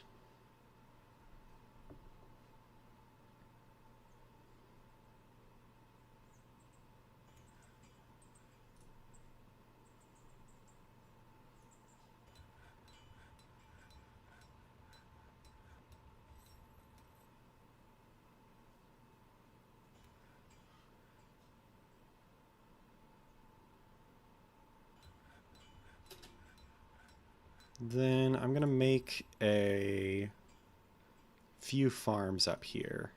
Then I'm gonna make a few farms up here.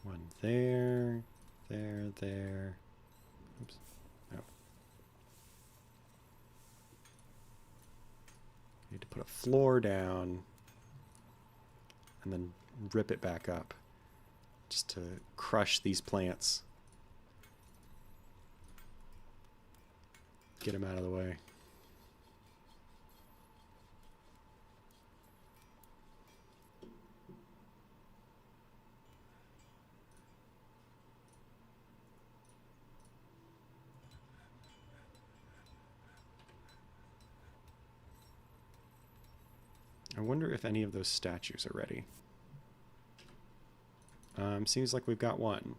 One there, there. Oops. No. Need to put a floor down and then rip it back up just to crush these plants. Get them out of the way. if any of those statues are ready. Seems like we've got one.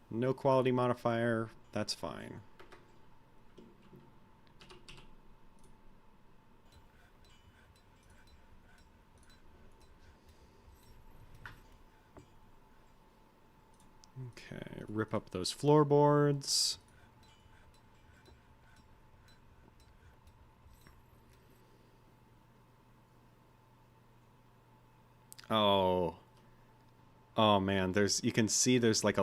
No quality modifier, that's fine. Okay, rip up those floorboards. Oh. Oh man, you can see there's like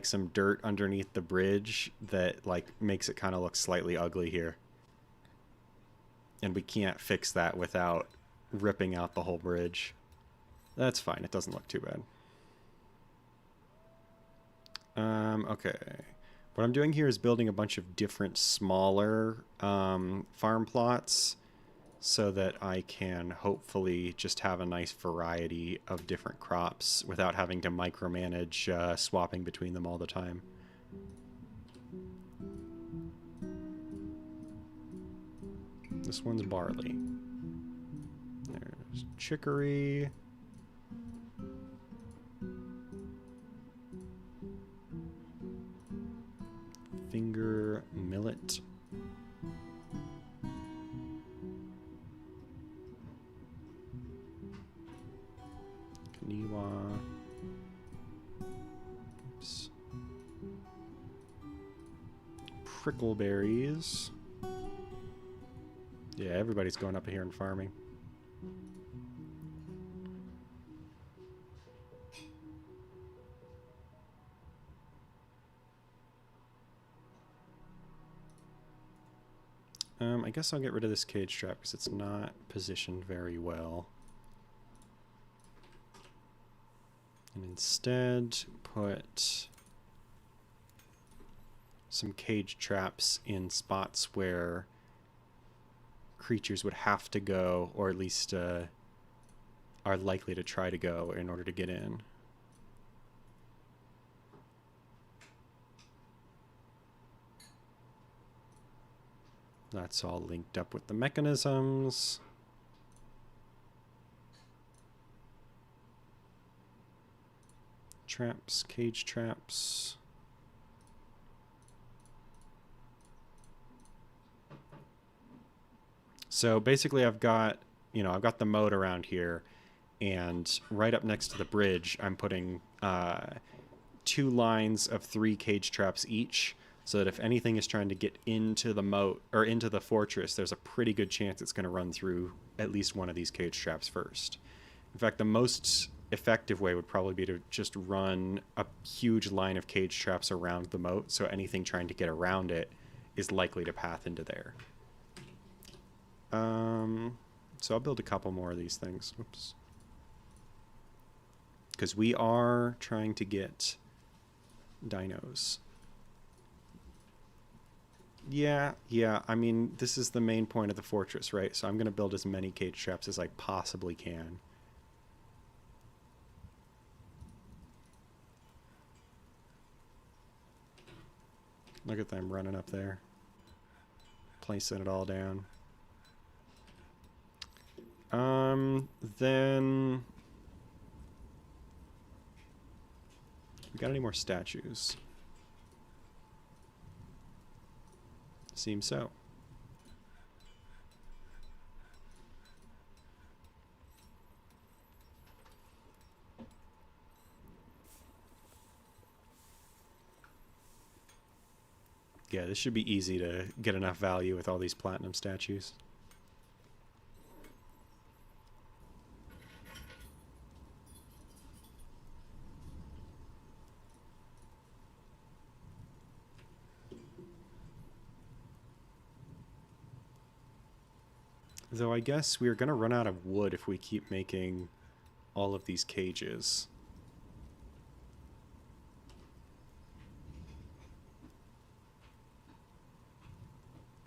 some dirt underneath the bridge that like makes it kind of look slightly ugly here. And we can't fix that without ripping out the whole bridge. That's fine, it doesn't look too bad. Okay. What I'm doing here is building a bunch of different smaller farm plots so that I can hopefully just have a nice variety of different crops without having to micromanage swapping between them all the time. This one's barley. There's chicory. Finger millet. Kaniwa. Oops. Prickleberries. Yeah, everybody's going up here and farming. I guess I'll get rid of this cage trap because it's not positioned very well. And instead put some cage traps in spots where creatures would have to go, or at least are likely to try to go in order to get in. That's all linked up with the mechanisms. Traps, cage traps. So basically I've got the moat around here, and right up next to the bridge I'm putting 2 lines of 3 cage traps each, so that if anything is trying to get into the moat or into the fortress, there's a pretty good chance it's going to run through at least one of these cage traps first. In fact, the most effective way would probably be to just run a huge line of cage traps around the moat, so anything trying to get around it is likely to path into there. So I'll build a couple more of these things. Oops. Because we are trying to get dinos. Yeah, I mean, this is the main point of the fortress, right? So I'm going to build as many cage traps as I possibly can. Look at them running up there. Placing it all down. Then... we got any more statues? Seems so. Yeah, this should be easy to get enough value with all these platinum statues. Though I guess we're going to run out of wood if we keep making all of these cages.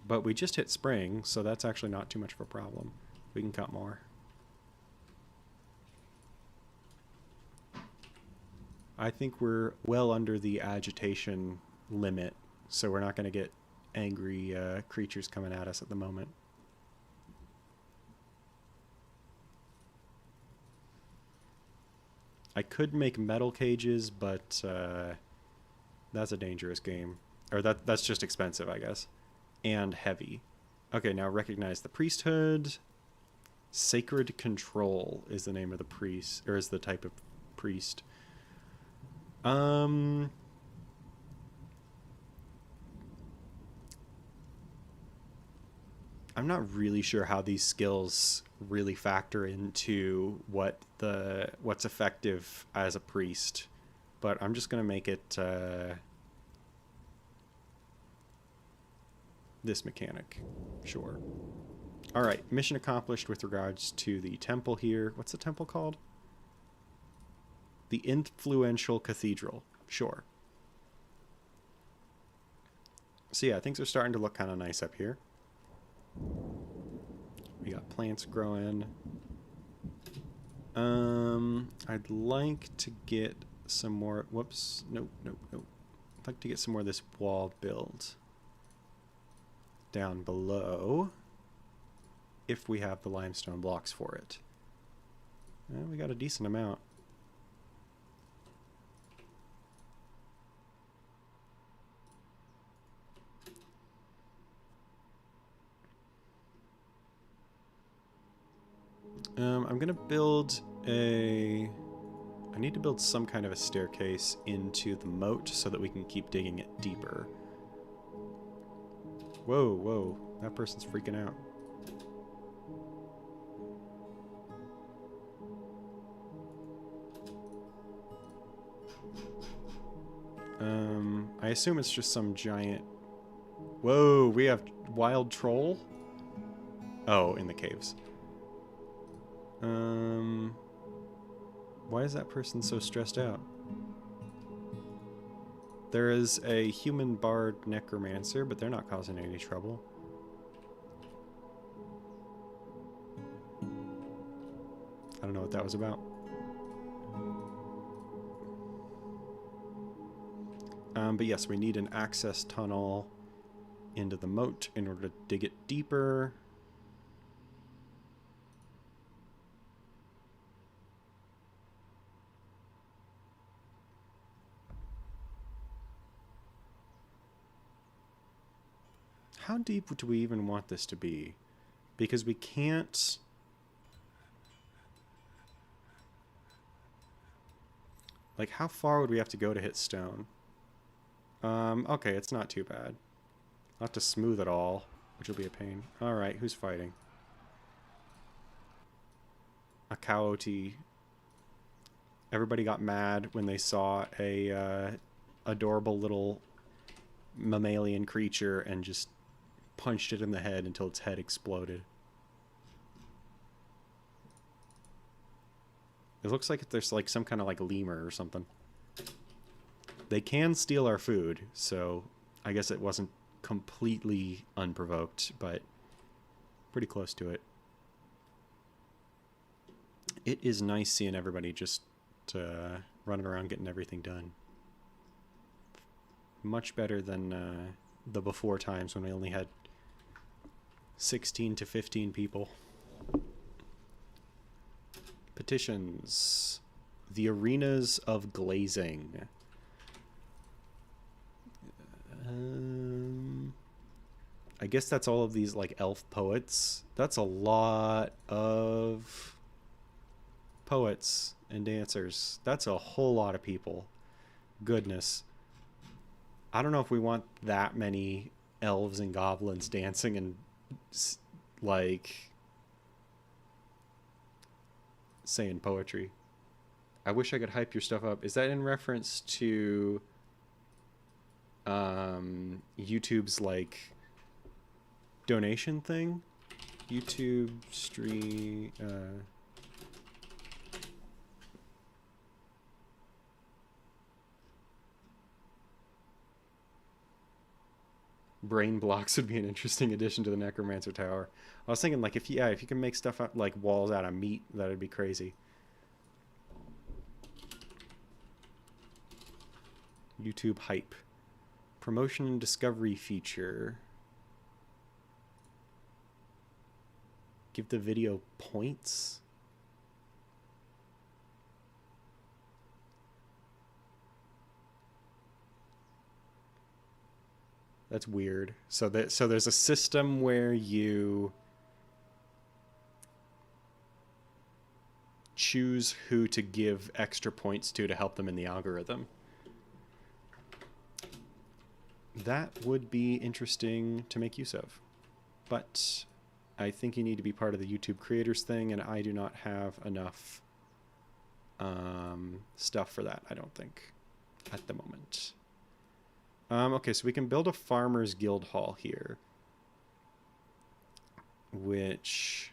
But we just hit spring, so that's actually not too much of a problem. We can cut more. I think we're well under the agitation limit, so we're not going to get angry creatures coming at us at the moment. I could make metal cages, but that's a dangerous game. Or that's just expensive, I guess. And heavy. Okay, now recognize the priesthood. Sacred Control is the name of the priest, or is the type of priest. I'm not really sure how these skills really factor into what's effective as a priest, but I'm just gonna make it this mechanic. Sure. All right, mission accomplished with regards to the temple here. What's the temple called? The Influential Cathedral. Sure. So yeah, things are starting to look kind of nice up here. We got plants growing. I'd like to get some more. Whoops. Nope. I'd like to get some more of this wall built down below, if we have the limestone blocks for it. Well, we got a decent amount. I'm gonna build I need to build some kind of a staircase into the moat so that we can keep digging it deeper. Whoa, that person's freaking out. I assume it's just some giant... Whoa, we have wild troll? Oh, in the caves. Why is that person so stressed out? There is a human bard necromancer, but they're not causing any trouble. I don't know what that was about. But yes, we need an access tunnel into the moat in order to dig it deeper. How deep do we even want this to be? Because we can't... Like, how far would we have to go to hit stone? Okay, it's not too bad. I'll have to smooth it all, which will be a pain. Alright, who's fighting? A coyote. Everybody got mad when they saw a adorable little mammalian creature and just punched it in the head until its head exploded. It looks like there's like some kind of like lemur or something. They can steal our food, so I guess it wasn't completely unprovoked, but pretty close to it. It is nice seeing everybody just running around getting everything done. Much better than the before times when we only had 16 to 15 people. Petitions. The Arenas of Glazing. I guess that's all of these like elf poets. That's a lot of poets and dancers. That's a whole lot of people. Goodness. I don't know if we want that many elves and goblins dancing and like saying poetry. I wish I could hype your stuff up. Is that in reference to YouTube's like donation thing? YouTube stream brain blocks would be an interesting addition to the Necromancer Tower. I was thinking like if you can make stuff out, like walls out of meat, that would be crazy. YouTube hype. Promotion and discovery feature. Give the video points. That's weird. So there's a system where you choose who to give extra points to help them in the algorithm. That would be interesting to make use of. But I think you need to be part of the YouTube creators thing, and I do not have enough stuff for that, I don't think, at the moment. Okay, so we can build a farmers guild hall here, which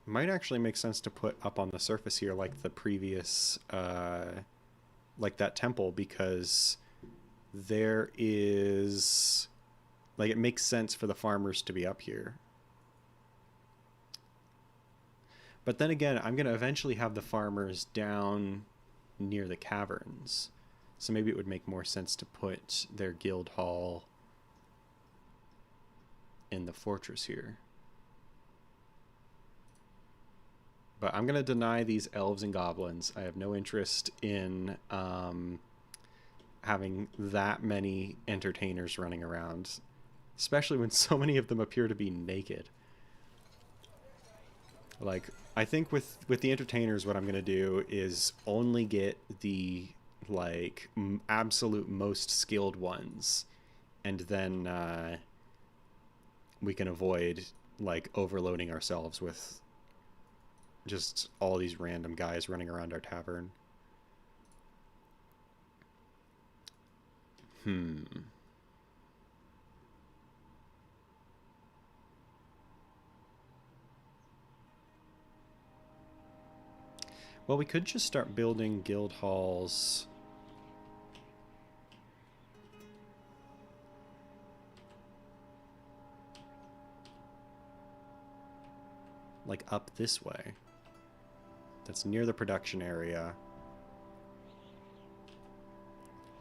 might actually make sense to put up on the surface here like the previous, like that temple, because there is, like, it makes sense for the farmers to be up here. But then again, I'm going to eventually have the farmers down near the caverns. So maybe it would make more sense to put their guild hall in the fortress here. But I'm going to deny these elves and goblins. I have no interest in having that many entertainers running around, especially when so many of them appear to be naked. Like, I think with the entertainers, what I'm going to do is only get the, like, absolute most skilled ones, and then we can avoid, like, overloading ourselves with just all these random guys running around our tavern. Well, we could just start building guild halls. Like up this way. That's near the production area.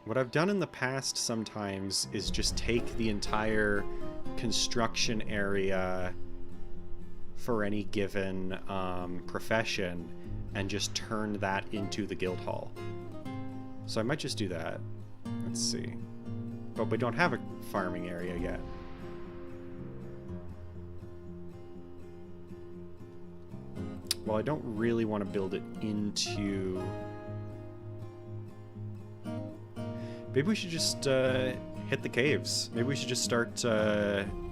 What I've done in the past sometimes is just take the entire construction area for any given profession and just turn that into the guild hall. So I might just do that. Let's see. But we don't have a farming area yet. Well, I don't really want to build it into... Maybe we should just hit the caves. Maybe we should just start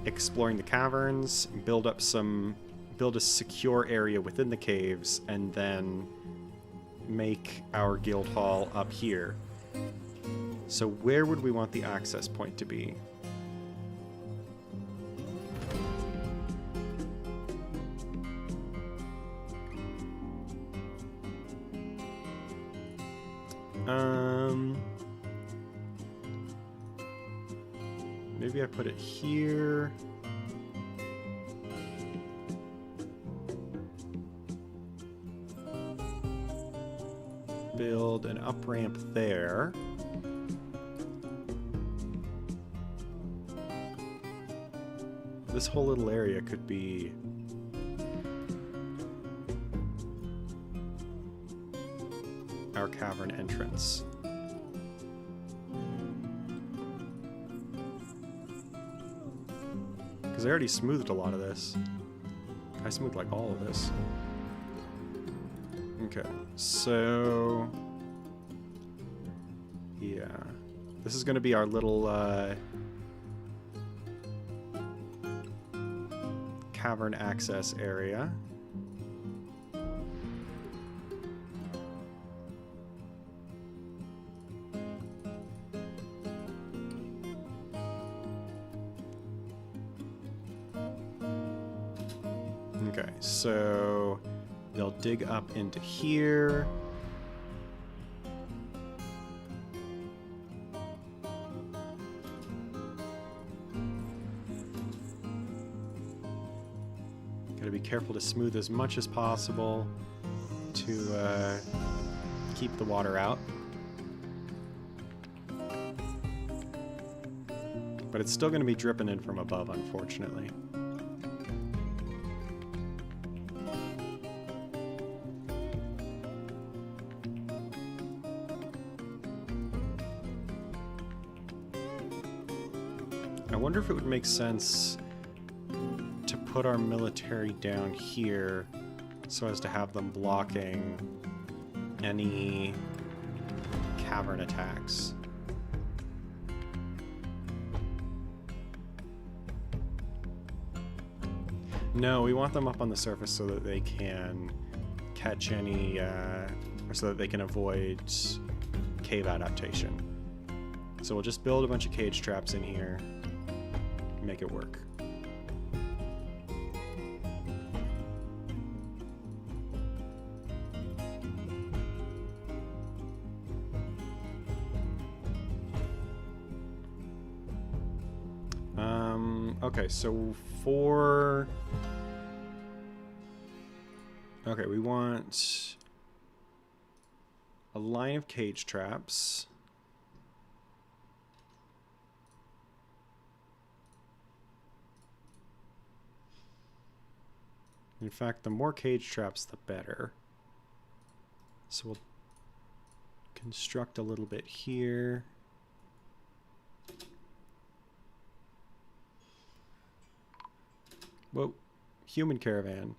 exploring the caverns, build a secure area within the caves, and then make our guild hall up here. So where would we want the access point to be? Maybe I put it here. Build an up ramp there. This whole little area could be our cavern entrance. Because I already smoothed a lot of this. I smoothed like all of this. Okay, so yeah, this is going to be our little cavern access area. Okay, so they'll dig up into here. Gotta be careful to smooth as much as possible to keep the water out. But it's still gonna be dripping in from above, unfortunately. I wonder if it would make sense to put our military down here so as to have them blocking any cavern attacks. No, we want them up on the surface so that they can catch any, or so that they can avoid cave adaptation. So we'll just build a bunch of cage traps in here, make it work. Okay, so for... Okay, we want a line of cage traps. In fact, the more cage traps, the better. So we'll construct a little bit here. Whoa, human caravan.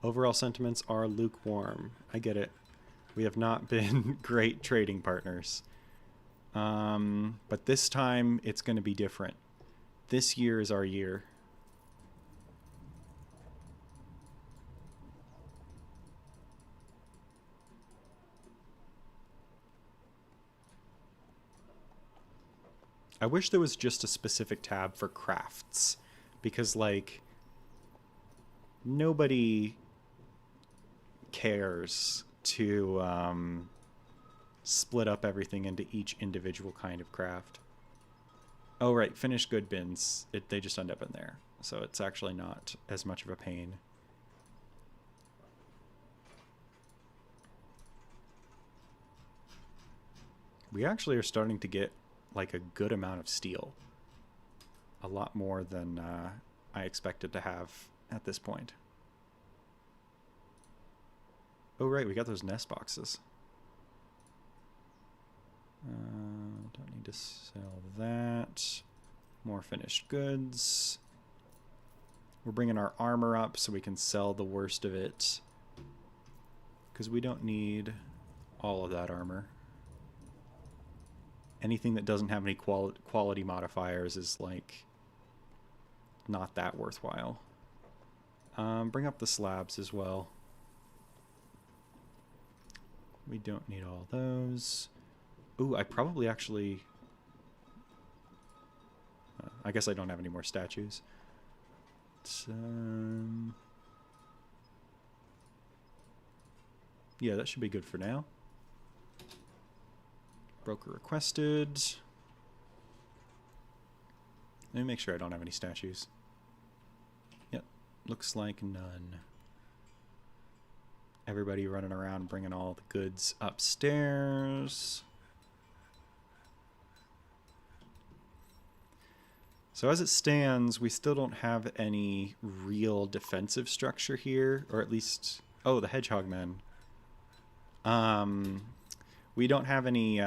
Overall sentiments are lukewarm. I get it. We have not been great trading partners. But this time, it's going to be different. This year is our year. I wish there was just a specific tab for crafts. Because, like, nobody cares to split up everything into each individual kind of craft. Oh, right, finished good bins. They just end up in there. So it's actually not as much of a pain. We actually are starting to get like a good amount of steel. A lot more than I expected to have at this point. Oh, right, we got those nest boxes. Don't need to sell that. More finished goods. We're bringing our armor up so we can sell the worst of it. Because we don't need all of that armor. Anything that doesn't have any quality modifiers is, like, not that worthwhile. Bring up the slabs as well. We don't need all those. Ooh, I probably actually... I guess I don't have any more statues. Yeah, that should be good for now. Broker requested. Let me make sure I don't have any statues. Yep, looks like none. Everybody running around bringing all the goods upstairs. So as it stands, we still don't have any real defensive structure here, or at least... Oh, the hedgehog men. We don't have any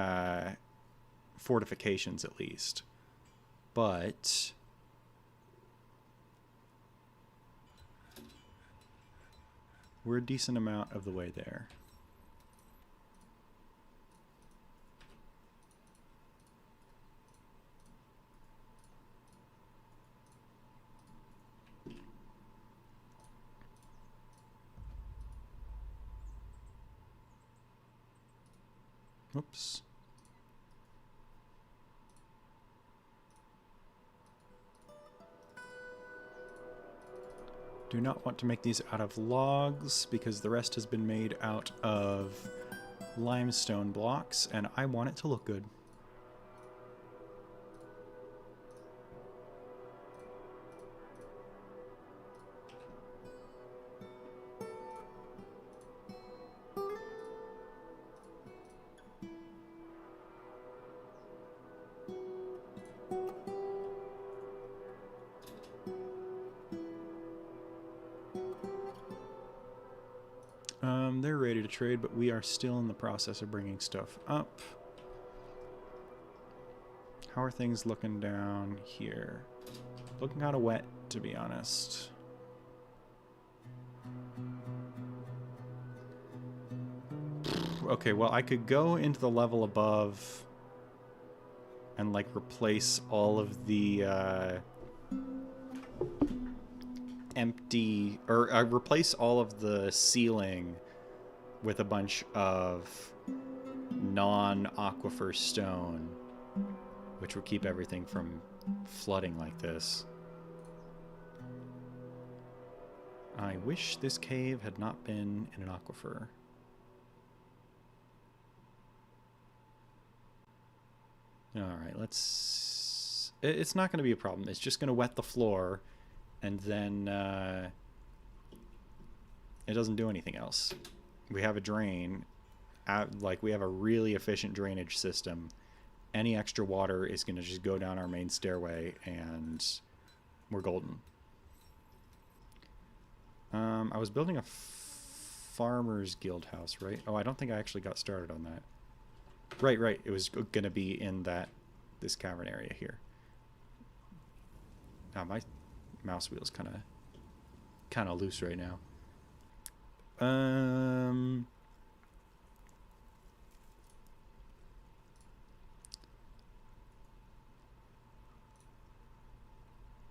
fortifications, at least. But... we're a decent amount of the way there. Oops. Do not want to make these out of logs because the rest has been made out of limestone blocks and I want it to look good. They're ready to trade, but we are still in the process of bringing stuff up. How are things looking down here? Looking kind of wet, to be honest. Okay, well, I could go into the level above and, like, replace all of the empty... Or replace all of the ceiling with a bunch of non-aquifer stone, which would keep everything from flooding like this. I wish this cave had not been in an aquifer. Alright, let's... It's not going to be a problem. It's just going to wet the floor, and then it doesn't do anything else. We have a drain. Like, we have a really efficient drainage system. Any extra water is going to just go down our main stairway, and we're golden. I was building a farmer's guild house, right? Oh, I don't think I actually got started on that. Right. It was going to be in this cavern area here. Ah, my mouse wheel's kind of loose right now.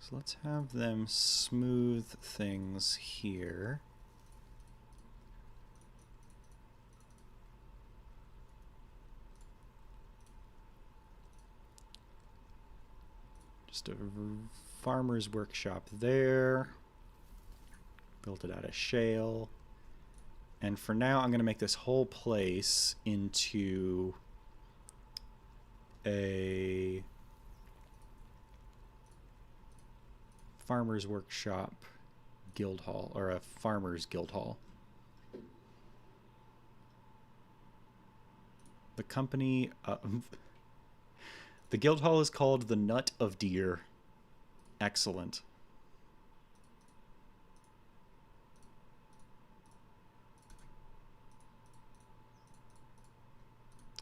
So let's have them smooth things here. Just a farmer's workshop there. Built it out of shale. And for now, I'm going to make this whole place into a farmer's workshop guild hall, or a farmer's guild hall. The company... the guild hall is called the Nut of Deer. Excellent.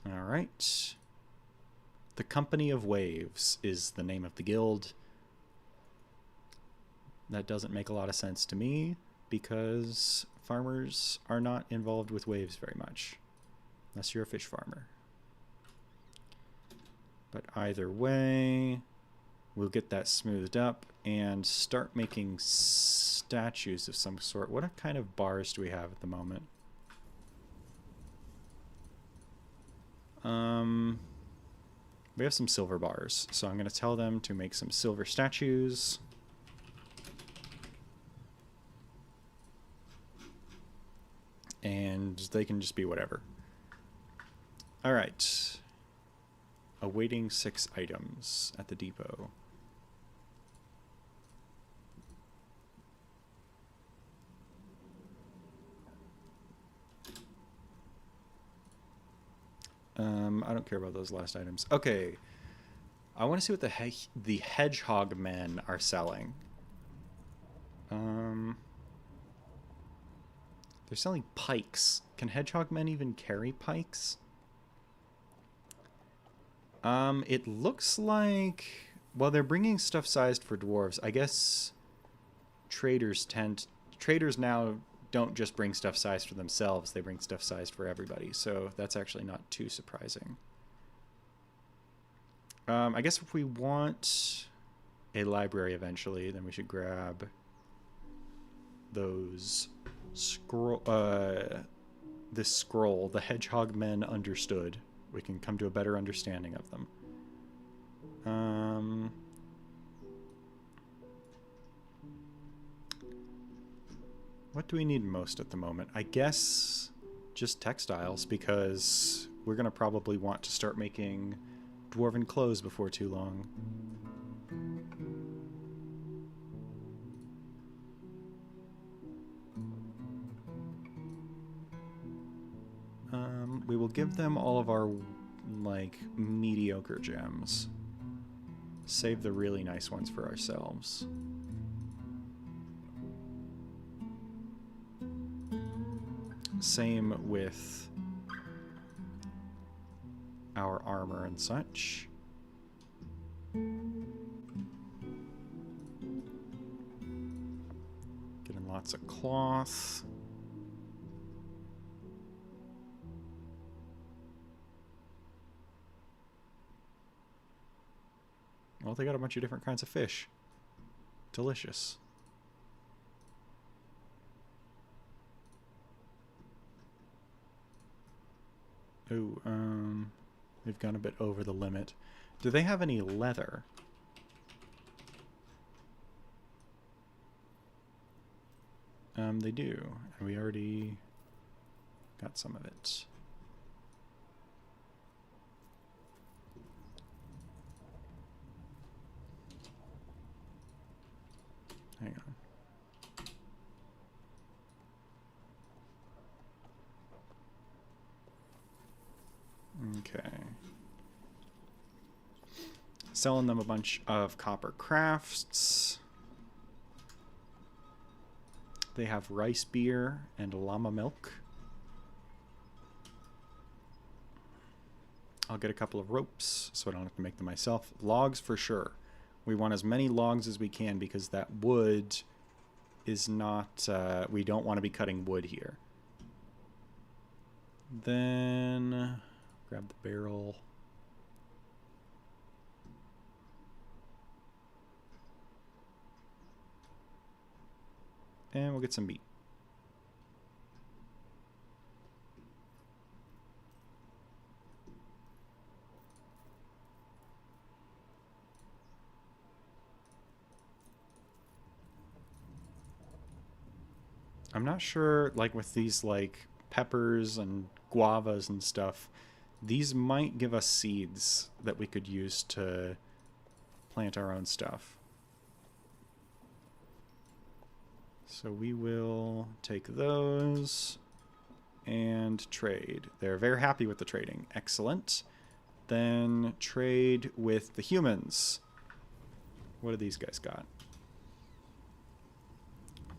All right. The Company of Waves is the name of the guild. That doesn't make a lot of sense to me because farmers are not involved with waves very much, unless you're a fish farmer. But either way, we'll get that smoothed up and start making statues of some sort. What kind of bars do we have at the moment? We have some silver bars, so I'm going to tell them to make some silver statues. And they can just be whatever. All right. Awaiting 6 items at the depot. I don't care about those last items. Okay. I want to see what the hedgehog men are selling. They're selling pikes. Can hedgehog men even carry pikes? It looks like... Well, they're bringing stuff sized for dwarves. I guess traders now don't just bring stuff sized for themselves. They bring stuff sized for everybody. So that's actually not too surprising. I guess if we want a library eventually, then we should grab those this scroll, The Hedgehog Men Understood. We can come to a better understanding of them. What do we need most at the moment? I guess just textiles, because we're going to probably want to start making dwarven clothes before too long. We will give them all of our, like, mediocre gems. Save the really nice ones for ourselves. Same with our armor and such. And lots of cloth. Well, they got a bunch of different kinds of fish. Delicious. Oh, they've gone a bit over the limit. Do they have any leather? They do. And we already got some of it. Hang on. Okay. Selling them a bunch of copper crafts. They have rice beer and llama milk. I'll get a couple of ropes so I don't have to make them myself. Logs for sure. We want as many logs as we can because that wood is not... we don't want to be cutting wood here. Then grab the barrel. And we'll get some meat. I'm not sure, like with these like peppers and guavas and stuff, these might give us seeds that we could use to plant our own stuff. So we will take those and trade. They're very happy with the trading. Excellent. Then trade with the humans. What do these guys got?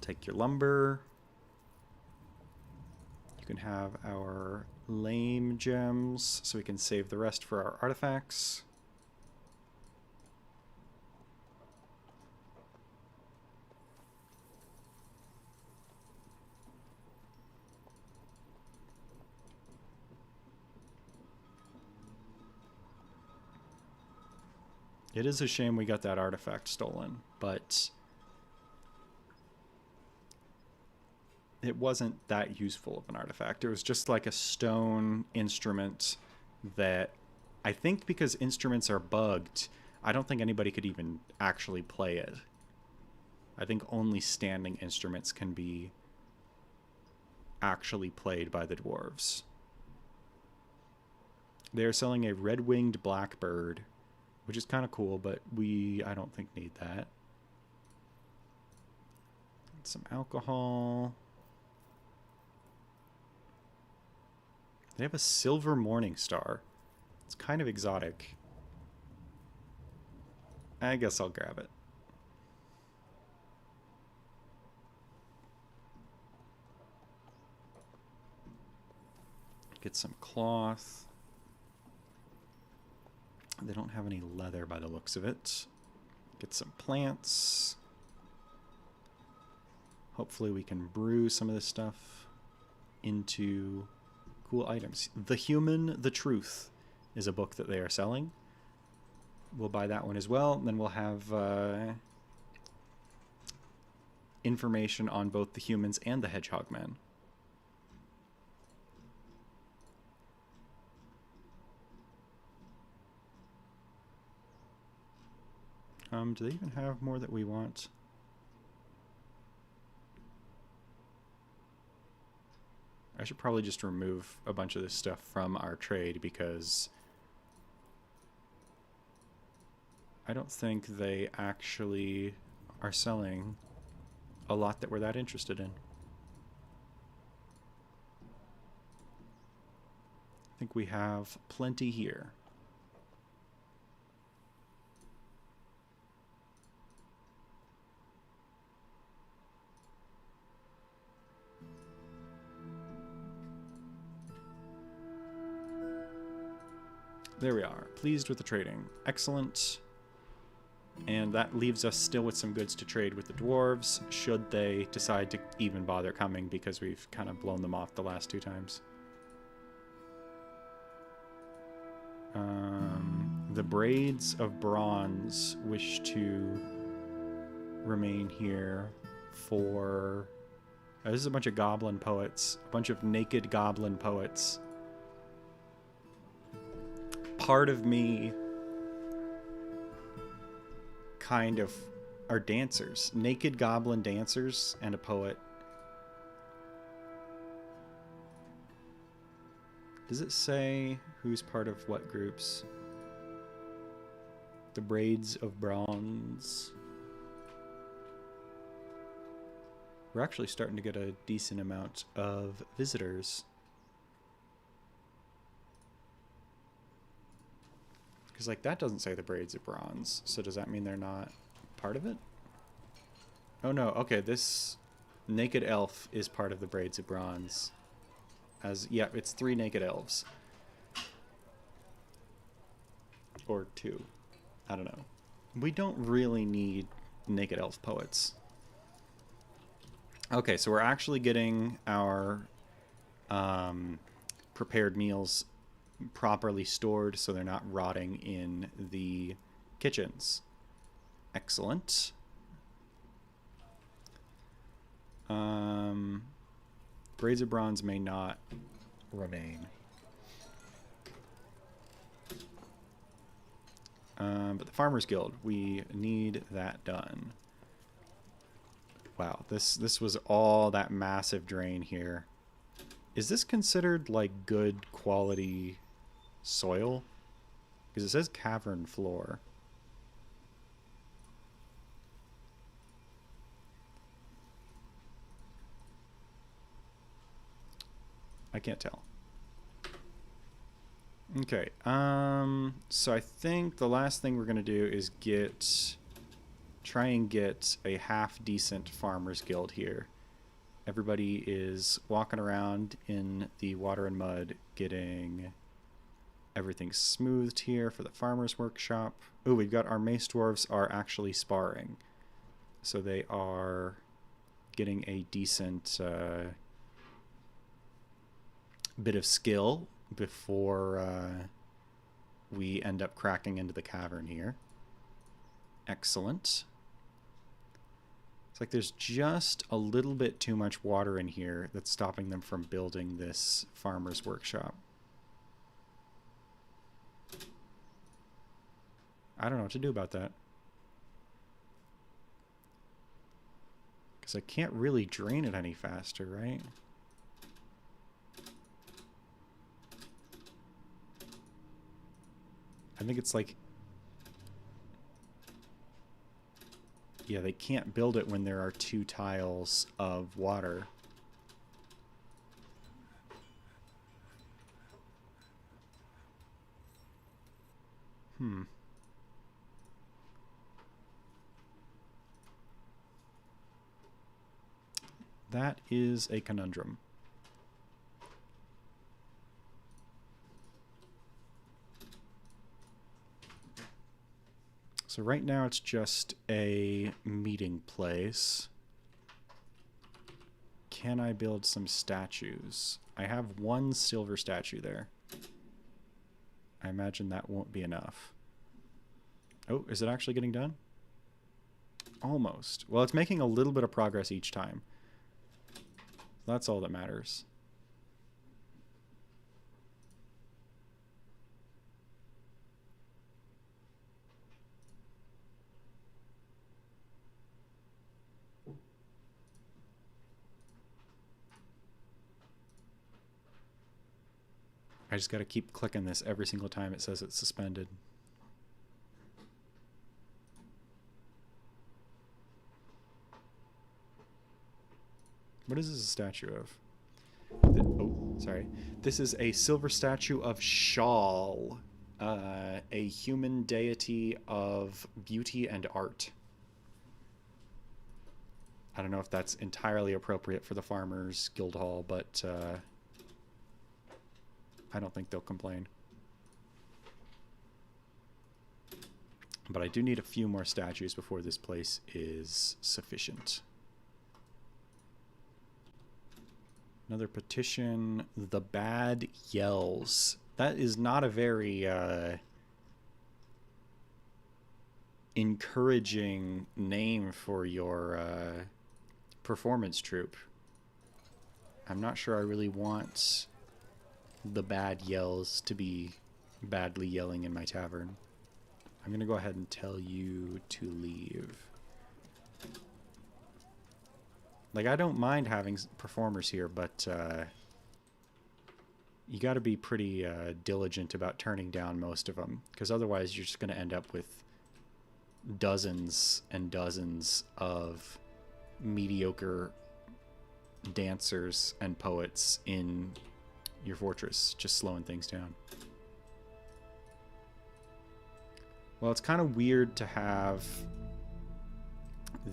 Take your lumber. You can have our lame gems so we can save the rest for our artifacts. It is a shame we got that artifact stolen, but it wasn't that useful of an artifact. It was just like a stone instrument that I think because instruments are bugged, I don't think anybody could even actually play it. I think only standing instruments can be actually played by the dwarves. They're selling a red-winged blackbird, which is kind of cool, but I don't think need that. Some alcohol. They have a silver morning star. It's kind of exotic. I guess I'll grab it. Get some cloth. They don't have any leather by the looks of it. Get some plants. Hopefully we can brew some of this stuff into cool items. The Human, the Truth is a book that they are selling. We'll buy that one as well. Then we'll have information on both the humans and the Hedgehog Man. Do they even have more that we want? I should probably just remove a bunch of this stuff from our trade because I don't think they actually are selling a lot that we're that interested in. I think we have plenty here. There we are. Pleased with the trading. Excellent. And that leaves us still with some goods to trade with the dwarves, should they decide to even bother coming, because we've kind of blown them off the last 2 times. The Braids of Bronze wish to remain here for... this is a bunch of goblin poets. A bunch of naked goblin poets. Part of me kind of are dancers. Naked goblin dancers and a poet. Does it say who's part of what groups? The Braids of Bronze. We're actually starting to get a decent amount of visitors. Because, like, that doesn't say the Braids of Bronze. So does that mean they're not part of it? Oh, no. Okay, this naked elf is part of the Braids of Bronze. Yeah, it's 3 naked elves. Or 2. I don't know. We don't really need naked elf poets. Okay, so we're actually getting our prepared meals properly stored so they're not rotting in the kitchens. Excellent. Braids of Bronze may not remain. But the Farmers Guild, we need that done. Wow, this was all that massive drain here. Is this considered like good quality soil? Because it says cavern floor. I can't tell. Okay, so I think the last thing we're gonna do is try and get a half-decent farmers guild here. Everybody is walking around in the water and mud, getting everything smoothed here for the farmers workshop. Oh, we've got our mace dwarves are actually sparring, so they are getting a decent bit of skill before we end up cracking into the cavern here. Excellent. It's like there's just a little bit too much water in here that's stopping them from building this farmer's workshop. I don't know what to do about that. Because I can't really drain it any faster, right? I think it's like... yeah, they can't build it when there are 2 tiles of water. That is a conundrum. So right now it's just a meeting place. Can I build some statues? I have 1 silver statue there. I imagine that won't be enough. Oh, is it actually getting done? Almost. Well, it's making a little bit of progress each time. That's all that matters. I just got to keep clicking this every single time it says it's suspended. What is this a statue of? Oh, sorry. This is a silver statue of Shawl, a human deity of beauty and art. I don't know if that's entirely appropriate for the Farmers Guild Hall, but I don't think they'll complain. But I do need a few more statues before this place is sufficient. Another petition. The Bad Yells. That is not a very encouraging name for your performance troupe. I'm not sure I really want the Bad Yells to be badly yelling in my tavern. I'm going to go ahead and tell you to leave. Like, I don't mind having performers here, but you got to be pretty diligent about turning down most of them, because otherwise you're just going to end up with dozens and dozens of mediocre dancers and poets in your fortress, just slowing things down. Well, it's kind of weird to have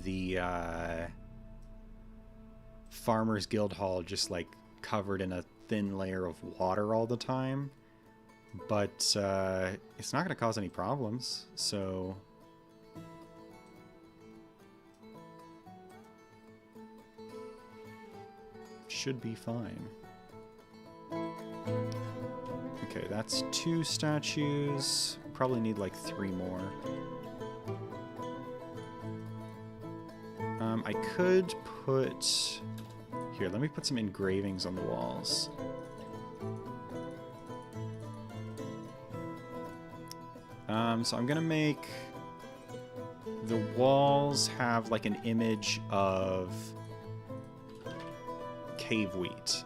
the Farmers Guild Hall just like covered in a thin layer of water all the time, but it's not going to cause any problems, so should be fine. Okay, that's 2 statues. Probably need like 3 more. I could put... Here, let me put some engravings on the walls. So I'm gonna make the walls have like an image of cave wheat.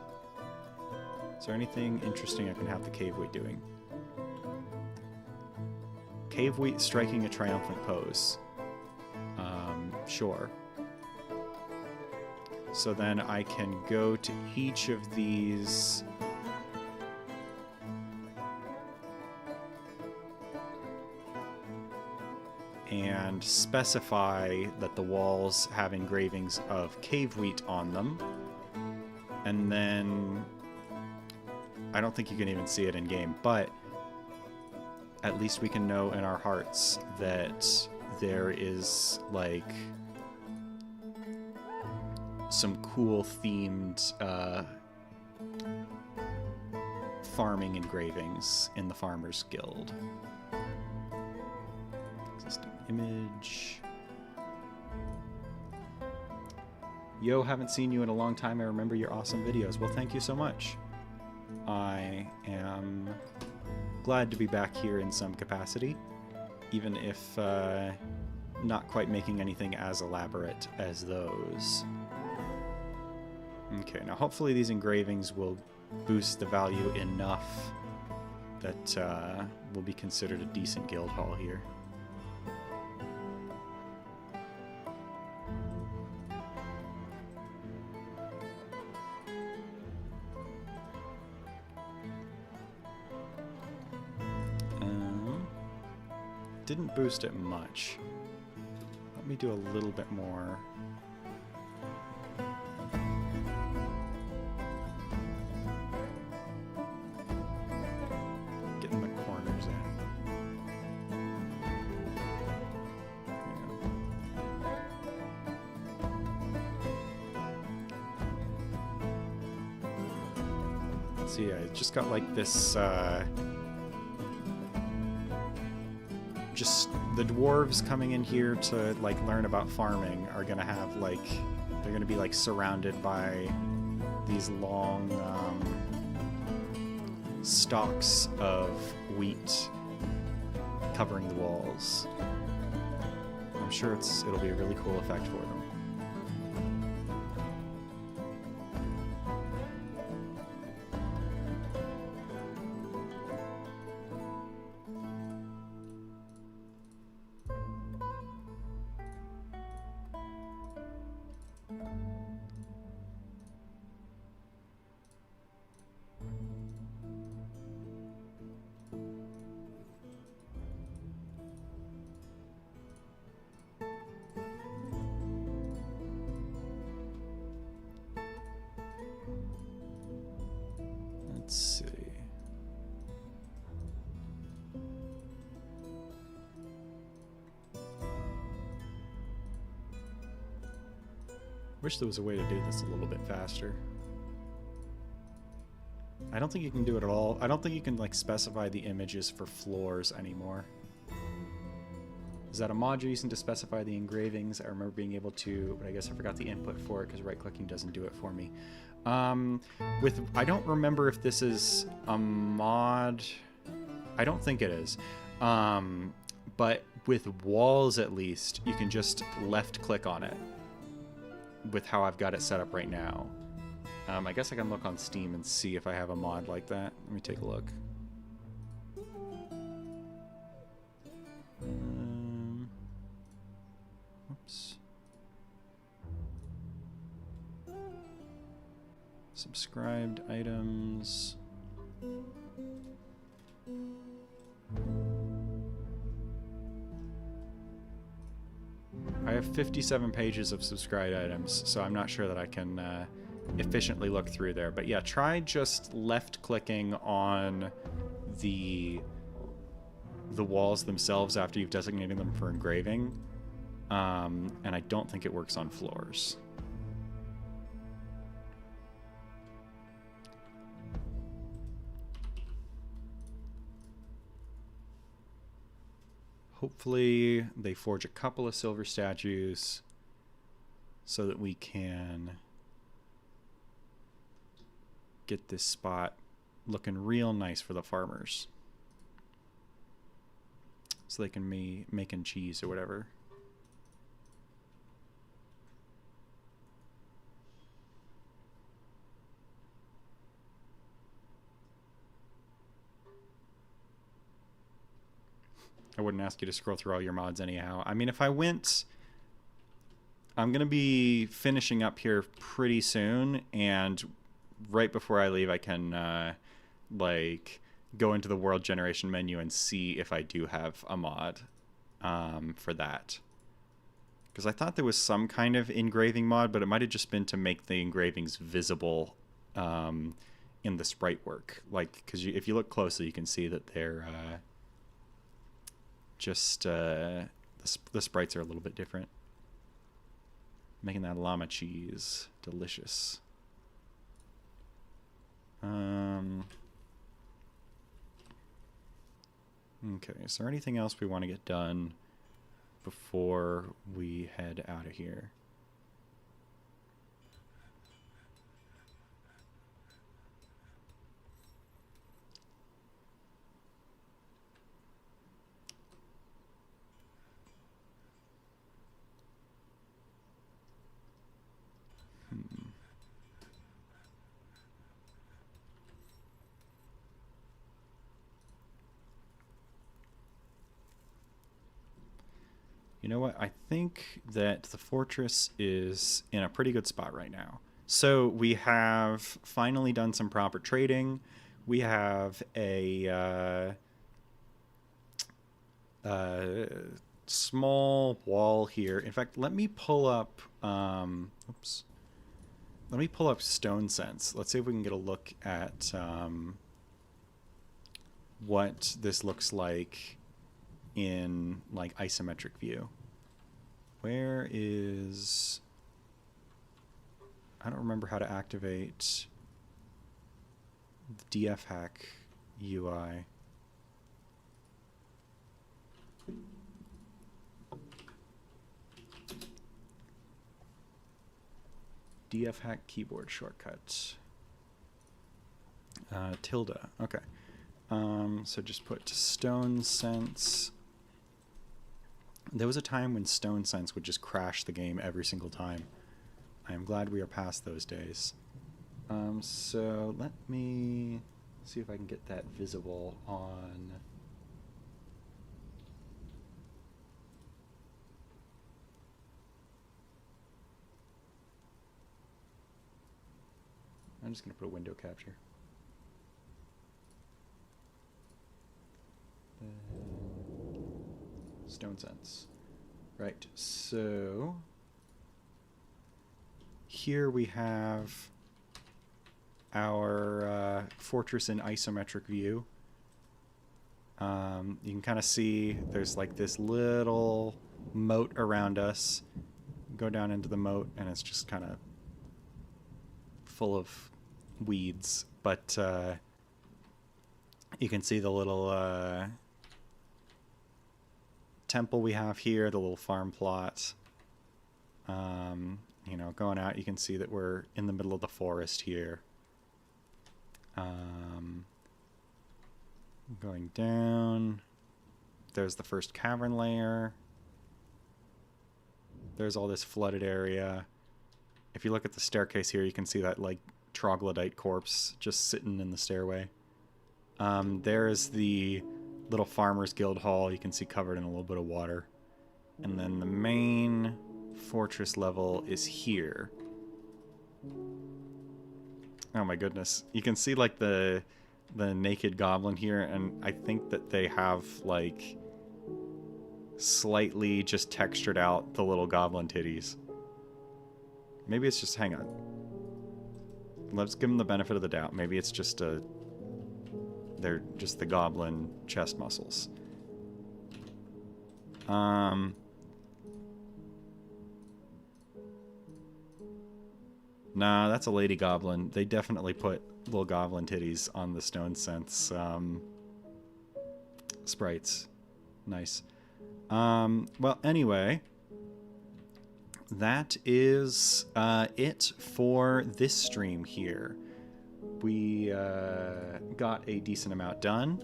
Is there anything interesting I can have the cave wheat doing? Cave wheat striking a triumphant pose. Sure. So then I can go to each of these and specify that the walls have engravings of cave wheat on them. And then I don't think you can even see it in game, but at least we can know in our hearts that there is like some cool themed farming engravings in the Farmers Guild. Existing image. Yo, haven't seen you in a long time. I remember your awesome videos. Well, thank you so much. I am glad to be back here in some capacity, even if not quite making anything as elaborate as those. Okay, now hopefully these engravings will boost the value enough that will be considered a decent guild hall here. Didn't boost it much. Let me do a little bit more. Getting the corners in. So yeah, it just got like this just the dwarves coming in here to like learn about farming are gonna have like, they're gonna be like surrounded by these long stalks of wheat covering the walls. I'm sure it'll be a really cool effect for them. Wish there was a way to do this a little bit faster. I don't think you can do it at all. I don't think you can like specify the images for floors anymore. Is that a mod you're using to specify the engravings? I remember being able to, but I guess I forgot the input for it because right-clicking doesn't do it for me. I don't remember if this is a mod. I don't think it is. But with walls, at least, you can just left-click on it with how I've got it set up right now. I guess I can look on Steam and see if I have a mod like that. Let me take a look. Oops. Subscribed items. I have 57 pages of subscribed items, so I'm not sure that I can efficiently look through there. But yeah, try just left-clicking on the walls themselves after you've designated them for engraving. And I don't think it works on floors. Hopefully they forge a couple of silver statues so that we can get this spot looking real nice for the farmers. So they can be making cheese or whatever. I wouldn't ask you to scroll through all your mods anyhow. I mean, if I went... I'm going to be finishing up here pretty soon, and right before I leave, I can, like, go into the world generation menu and see if I do have a mod for that. Because I thought there was some kind of engraving mod, but it might have just been to make the engravings visible in the sprite work. Like, because if you look closely, you can see that they're... the sprites are a little bit different. Making that llama cheese delicious. Okay, is there anything else we want to get done before we head out of here? You know what? I think that the fortress is in a pretty good spot right now. So we have finally done some proper trading. We have a small wall here. In fact, let me pull up... oops. Let me pull up Stone Sense. Let's see if we can get a look at what this looks like in like isometric view. Where is... I don't remember how to activate the DF hack UI. DF hack keyboard shortcut. Tilde. Okay. So just put Stone Sense. There was a time when Stone Sense would just crash the game every single time. I am glad we are past those days. So let me see if I can get that visible on... I'm just going to put a window capture. Stone Sense. Right, so here we have our fortress in isometric view. You can kind of see there's like this little moat around us go down into the moat, and it's just kind of full of weeds. But you can see the little temple we have here, the little farm plot. You know, going out, you can see that we're in the middle of the forest here. Going down, there's the first cavern layer. There's all this flooded area. If you look at the staircase here, you can see that, like, troglodyte corpse just sitting in the stairway. There's the little Farmers Guild Hall, you can see covered in a little bit of water. And then the main fortress level is here. Oh my goodness. You can see, like, the naked goblin here, and I think that they have, like, slightly just textured out the little goblin titties. Maybe it's just, hang on. Let's give them the benefit of the doubt. Maybe it's just they're just the goblin chest muscles. Nah, that's a lady goblin. They definitely put little goblin titties on the Stone Sense sprites. Nice. Well, anyway, that is it for this stream here. We got a decent amount done,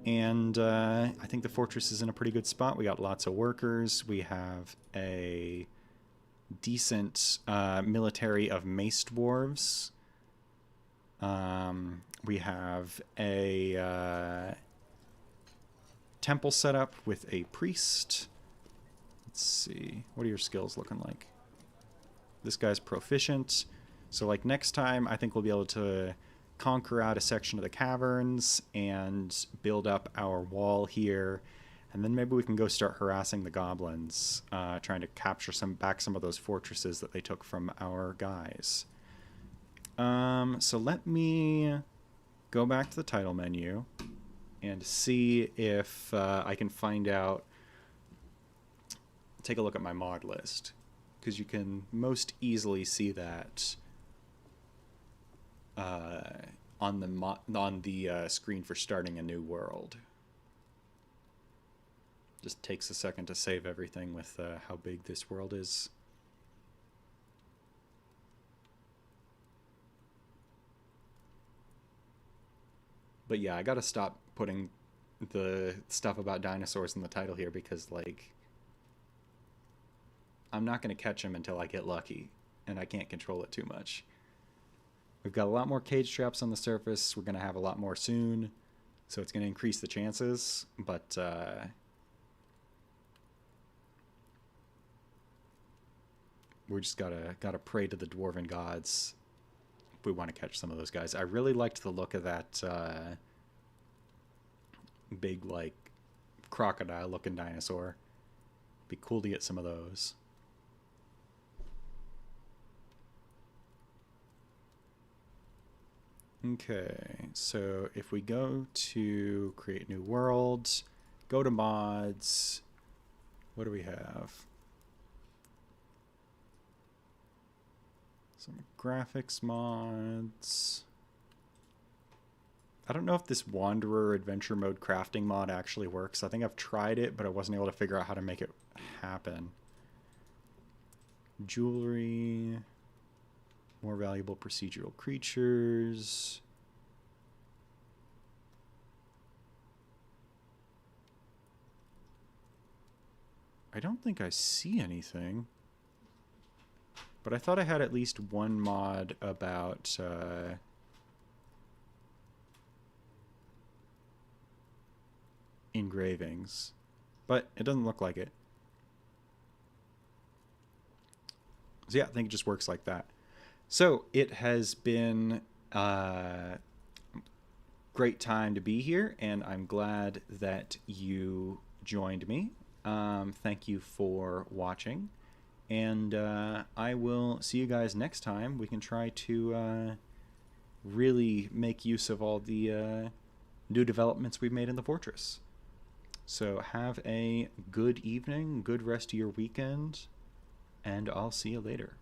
and I think the fortress is in a pretty good spot. We got lots of workers. We have a decent military of mace dwarves. We have a temple set up with a priest. Let's see. What are your skills looking like? This guy's proficient. So, like, next time, I think we'll be able to conquer out a section of the caverns and build up our wall here. And then maybe we can go start harassing the goblins, trying to capture some of those fortresses that they took from our guys. So let me go back to the title menu and see if I can find out. Take a look at my mod list, because you can most easily see that on the screen for starting a new world. Just takes a second to save everything with how big this world is. But yeah, I gotta stop putting the stuff about dinosaurs in the title here, because, like, I'm not gonna catch them until I get lucky, and I can't control it too much. We've got a lot more cage traps on the surface. We're gonna have a lot more soon, so it's gonna increase the chances, but we just gotta pray to the dwarven gods if we want to catch some of those guys. I really liked the look of that big, like, crocodile looking dinosaur. Be cool to get some of those. Okay, so if we go to create new world, go to mods, what do we have? Some graphics mods. I don't know if this Wanderer Adventure Mode crafting mod actually works. I think I've tried it, but I wasn't able to figure out how to make it happen. Jewelry. More valuable procedural creatures. I don't think I see anything. But I thought I had at least one mod about engravings. But it doesn't look like it. So yeah, I think it just works like that. So it has been a great time to be here, and I'm glad that you joined me. Thank you for watching, and I will see you guys next time. We can try to really make use of all the new developments we've made in the fortress. So have a good evening, good rest of your weekend, and I'll see you later.